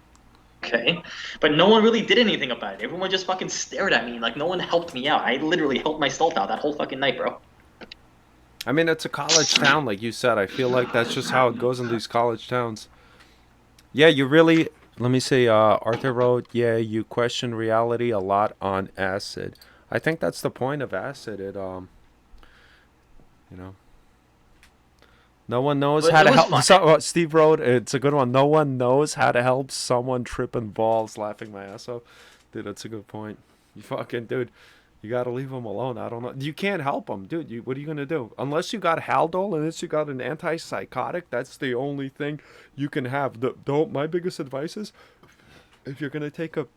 okay? But no one really did anything about it. Everyone just fucking stared at me, like no one helped me out. I literally helped myself out that whole fucking night, bro. I mean, it's a college town, like you said. I feel like that's just how it goes in these college towns. Yeah, you really. Let me see. Arthur wrote, "Yeah, you question reality a lot on acid." I think that's the point of acid. You know, no one knows But how it to was help. fun. Steve wrote, "It's a good one. No one knows how to help someone tripping balls, laughing my ass off." Dude, that's a good point. You fucking dude. You gotta leave them alone. I don't know. You can't help them, dude. What are you gonna do? Unless you got Haldol, unless you got an antipsychotic, that's the only thing you can have. Don't. My biggest advice is, if you're gonna take a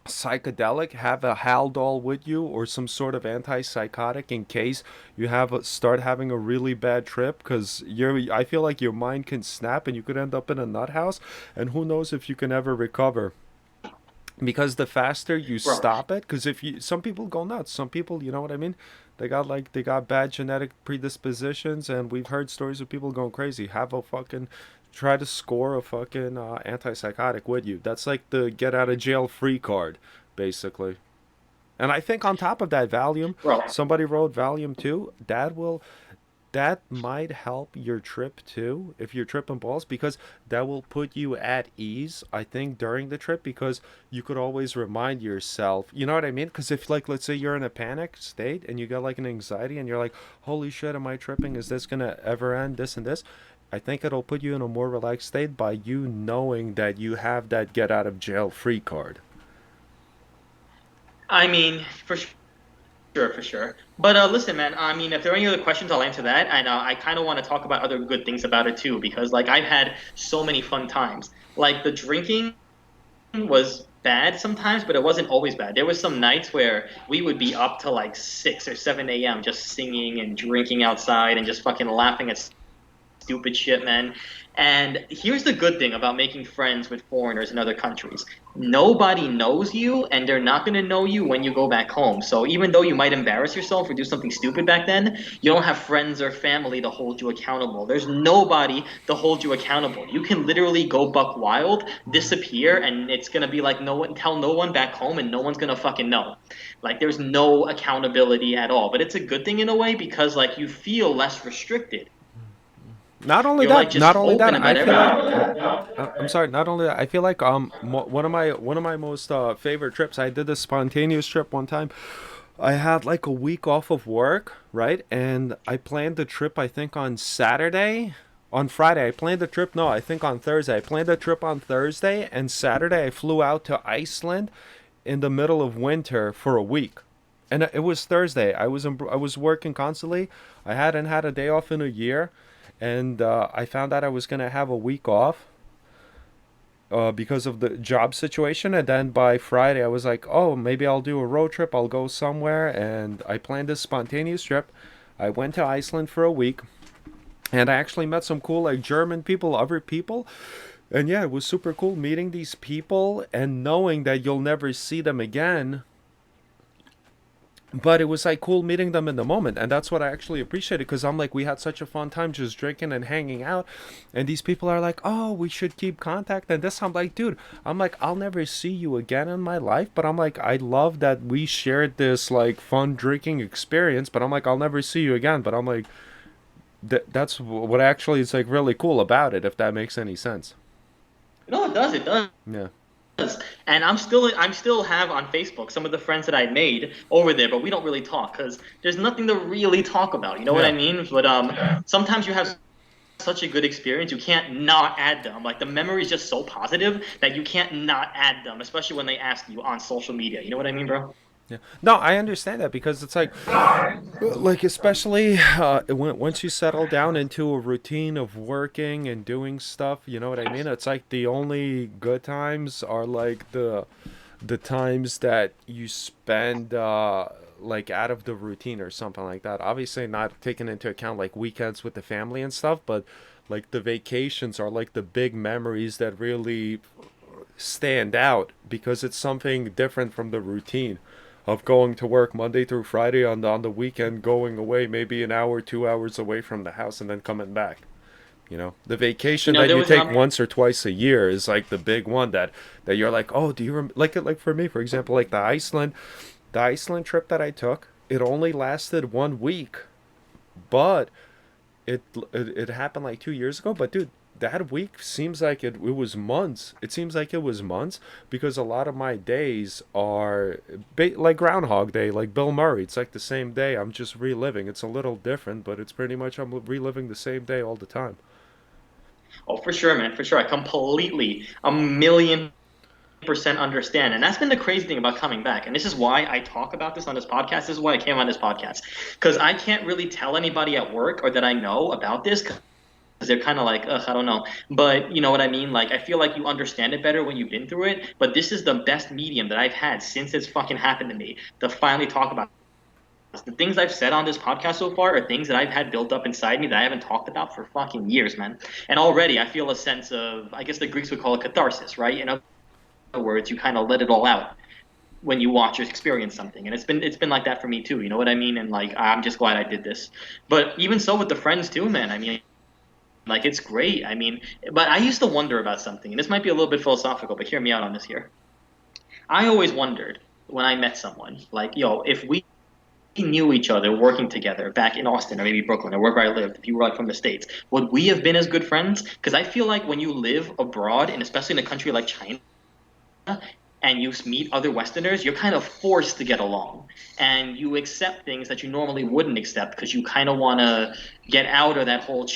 psychedelic, have a Haldol with you or some sort of antipsychotic in case you start having a really bad trip. Because I feel like your mind can snap and you could end up in a nut house, and who knows if you can ever recover because the faster you Bro, stop it, because if you some people go nuts, some people, you know what I mean, they got bad genetic predispositions, and we've heard stories of people going crazy. Have a fucking try to score a fucking antipsychotic with you. That's like the get out of jail free card, basically. And I think on top of that, Valium, Bro, somebody wrote Valium too. That might help your trip too if you're tripping balls, because that will put you at ease, I think, during the trip, because you could always remind yourself, you know what I mean? Because if, like, let's say you're in a panic state and you got like an anxiety and you're like, holy shit, am I tripping? Is this gonna ever end? This and this. I think it'll put you in a more relaxed state by you knowing that you have that get out of jail free card. I mean, for sure. But listen, man. I mean, if there are any other questions, I'll answer that. And I kind of want to talk about other good things about it too, because like I've had so many fun times. Like the drinking was bad sometimes, but it wasn't always bad. There was some nights where we would be up to like 6 or 7 a.m. just singing and drinking outside and just fucking laughing at stupid shit, man. And here's the good thing about making friends with foreigners in other countries. Nobody knows you, and they're not going to know you when you go back home. So even though you might embarrass yourself or do something stupid back then, you don't have friends or family to hold you accountable. There's nobody to hold you accountable. You can literally go buck wild, disappear, and it's going to be like no one tell no one back home, and no one's going to fucking know. Like there's no accountability at all. But it's a good thing in a way because like you feel less restricted. Not only You're like that, just not only that, open I about feel like everything. I'm sorry. Not only that, I feel like one of my most favorite trips. I did this spontaneous trip one time. I had like a week off of work, right? And I planned the trip. I think on Saturday, on Friday. I planned the trip. No, I think on Thursday. I planned the trip on Thursday, and Saturday I flew out to Iceland in the middle of winter for a week. And it was Thursday. I was working constantly. I hadn't had a day off in a year, and I found out I was gonna have a week off because of the job situation. And then by Friday, I was like, oh, maybe I'll do a road trip. I'll go somewhere. And I planned this spontaneous trip. I went to Iceland for a week, and I actually met some cool, like, German people, other people. And yeah, it was super cool meeting these people and knowing that you'll never see them again. But it was like cool meeting them in the moment, and that's what I actually appreciated, because I'm like, we had such a fun time just drinking and hanging out. And these people are like, oh, we should keep contact and this. I'm like, dude, I'm like, I'll never see you again in my life, but I'm like, I love that we shared this like fun drinking experience. But I'm like, I'll never see you again. But I'm like, that's what actually is like really cool about it, if that makes any sense. No, it does. It does. Yeah. And I'm still have on Facebook some of the friends that I made over there, but we don't really talk because there's nothing to really talk about. You know what I Yeah. mean? But sometimes you have such a good experience, you can't not add them. Like the memory is just so positive that you can't not add them, especially when they ask you on social media. You know what I mean, bro? Yeah. No, I understand that, because it's like especially once you settle down into a routine of working and doing stuff, you know what I mean? It's like the only good times are like the times that you spend like out of the routine or something like that. Obviously not taking into account like weekends with the family and stuff, but like the vacations are like the big memories that really stand out, because it's something different from the routine of going to work Monday through Friday, on the weekend going away maybe an hour, 2 hours away from the house, and then coming back. The You vacation know, that there you was an take once or twice a year is like the big one that you're like, oh, do you like for me, for example, like the Iceland trip that I took. It only lasted one week, but it happened like 2 years ago. But dude, that week seems like it was months. It seems like it was months, because a lot of my days are like Groundhog Day, like Bill Murray. It's like the same day. I'm just reliving. It's a little different, but it's pretty much I'm reliving the same day all the time. oh, for sure, man, for sure. I completely, a million percent understand. And that's been the crazy thing about coming back. And this is why I talk about this on this podcast. This is why I came on this podcast. Because I can't really tell anybody at work or that I know about this because they're kind of like, ugh, I don't know. But you know what I mean? Like, I feel like you understand it better when you've been through it. But this is the best medium that I've had since it's fucking happened to me to finally talk about this. The things I've said on this podcast so far are things that I've had built up inside me that I haven't talked about for fucking years, man. And already I feel a sense of, I guess the Greeks would call it catharsis, right? In other words, you kind of let it all out when you watch or experience something. And it's been like that for me too. You know what I mean? And like, I'm just glad I did this. But even so with the friends too, man. I mean, like it's great. I mean, but I used to wonder about something, and this might be a little bit philosophical, but hear me out on this here. I always wondered, when I met someone. Like, yo, if we knew each other working together back in Austin or maybe Brooklyn or wherever I lived, if you were like from the States, would we have been as good friends? Because I feel like when you live abroad, and especially in a country like China, and you meet other Westerners, you're kind of forced to get along. And you accept things that you normally wouldn't accept because you kind of want to get out of that whole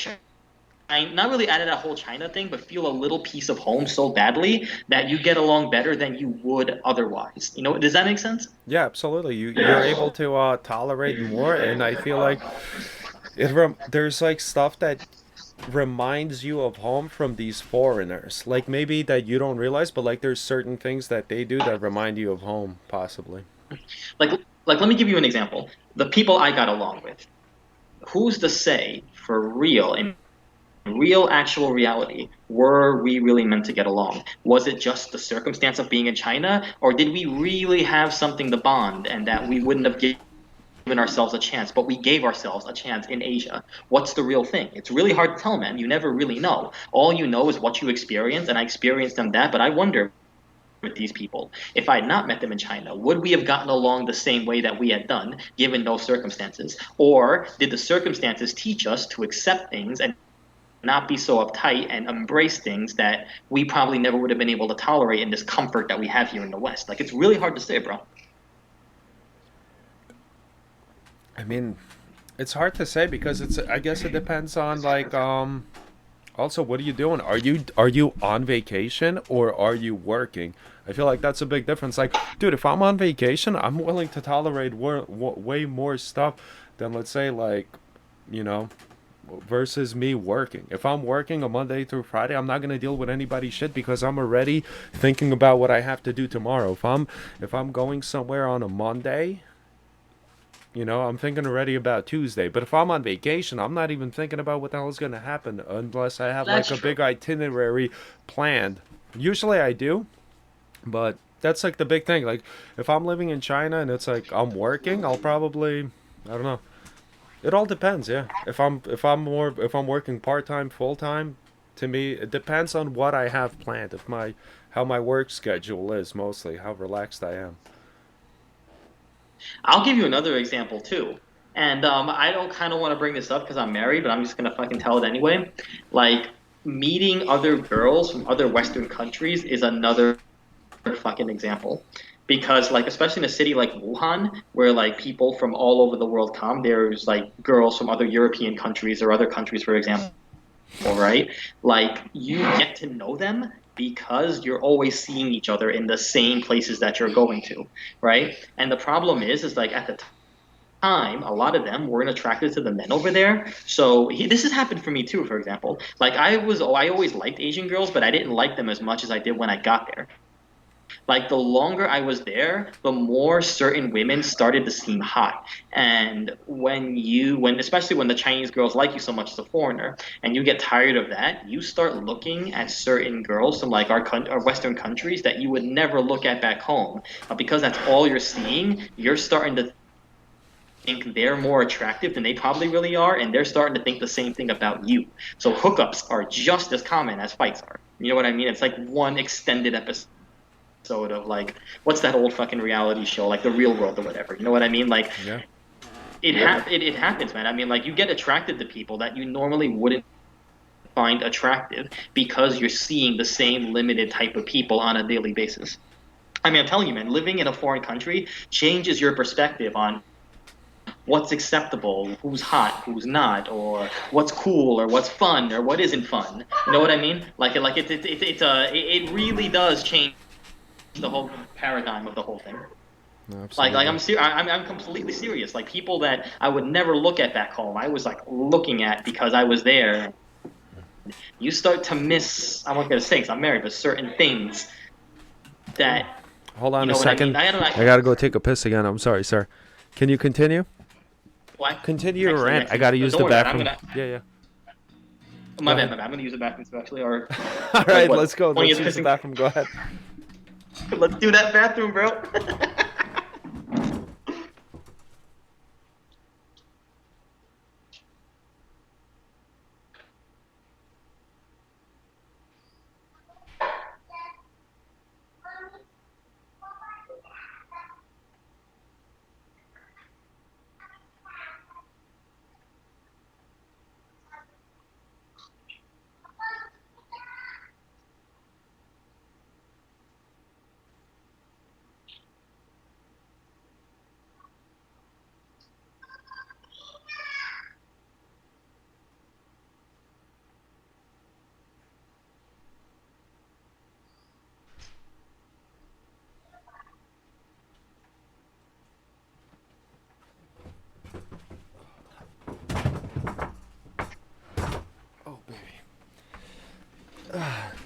not really out of that whole China thing, but feel a little piece of home so badly that you get along better than you would otherwise. You know, does that make sense? Yeah, absolutely. You're able to tolerate more, and I feel like there's like stuff that reminds you of home from these foreigners. Like maybe that you don't realize, but like there's certain things that they do that remind you of home, possibly. Like, like, let me give you an example. The people I got along with. Who's to say for real in real actual reality, were we really meant to get along? Was it just the circumstance of being in China, or did we really have something to bond and that we wouldn't have given ourselves a chance, but we gave ourselves a chance in Asia? What's the real thing? It's really hard to tell, man. You never really know. All you know is what you experience, and I experienced them that, but I wonder with these people. If I had not met them in China, would we have gotten along the same way that we had done, given those circumstances? Or did the circumstances teach us to accept things and not be so uptight and embrace things that we probably never would have been able to tolerate in this comfort that we have here in the West? Like, it's really hard to say, bro. I mean, it's hard to say because it's. I guess it depends on like Also, what are you doing? Are you on vacation or are you working? I feel like that's a big difference. Like, dude, if I'm on vacation, I'm willing to tolerate way more stuff than let's say like, you know, versus me working. If I'm working a Monday through Friday, I'm not gonna deal with anybody's shit because I'm already thinking about what I have to do tomorrow. If I'm going somewhere on a Monday, I'm thinking already about Tuesday. But if I'm on vacation, I'm not even thinking about what the hell is going to happen unless I have like That's a true. big itinerary planned. Usually I do, but that's like the big thing. Like if I'm living in China and it's like I'm working, I'll probably I don't know. It all depends, yeah. If I'm working part-time, full-time, to me it depends on what I have planned. If my how my work schedule is mostly, how relaxed I am. I'll give you another example too. And I don't kind of want to bring this up because I'm married, but I'm just gonna fucking tell it anyway. Like, meeting other girls from other Western countries is another fucking example. Because like especially in a city like Wuhan, where like people from all over the world come, there's like girls from other European countries or other countries, for example, right? Like you get to know them because you're always seeing each other in the same places that you're going to, right? And the problem is like at the time, a lot of them weren't attracted to the men over there. So this has happened for me too, for example. Like I always liked Asian girls, but I didn't like them as much as I did when I got there. Like the longer I was there, the more certain women started to seem hot. And especially when the Chinese girls like you so much as a foreigner, and you get tired of that, you start looking at certain girls from like our Western countries that you would never look at back home. But because that's all you're seeing, you're starting to think they're more attractive than they probably really are, and they're starting to think the same thing about you. So hookups are just as common as fights are. You know what I mean? It's like one extended episode of like what's that old fucking reality show like the real world or whatever, you know what I mean? Like Yeah. it happens, man. I mean, like you get attracted to people that you normally wouldn't find attractive because you're seeing the same limited type of people on a daily basis. I mean, I'm telling you, man, living in a foreign country changes your perspective on what's acceptable, who's hot, who's not, or what's cool, or what's fun, or what isn't fun. You know what I mean? It really does change the whole paradigm of the whole thing. Like Absolutely. I'm completely serious. Like people that I would never look at back home, I was like looking at because I was there. You start to miss. I'm not gonna say 'cause I'm married, but certain things that Hold you on a know what I mean. second. I don't know. I gotta go take a piss again. I'm sorry, sir. Can you continue? Well, Continue your rant. I actually, gotta use don't the worry about it. I'm bathroom. gonna. Yeah, yeah. My Go bad, ahead. my bad. I'm gonna use the bathroom too, actually, or All like right, what? let's go. 20 Let's of use the pissing. bathroom. Go ahead. Let's do that bathroom, bro.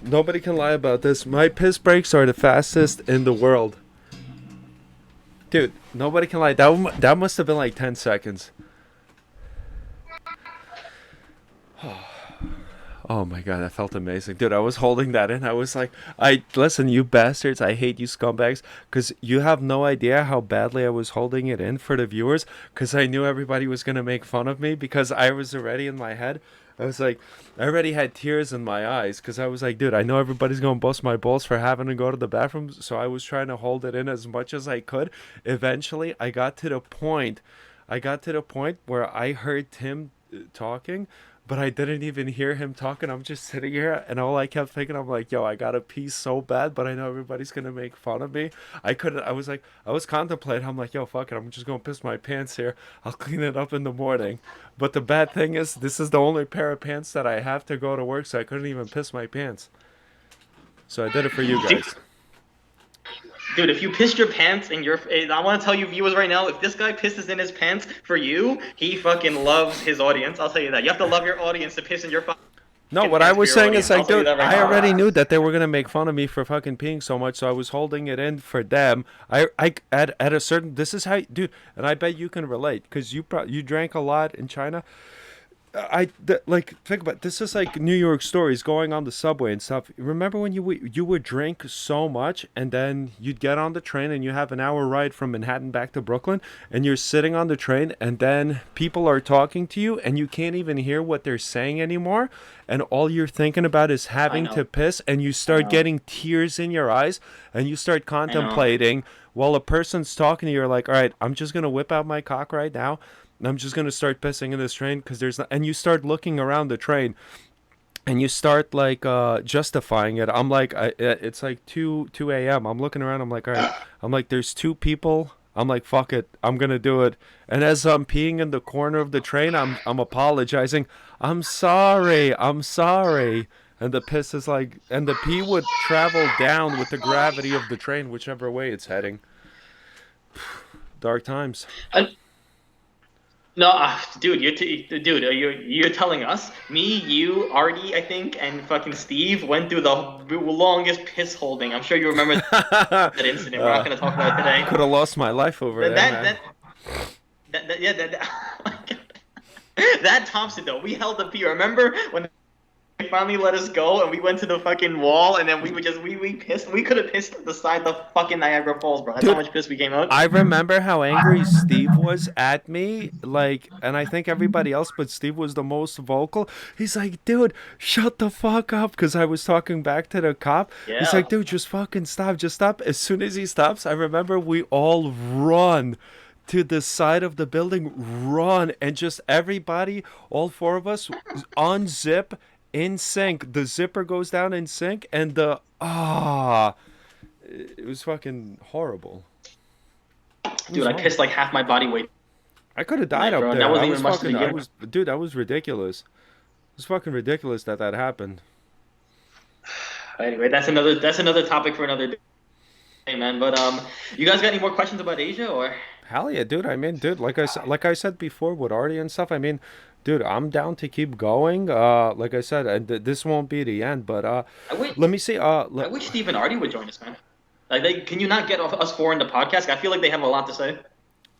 Nobody can lie about this. My piss breaks are the fastest in the world. Dude, nobody can lie. That must have been like 10 seconds. Oh my god, that felt amazing. Dude, I was holding that in. I was like, listen, you bastards, I hate you scumbags. Because you have no idea how badly I was holding it in for the viewers. Because I knew everybody was going to make fun of me. Because I was already in my head. I was like, I already had tears in my eyes. Because I was like, dude, I know everybody's going to bust my balls for having to go to the bathroom. So I was trying to hold it in as much as I could. Eventually, I got to the point. Where I heard Tim talking, but I didn't even hear him talking. I'm just sitting here, and all I kept thinking, I'm like, yo, I gotta pee so bad, but I know everybody's gonna make fun of me. I couldn't. I was contemplating. I'm like, yo, fuck it. I'm just gonna piss my pants here. I'll clean it up in the morning. But the bad thing is, this is the only pair of pants that I have to go to work, so I couldn't even piss my pants. So I did it for you guys. Dude, if you pissed your pants in your, I want to tell you viewers right now, if this guy pisses in his pants for you, he fucking loves his audience. I'll tell you that. You have to love your audience to piss in your fucking No, what I pants for was your saying is audience. I'll like, tell you dude, that right I now. already knew that they were gonna make fun of me for fucking peeing so much, so I was holding it in for them. I at a certain, this is how, dude, and I bet you can relate because you drank a lot in China. Like think about it, this is like New York stories going on the subway and stuff. Remember when you would drink so much and then you'd get on the train and you have an hour ride from Manhattan back to Brooklyn and you're sitting on the train and then people are talking to you and you can't even hear what they're saying anymore and all you're thinking about is I having to know. piss and you I start know. getting tears in your eyes and you start I know. contemplating while a person's talking to you. You're like, all right, I'm just gonna whip out my cock right now. I'm just gonna start pissing in this train because there's not, and you start looking around the train and you start like justifying it. I'm like, it's like two a.m. I'm looking around. I'm like, all right. I'm like, there's two people. I'm like, fuck it. I'm gonna do it. And as I'm peeing in the corner of the train, I'm apologizing. I'm sorry. I'm sorry. And the piss is like, and the pee would travel down with the gravity of the train, whichever way it's heading. Dark times. I, no, dude, dude, you're telling us, me, you, Artie, I think, and fucking Steve went through the longest piss holding. I'm sure you remember that incident. We're not gonna talk about it today. Could have lost my life over That there, that man. yeah, that Thompson though, we held the pee. Remember when they finally let us go and we went to the fucking wall and then we would just we pissed. We could have pissed at the side of the fucking Niagara Falls, bro. That's how Dude, much piss we came out. I remember how angry Steve was at me, like, and I think everybody else, but Steve was the most vocal. He's like, dude, shut the fuck up, because I was talking back to the cop. He's Yeah, like, dude, just fucking stop, just stop. As soon as he stops, I remember we all run to the side of the building, run, and just everybody, all four of us, unzip in sync. The zipper goes down in sync, and it was fucking horrible. It dude, was I horrible. pissed like half my body weight I could have died tonight, up bro, and there. that I wasn't was even much to fucking. I begin was, dude. That was ridiculous. It was fucking ridiculous that that happened. with. Anyway, that's another topic for another day, man. But you guys got any more questions about Asia or? Hell yeah, dude. I mean, dude, like I said before with Artie and stuff. I mean, dude, I'm down to keep going. Like I said, and this won't be the end, but I wish let me see. I wish Steve and Artie would join us, man. Like, can you not get us four in the podcast? I feel like they have a lot to say.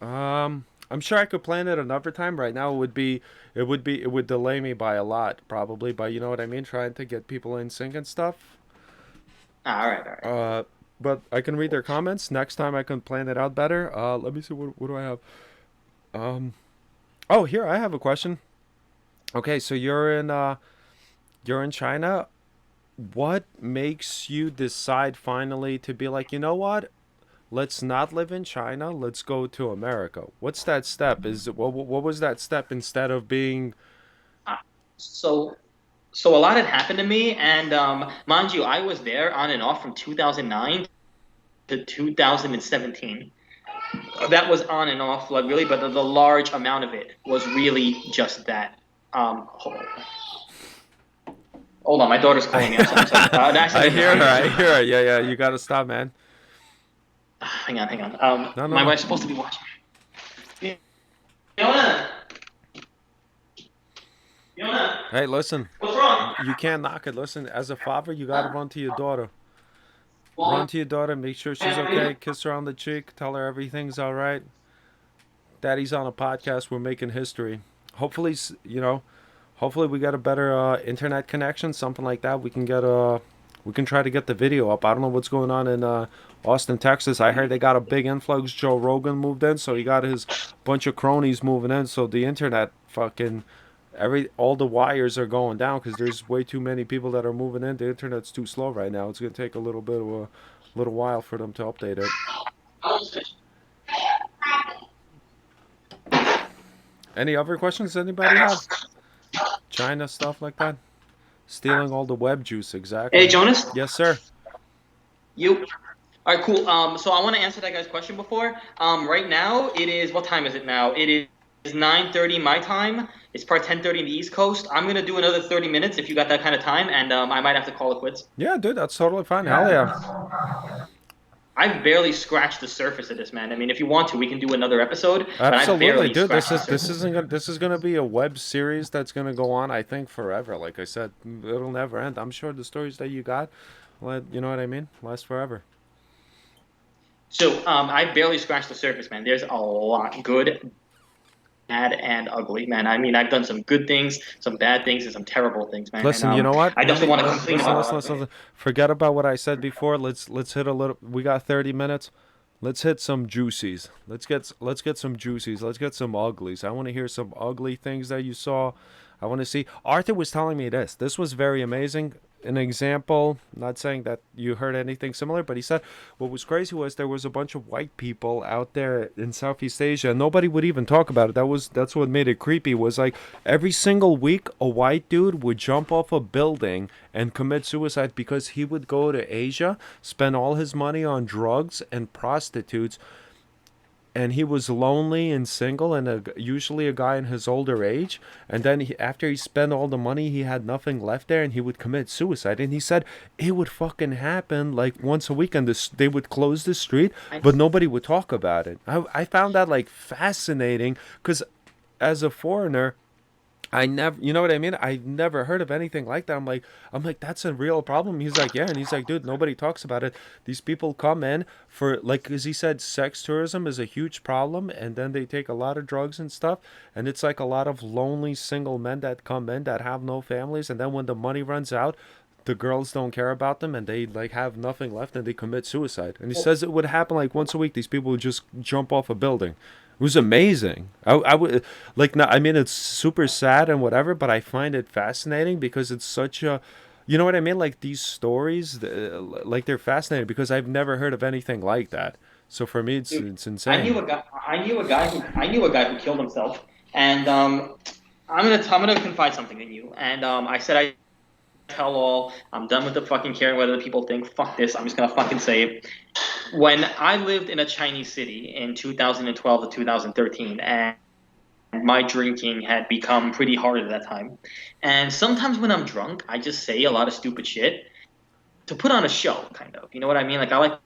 I'm sure I could plan it another time. Right now, it would delay me by a lot, probably. But you know what I mean, trying to get people in sync and stuff. All right, all right. Uh, but I can read their comments. Next time I can plan it out better. Let me see. What do I have? Um, oh, here I have a question. Okay, so you're in China. What makes you decide finally to be like, you know what? Let's not live in China. Let's go to America. What's that step? What was that step instead of being? Uh, So, so a lot had happened to me, and mind you, I was there on and off from 2009 to 2017. That was on and off, like really, but the large amount of it was really just that. Hold on, my daughter's calling me. I'm sorry. Actually, I no, hear her. I hear her. Yeah, yeah. You gotta stop, man. hang on, hang on. No, no, My no. wife's supposed to be watching. Fiona, Fiona, Hey, listen. what's wrong? You can't knock it. Listen, as a father, you gotta run to your daughter. Run to your daughter, make sure she's okay, kiss her on the cheek, tell her everything's all right. Daddy's on a podcast. We're making history. Hopefully, hopefully we get a better internet connection, something like that. We can try to get the video up. I don't know what's going on in Austin, Texas. I heard they got a big influx. Joe Rogan moved in, so he got his bunch of cronies moving in. So the internet fucking all the wires are going down because there's way too many people that are moving in. The internet's too slow right now. It's gonna take a little while for them to update it. Any other questions anybody have? China stuff like that? Stealing all the web juice, exactly. Hey, Jonas? Yes, sir. You. All right, cool. So I want to answer that guy's question before. Right now, it is, what time is it now? It is 9:30 my time. It's part 10:30 in the East Coast. I'm going to do another 30 minutes if you got that kind of time, and I might have to call it quits. Yeah, dude, that's totally fine. Hell yeah. I've barely scratched the surface of this, man. I mean, if you want to, we can do another episode. Absolutely, dude. This is gonna be a web series that's gonna go on, I think, forever. Like I said, it'll never end. I'm sure the stories that you got, you know what I mean, last forever. So I barely scratched the surface, man. There's a lot good, bad, and ugly, man. I mean, I've done some good things, some bad things, and some terrible things, man. Listen, and, you know what? I definitely want to complain about listen. Forget about what I said before. Let's hit a little. We got 30 minutes. Let's hit some juicies. Let's get some juicies. Let's get some uglies. I want to hear some ugly things that you saw. I want to see. Arthur was telling me this. This was very amazing. An example, not saying that you heard anything similar, but he said what was crazy was there was a bunch of white people out there in Southeast Asia and nobody would even talk about it. That's what made it creepy, was like every single week a white dude would jump off a building and commit suicide because he would go to Asia, spend all his money on drugs and prostitutes, and he was lonely and single and usually a guy in his older age, and then after he spent all the money he had nothing left there and he would commit suicide. And he said it would fucking happen like once a week, and they would close the street but nobody would talk about it. I found that like fascinating because as a foreigner I never, you know what I mean? I've never heard of anything like that. I'm like, that's a real problem. He's like, yeah. And he's like, dude, nobody talks about it. These people come in for, like, as he said, sex tourism is a huge problem. And then they take a lot of drugs and stuff. And it's like a lot of lonely single men that come in that have no families. And then when the money runs out, the girls don't care about them and they like have nothing left and they commit suicide. And he says it would happen like once a week. These people would just jump off a building. It was amazing. I would like, I mean, it's super sad and whatever, but I find it fascinating because it's such a, you know what I mean? Like these stories, like they're fascinating because I've never heard of anything like that. So for me, it's insane. I knew a guy who killed himself, and I'm gonna confide something in you. And I said I tell all. I'm done with the fucking caring what other people think. Fuck this. I'm just gonna fucking say it. When I lived in a Chinese city in 2012 to 2013, and my drinking had become pretty hard at that time, and sometimes when I'm drunk, I just say a lot of stupid shit to put on a show, kind of. You know what I mean? Like I like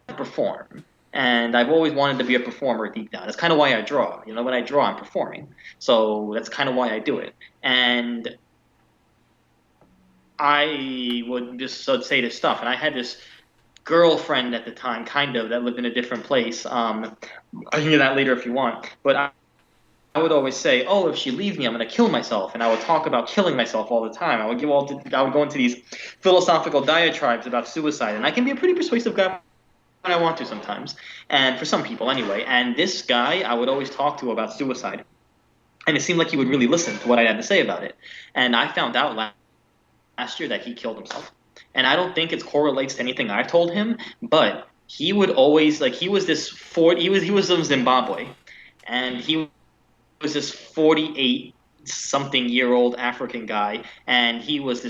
to perform, and I've always wanted to be a performer deep down. That's kind of why I draw. You know, when I draw, I'm performing, so that's kind of why I do it. And I would just say this stuff, and I had this girlfriend at the time, kind of, that lived in a different place. I can get that later if you want. But I would always say, oh, if she leaves me, I'm going to kill myself. And I would talk about killing myself all the time. I would go into these philosophical diatribes about suicide. And I can be a pretty persuasive guy when I want to sometimes. And for some people, anyway. And this guy I would always talk to about suicide. And it seemed like he would really listen to what I had to say about it. And I found out last year that he killed himself. And I don't think it correlates to anything I've told him, but he would always, like, he was from Zimbabwe, and he was this 48-something-year-old African guy, and he was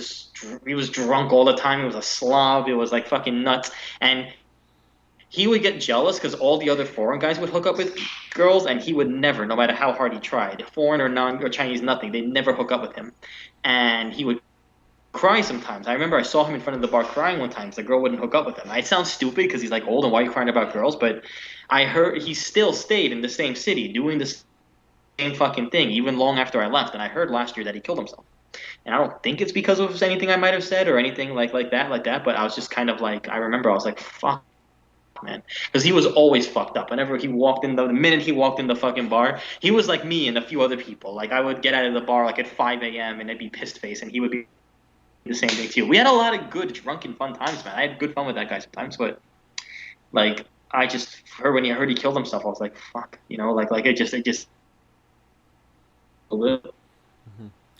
drunk all the time. He was a slob. It was like fucking nuts. And he would get jealous because all the other foreign guys would hook up with girls, and he would never, no matter how hard he tried, foreign or Chinese, nothing, they'd never hook up with him. And he would cry sometimes. I remember I saw him in front of the bar crying one time because the girl wouldn't hook up with him. It sounds stupid because he's like old and why are you crying about girls? But I heard he still stayed in the same city doing the same fucking thing even long after I left. And I heard last year that he killed himself. And I don't think it's because of anything I might have said or anything like that. But I was just kind of like, I remember I was like, fuck, man, because he was always fucked up. Whenever he walked in, the minute he walked in the fucking bar, he was like me and a few other people. Like I would get out of the bar like at 5 a.m. and I'd be pissed face, and he would be the same thing too. We had a lot of good drunken fun times, man. I had good fun with that guy sometimes, but like I just heard when he heard he killed himself, I was like, fuck, like it just a little.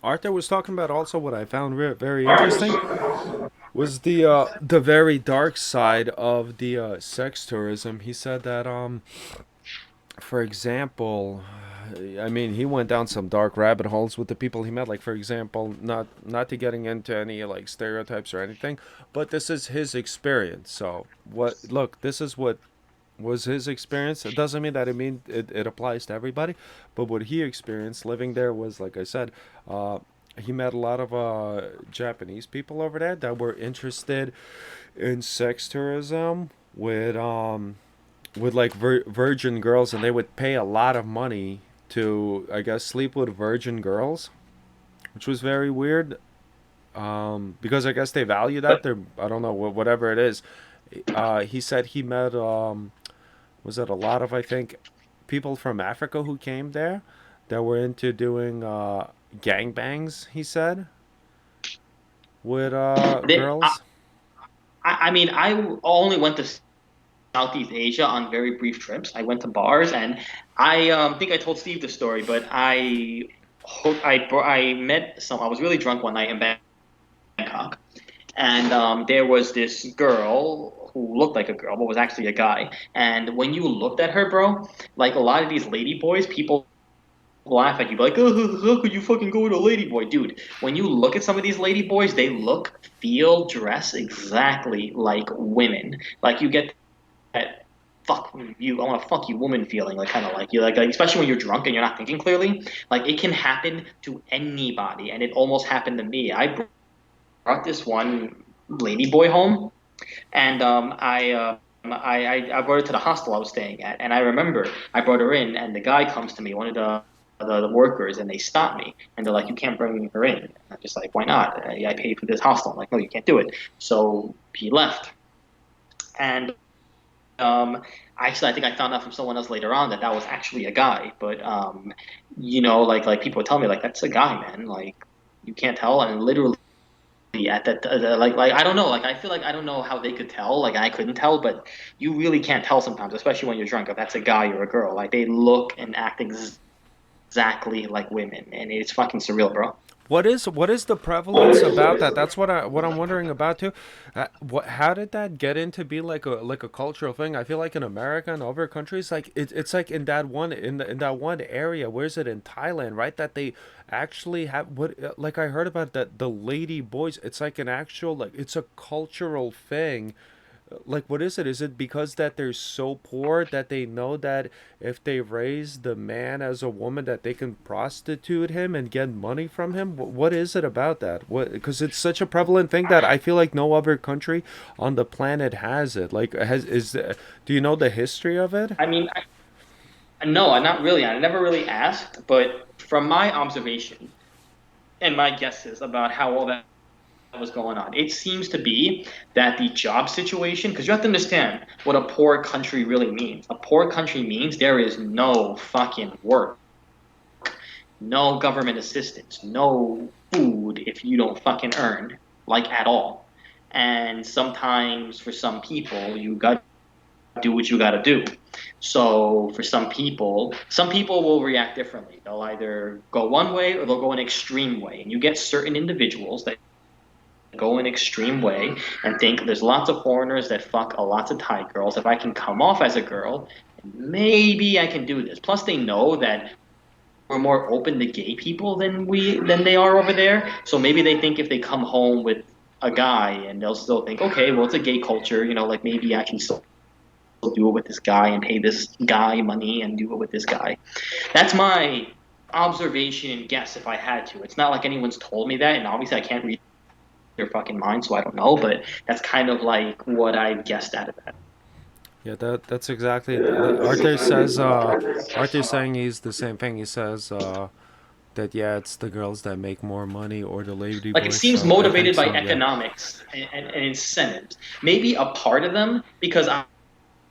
Arthur was talking about also what I found very interesting was the very dark side of the sex tourism. He said that for example, I mean, he went down some dark rabbit holes with the people he met. Like, for example, not to getting into any like stereotypes or anything, but this is his experience. So, what? Look, this is what was his experience. It doesn't mean that it applies to everybody, but what he experienced living there was, like I said, he met a lot of Japanese people over there that were interested in sex tourism with like virgin girls, and they would pay a lot of money to, I guess, sleep with virgin girls, which was very weird. Because I guess they value that. But They're, I don't know, whatever it is. He said he met was it a lot of, I think, people from Africa who came there that were into doing gangbangs. He said with they, girls. I mean, I only went to Southeast Asia on very brief trips. I went to bars, and I think I told Steve the story, but I met some. I was really drunk one night in Bangkok, and there was this girl who looked like a girl, but was actually a guy. And when you looked at her, bro, like a lot of these lady boys, people laugh at you, like, oh, how could you fucking go with a lady boy, dude? When you look at some of these lady boys, they look, feel, dress exactly like women. Like you get that fuck you, I want to fuck you woman feeling, like kind of like you like especially when you're drunk and you're not thinking clearly. Like it can happen to anybody, and it almost happened to me. I brought this one lady boy home, and I brought her to the hostel I was staying at, and I remember I brought her in, and the guy comes to me, one of the workers, and they stop me, and they're like, "You can't bring her in." And I'm just like, "Why not? I paid for this hostel." I'm like, "No, you can't do it." So he left, and actually, I think I found out from someone else later on that that was actually a guy. But like people would tell me like that's a guy, man. Like you can't tell, and literally at that like I don't know. Like I feel like I don't know how they could tell. Like I couldn't tell, but you really can't tell sometimes, especially when you're drunk, if that's a guy or a girl. Like they look and act exactly like women, and it's fucking surreal, bro. What is the prevalence about that? That's what I'm wondering about too. What how did that get into be like a cultural thing? I feel like in America and other countries, like it's like in that one in that one area. Where is it in Thailand? Right, that they actually have what like I heard about that the lady boys. It's like an actual like it's a cultural thing. Like what is it? Is it because that they're so poor that they know that if they raise the man as a woman that they can prostitute him and get money from him? What is it about that? What, because it's such a prevalent thing that I feel like no other country on the planet has it. Like has is do you know the history of it? I mean, no, not really. I never really asked, but from my observation and my guesses about how all that was going on. It seems to be that the job situation, because you have to understand what a poor country really means. A poor country means there is no fucking work, no government assistance, no food if you don't fucking earn, like at all. And sometimes for some people, do what you got to do. So for some people will react differently. They'll either go one way or they'll go an extreme way. And you get certain individuals that go an extreme way and think there's lots of foreigners that fuck a lots of Thai girls. If I can come off as a girl, maybe I can do this. Plus, they know that we're more open to gay people than they are over there. So maybe they think if they come home with a guy and they'll still think, okay, well, it's a gay culture, like maybe I can still do it with this guy and pay this guy money and do it with this guy. That's my observation and guess if I had to. It's not like anyone's told me that, and obviously I can't read their fucking mind, so I don't know. But that's kind of like what I guessed out of that. Yeah, that's exactly. Arthur says. Arthur's saying he's the same thing. He says. That yeah, it's the girls that make more money or the lady Like it boys. seems So I think motivated by so. Yeah. economics and incentives. Maybe a part of them because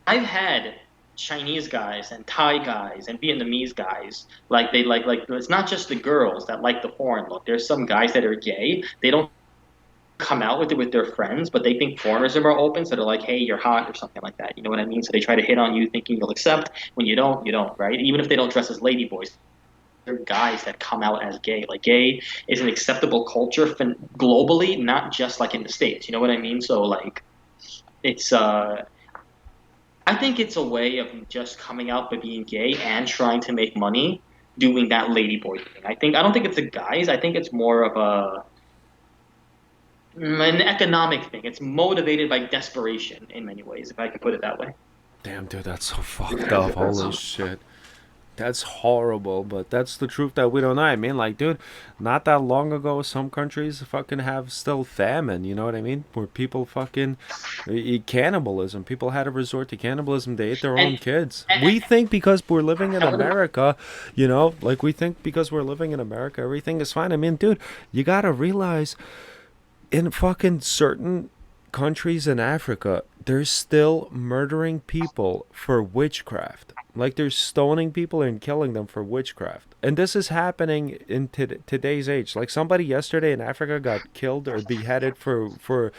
I've had Chinese guys and Thai guys and Vietnamese guys like it's not just the girls that like the foreign look. There's some guys that are gay. They don't come out with it with their friends, but they think foreigners are more open, so they're like, "Hey, you're hot" or something like that. You know what I mean? So they try to hit on you, thinking you'll accept. When you don't, right? Even if they don't dress as lady boys, there are guys that come out as gay. Like gay is an acceptable culture globally, not just like in the States. You know what I mean? So like, it's I think it's a way of just coming out by being gay and trying to make money doing that ladyboy thing. I don't think it's a guys. I think it's more of an economic thing. It's motivated by desperation in many ways, if I can put it that way. Damn, dude, that's so fucked up. Holy shit. That's horrible, but that's the truth that we don't know. I mean, like, dude, not that long ago, some countries fucking have still famine. You know what I mean? Where people fucking eat cannibalism. People had to resort to cannibalism. They ate their And, own kids. and, We think because we're living in and what America, like we think because we're living in America, everything is fine. I mean, dude, you gotta realize in fucking certain countries in Africa, they're still murdering people for witchcraft. Like they're stoning people and killing them for witchcraft. And this is happening in today's age. Like somebody yesterday in Africa got killed or beheaded for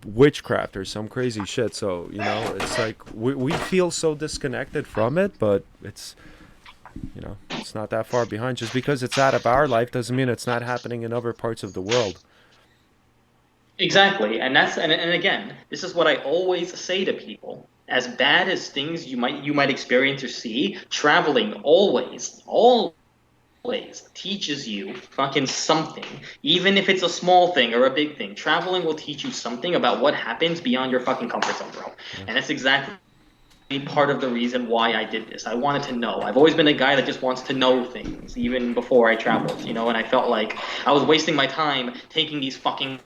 witchcraft or some crazy shit. So, it's like we feel so disconnected from it, but it's not that far behind. Just because it's out of our life doesn't mean it's not happening in other parts of the world. exactly, and again, this is what I always say to people. As bad as things you might experience or see, traveling always teaches you fucking something. Even if it's a small thing or a big thing, traveling will teach you something about what happens beyond your fucking comfort zone, bro. Yeah. And that's exactly part of the reason why I did this. I wanted to know. I've always been a guy that just wants to know things, even before I traveled, and I felt like I was wasting my time taking these fucking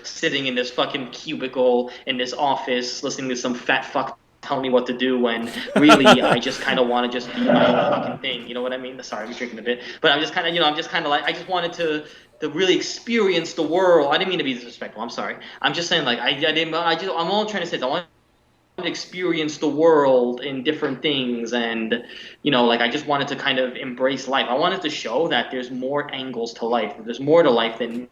sitting in this fucking cubicle in this office listening to some fat fuck tell me what to do when really I just kind of want to just do my own fucking thing. You know what I mean? Sorry, I'm drinking a bit, but I'm just kind of, I'm just kind of like I just wanted to really experience the world. I didn't mean to be disrespectful. I'm sorry. I'm just saying like I didn't. I'm all trying to say is I want to experience the world in different things and like I just wanted to kind of embrace life. I wanted to show that there's more angles to life. There's more to life than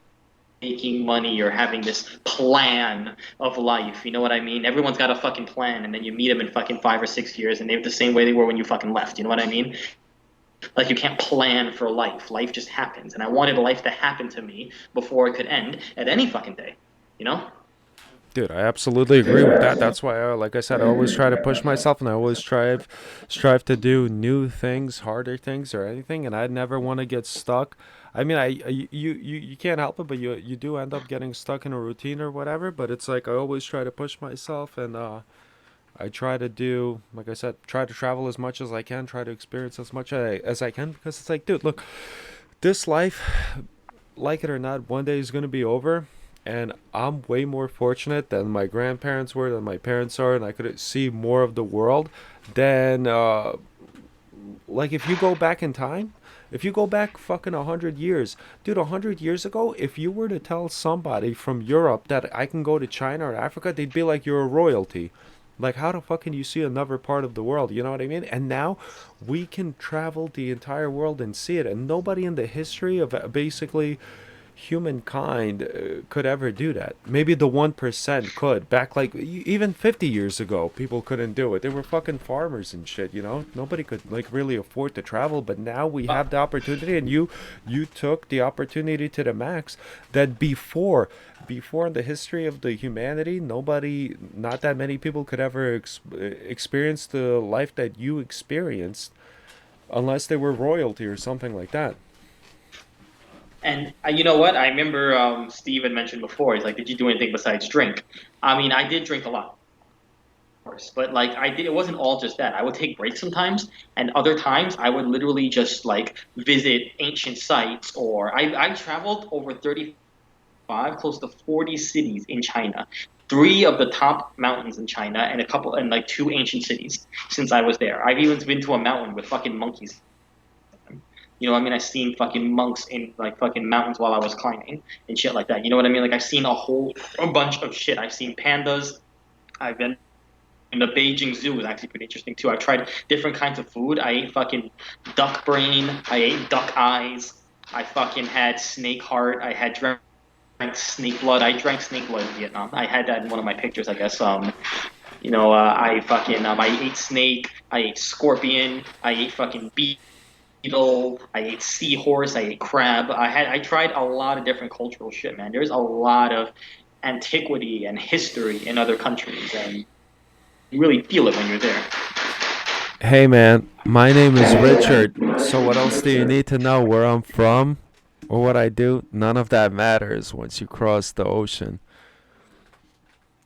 making money or having this plan of life. You know what I mean? Everyone's got a fucking plan, and then you meet them in fucking 5 or 6 years, and they're the same way they were when you fucking left. You know what I mean? Like you can't plan for life. Life just happens, and I wanted life to happen to me before it could end at any fucking day. You know? Dude, I absolutely agree with that. That's why, like I said, I always try to push myself, and I always strive to do new things, harder things, or anything. And I never want to get stuck. I mean, you can't help it, but you do end up getting stuck in a routine or whatever. But it's like I always try to push myself, and I try to do, like I said, try to travel as much as I can, try to experience as much as I can, because it's like, dude, look, this life, like it or not, one day is gonna be over, and I'm way more fortunate than my grandparents were, than my parents are, and I could see more of the world than like if you go back in time. If you go back fucking 100 years, dude, 100 years ago, if you were to tell somebody from Europe that I can go to China or Africa, they'd be like, you're a royalty. Like, how the fuck can you see another part of the world? You know what I mean? And now we can travel the entire world and see it. And nobody in the history of basically humankind could ever do that. Maybe the 1% could. Back like even 50 years ago, people couldn't do it. They were fucking farmers and shit, you know? Nobody could like really afford to travel, but now we have the opportunity, and you took the opportunity to the max that before in the history of the humanity, not that many people could ever experience the life that you experienced unless they were royalty or something like that. And you know what? I remember Steve had mentioned before. He's like, "Did you do anything besides drink?" I mean, I did drink a lot, of course, but like I did, it wasn't all just that. I would take breaks sometimes, and other times I would literally just like visit ancient sites, or I traveled over 35, close to 40 cities in China, three of the top mountains in China, and a couple and like two ancient cities since I was there. I've even been to a mountain with fucking monkeys. You know what I mean? I seen fucking monks in like fucking mountains while I was climbing and shit like that. You know what I mean? Like I've seen a bunch of shit. I've seen pandas. I've been in the Beijing Zoo was actually pretty interesting too. I've tried different kinds of food. I ate fucking duck brain. I ate duck eyes. I fucking had snake heart. I had drank snake blood. I drank snake blood in Vietnam. I had that in one of my pictures, I guess. I fucking I ate snake. I ate scorpion. I ate fucking beetle. I ate seahorse. I ate crab. I tried a lot of different cultural shit, man. There's a lot of antiquity and history in other countries, and you really feel it when you're there. Hey man, my name is Richard. So what else do you need to know? Where I'm from or what I do? None of that matters once you cross the ocean.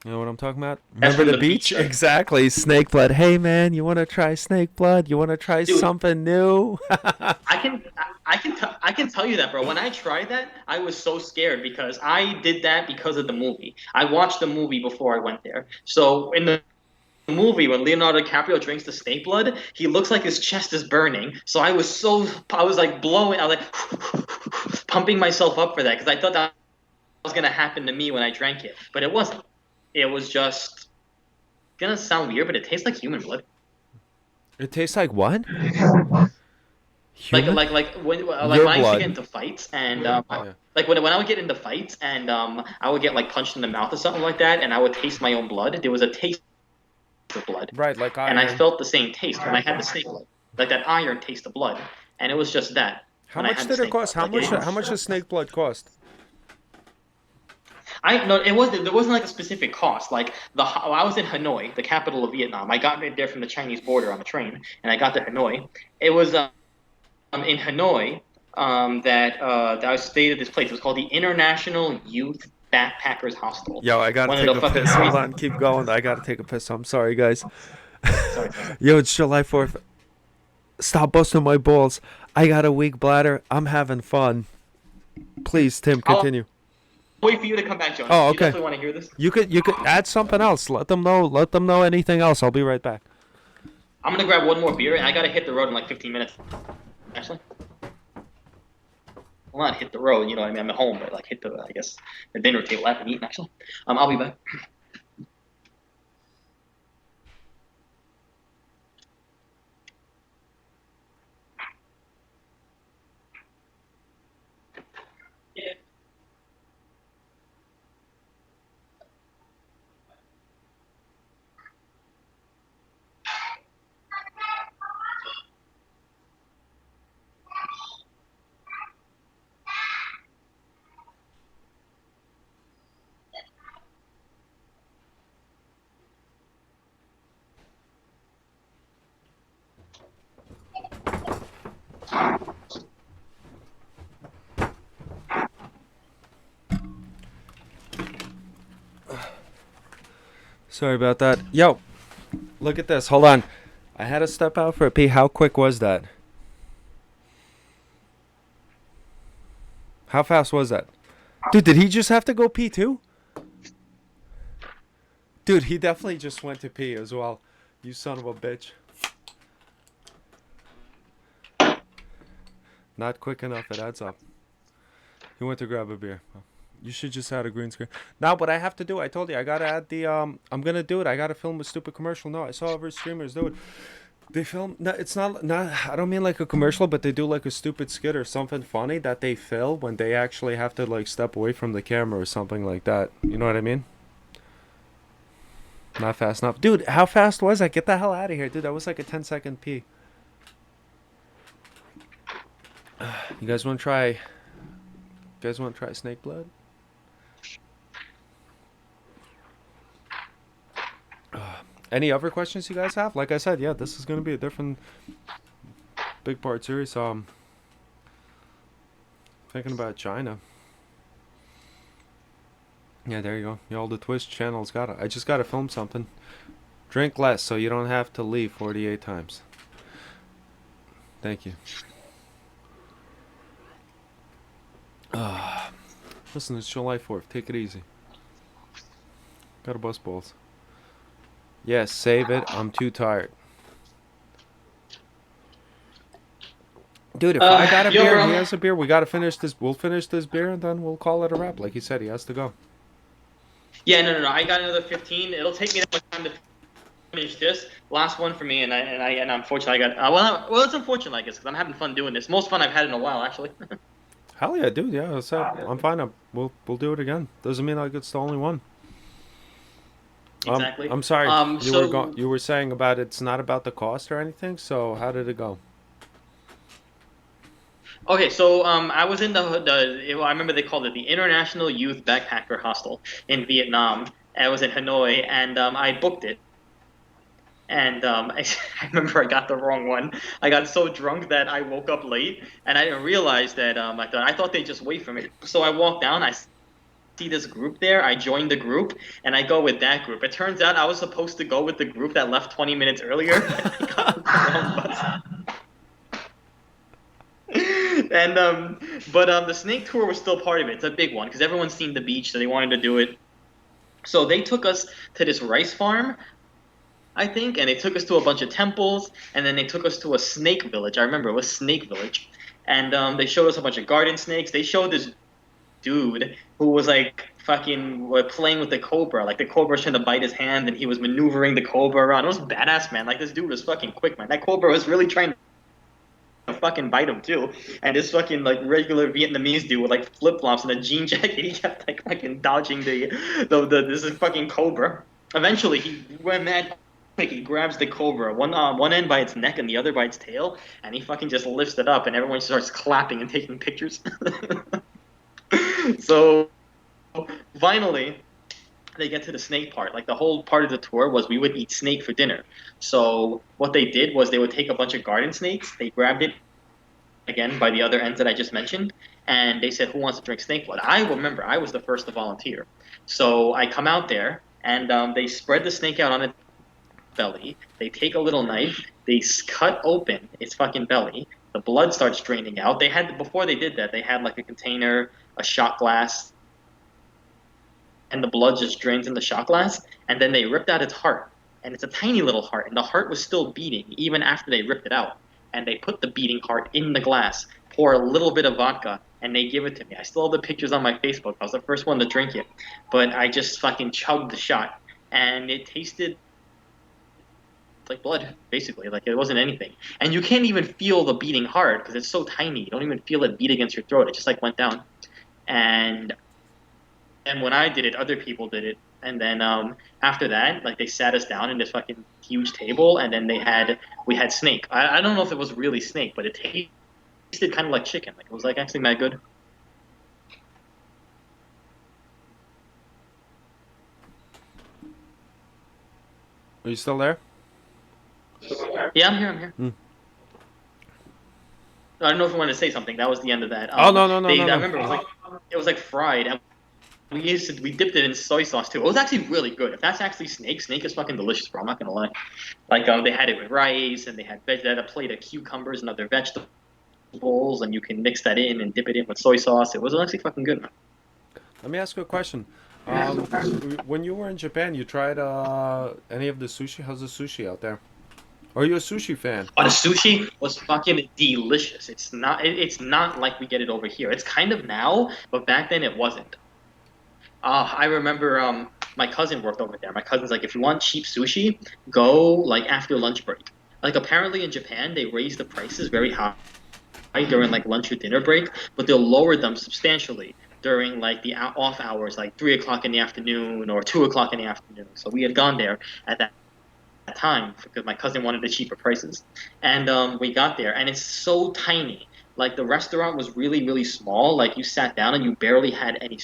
You know what I'm talking about? That's Remember from the the beach? beach, right? Exactly. Snake blood. Hey man, you want to try snake blood? You want to try Dude, something new? I can tell you that, bro. When I tried that, I was so scared because I did that because of the movie. I watched the movie before I went there. So in the movie, when Leonardo DiCaprio drinks the snake blood, he looks like his chest is burning. So I was like blowing, I was like pumping myself up for that because I thought that was gonna happen to me when I drank it, but it wasn't. It was just gonna sound weird, but it tastes like human blood. It tastes like what? like Human? like like when like Your when I used to get blood. into fights and Yeah. like when I would get into fights and I would get like punched in the mouth or something like that and I would taste my own blood. There was a taste of blood, Right, like and I iron. felt the same taste when I had the snake blood, like that iron taste of blood, and it was just that How when I much had the did it snake cost? blood. Like it, How much does snake blood cost? I no, it was there wasn't like a specific cost. Like I was in Hanoi, the capital of Vietnam. I got there from the Chinese border on the train, and I got to Hanoi. It was in Hanoi that I stayed at this place. It was called the International Youth Backpackers Hostel. Yo, I gotta One of take the a fucking piss. Hold crazy. on, keep going. I gotta take a piss. I'm sorry, guys. Sorry. Yo, it's July 4th. Stop busting my balls. I got a weak bladder. I'm having fun. Please, Tim, I'll continue. wait for you to come back, Jonas, Oh, because you okay. definitely want to hear this. You could add something else. Let them know. Let them know anything else. I'll be right back. I'm gonna grab one more beer, and I gotta hit the road in like 15 minutes. Actually, well, not hit the road. You know what I mean? I'm at home, but like hit the I guess the dinner table after eating. Actually, I'll be back. Sorry about that. Yo, look at this. Hold on. I had to step out for a pee. How quick was that? How fast was that? Dude, did he just have to go pee too? Dude, he definitely just went to pee as well. You son of a bitch. Not quick enough. It adds up. He went to grab a beer. You should just add a green screen. Now, what I have to do, I told you, I gotta add the I'm gonna do it. I gotta film a stupid commercial. No, I saw other streamers do it. They film. No, it's not. I don't mean like a commercial, but they do like a stupid skit or something funny that they film when they actually have to like step away from the camera or something like that. You know what I mean? Not fast enough, dude. How fast was that? Get the hell out of here, dude. That was like a 10-second pee. You guys want to try? You guys want to try snake blood? Any other questions you guys have? Like I said, yeah, this is gonna be a different big part series. Thinking about China. Yeah, there you go. Yeah, all the Twitch channels got it. I just gotta film something. Drink less so you don't have to leave 48 times. Thank you. Listen, it's July 4th. Take it easy. Gotta bust balls. Yes, save it. I'm too tired. Dude, if I got a Yo, beer and he bro. has a beer, we gotta finish this. We'll finish this beer and then we'll call it a wrap. Like he said, he has to go. Yeah, no. I got another 15. It'll take me that much time to finish this last one for me, and unfortunately I got well, it's unfortunate I guess because I'm having fun doing this. Most fun I've had in a while actually. Hell yeah, dude. Yeah, I'm fine. We'll do it again. Doesn't mean like it's the only one. Exactly. I'm sorry. So You were saying about it's not about the cost or anything. So how did it go? okay, so I was in I remember they called it the International Youth Backpacker Hostel in Vietnam. I was in Hanoi, and I booked it. And I remember I got the wrong one. I got so drunk that I woke up late, and I didn't realize that I thought they'd just wait for me. So I walked down. I see this group there. I joined the group, and I go with that group. It turns out I was supposed to go with the group that left 20 minutes earlier. I got the wrong bus. And but the snake tour was still part of it. It's a big one because everyone's seen the beach, so they wanted to do it. So they took us to this rice farm, I think, and they took us to a bunch of temples, and then they took us to a snake village. I remember it was Snake Village, and they showed us a bunch of garden snakes. They showed this dude who was like fucking playing with the cobra. Like the cobra was trying to bite his hand, and he was maneuvering the cobra around. It was badass, man. Like this dude was fucking quick, man. That cobra was really trying to fucking bite him too. And this fucking like regular Vietnamese dude with like flip flops and a jean jacket, he kept like fucking dodging the this is fucking cobra. Eventually, he went mad. Like he grabs the cobra, one end by its neck and the other by its tail, and he fucking just lifts it up, and everyone starts clapping and taking pictures. So finally, they get to the snake part. Like the whole part of the tour was we would eat snake for dinner. So what they did was they would take a bunch of garden snakes, they grabbed it again by the other ends that I just mentioned, and they said, "Who wants to drink snake blood?" I remember I was the first to volunteer. So I come out there, and they spread the snake out on its belly. They take a little knife, they cut open its fucking belly. The blood starts draining out. They had before they did that, they had like a container, a shot glass, and the blood just drains in the shot glass. And then they ripped out its heart, and it's a tiny little heart, and the heart was still beating even after they ripped it out. And they put the beating heart in the glass, pour a little bit of vodka, and they give it to me. I still have the pictures on my Facebook. I was the first one to drink it, but I just fucking chugged the shot, and it tasted like blood, basically. Like it wasn't anything, and you can't even feel the beating heart because it's so tiny. You don't even feel it beat against your throat. It just like went down, and when I did it, other people did it. And then after that, like they sat us down in this fucking huge table, and then we had snake. I don't know if it was really snake, but it tasted kind of like chicken. Like it was like actually mad good. Are you still there? Yeah, I'm here. I'm here. Mm. I don't know if you wanted to say something. That was the end of that. Oh no I no. remember it was like fried, and we dipped it in soy sauce too. It was actually really good. If that's actually snake is fucking delicious, bro. I'm not gonna lie. Like they had it with rice, and they had a plate of cucumbers and other vegetables, and you can mix that in and dip it in with soy sauce. It was actually fucking good, man. Let me ask you a question. When you were in Japan, you tried any of the sushi? How's the sushi out there? Are you a sushi fan? Oh, the sushi was fucking delicious. It's not like we get it over here. It's kind of now, but back then it wasn't. I remember my cousin worked over there. My cousin's like, if you want cheap sushi, go like after lunch break. Like apparently in Japan they raise the prices very high during like lunch or dinner break, but they'll lower them substantially during like the off hours, like 3 o'clock in the afternoon or 2 o'clock in the afternoon. So we had gone there at that time because my cousin wanted the cheaper prices, and we got there, and it's so tiny. Like the restaurant was really really small. Like you sat down and you barely had any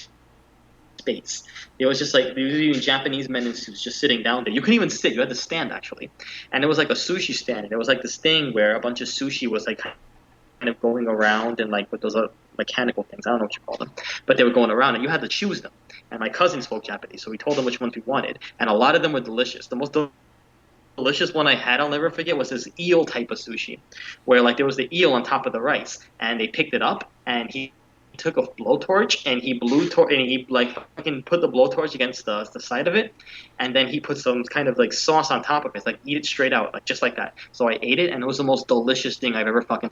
space. It was just like there was even Japanese men in suits just sitting down there. You couldn't even sit. You had to stand actually, and it was like a sushi stand. And it was like this thing where a bunch of sushi was like kind of going around and like with those mechanical things. I don't know what you call them, but they were going around and you had to choose them. And my cousin spoke Japanese, so we told him which ones we wanted, and a lot of them were delicious. The most delicious one I had, I'll never forget, was this eel type of sushi, where like there was the eel on top of the rice, and they picked it up, and he took a blowtorch and he and he like fucking put the blowtorch against the side of it, and then he put some kind of like sauce on top of it. It's like eat it straight out, like just like that. So I ate it, and it was the most delicious thing I've ever fucking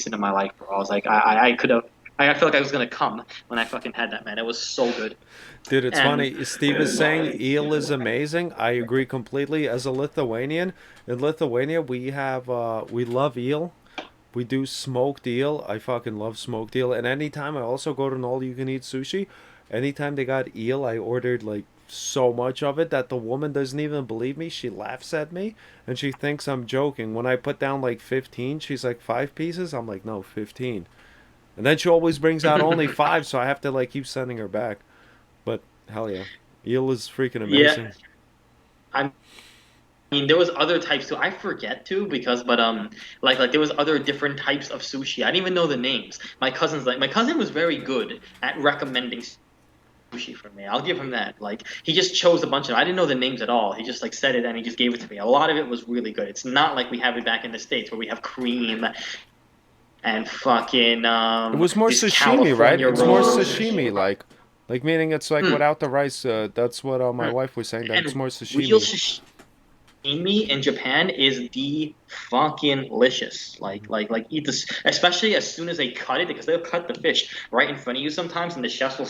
in my life, bro. I was like, I could have. I felt like I was gonna come when I fucking had that, man. It was so good. Dude, it's And funny. Steve is saying eel is amazing. I agree completely. As a Lithuanian, in Lithuania we love eel. We do smoked eel. I fucking love smoked eel. And anytime I also go to an all you can eat sushi, anytime they got eel, I ordered like so much of it that the woman doesn't even believe me. She laughs at me and she thinks I'm joking. When I put down like 15, she's like 5 pieces. I'm like, no, 15. And then she always brings out only five, so I have to like keep sending her back. But hell yeah. Eel is freaking yeah, amazing. I mean, there was other types too. I forget too because, but like there was other different types of sushi. I didn't even know the names. My cousin was very good at recommending sushi for me. I'll give him that. Like he just chose a bunch of. I didn't know the names at all. He just like said it and he just gave it to me. A lot of it was really good. It's not like we have it back in the States where we have cream and fucking It was more this sashimi, right? California It's more rolls. sashimi like meaning it's like Hmm, without the rice. That's what my hmm. wife was saying, that it's And more real sashimi. sashimi in Japan is the fucking licious. Like eat this, especially as soon as they cut it because they'll cut the fish right in front of you sometimes, and the chefs will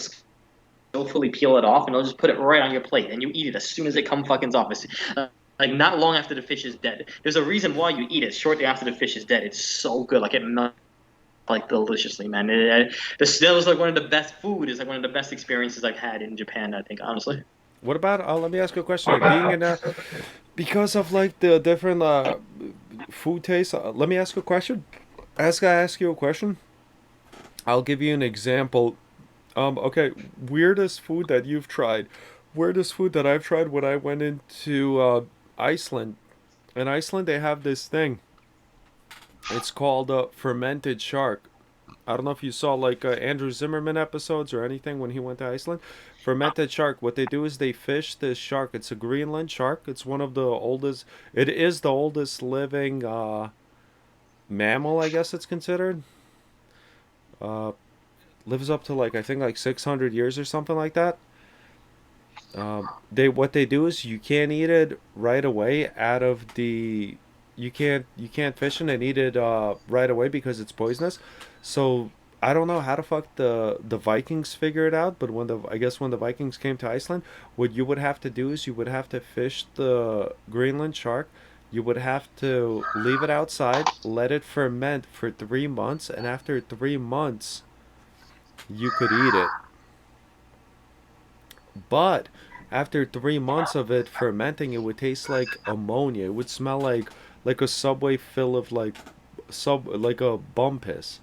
skillfully peel it off and they'll just put it right on your plate, and you eat it as soon as it come fucking off. It's, like not long after the fish is dead. There's a reason why you eat it shortly after the fish is dead. It's so good, like it melts like deliciously, man. This that was like one of the best food. Is like one of the best experiences I've had in Japan. I think honestly. What about let me ask you a question. Like being in a because of like the different food tastes, let me ask you a question. I ask you a question, I'll give you an example. Okay, weirdest food that you've tried. Weirdest food that I've tried when I went into Iceland. In Iceland, they have this thing. It's called fermented shark. I don't know if you saw like Andrew Zimmerman episodes or anything when he went to Iceland. Fermented shark. What they do is they fish this shark. It's a Greenland shark. It's one of the oldest. It is the oldest living mammal, I guess it's considered. Uh, Lives up to like I think like 600 years or something like that. They what they do is you can't eat it right away out of the you can't fish it and eat it right away because it's poisonous. So I don't know how the fuck the Vikings figured it out, but when the Vikings came to Iceland, what you would have to do is you would have to fish the Greenland shark. You would have to leave it outside, let it ferment for 3 months, and after 3 months, you could eat it. But after 3 months of it fermenting, it would taste like ammonia. It would smell like a subway fill of like a bum piss.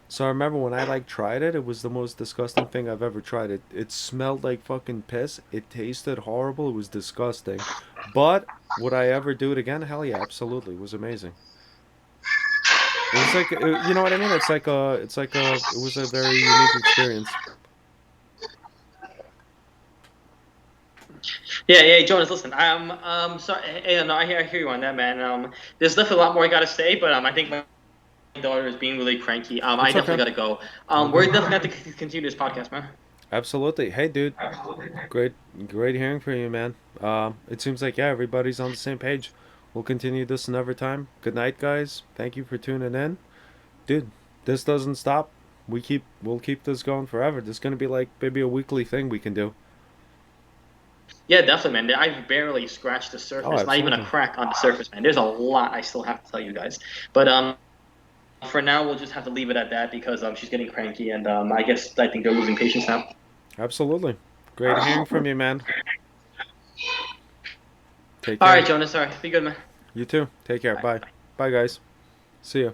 So I remember when I like tried it, it was the most disgusting thing I've ever tried. It smelled like fucking piss. It tasted horrible. It was disgusting. But would I ever do it again? Hell yeah, absolutely. It was amazing. It was like you know what I mean? It was a very unique experience. Yeah, yeah, Jonas, listen, sorry, no, I hear you on that, man. There's definitely a lot more I gotta say, but I think my daughter is being really cranky. I It's definitely okay. gotta go. All We're good. definitely gonna have to continue this podcast, man. Absolutely. Hey, dude. Great, great hearing from you, man. It seems like yeah, everybody's on the same page. We'll continue this another time. Good night, guys. Thank you for tuning in, dude. This doesn't stop. We'll keep this going forever. This is gonna be like maybe a weekly thing we can do. Yeah, definitely, man. I've barely scratched the Oh, surface, not even a absolutely. crack on the surface, man. There's a lot I still have to tell you guys, but for now we'll just have to leave it at that because she's getting cranky, and I think they're losing patience now. Absolutely. Great hearing from you, man. Take All right, care. Jonas. All right, be good, man. You too. Take care. Bye. Bye. Bye. Bye, guys. See ya.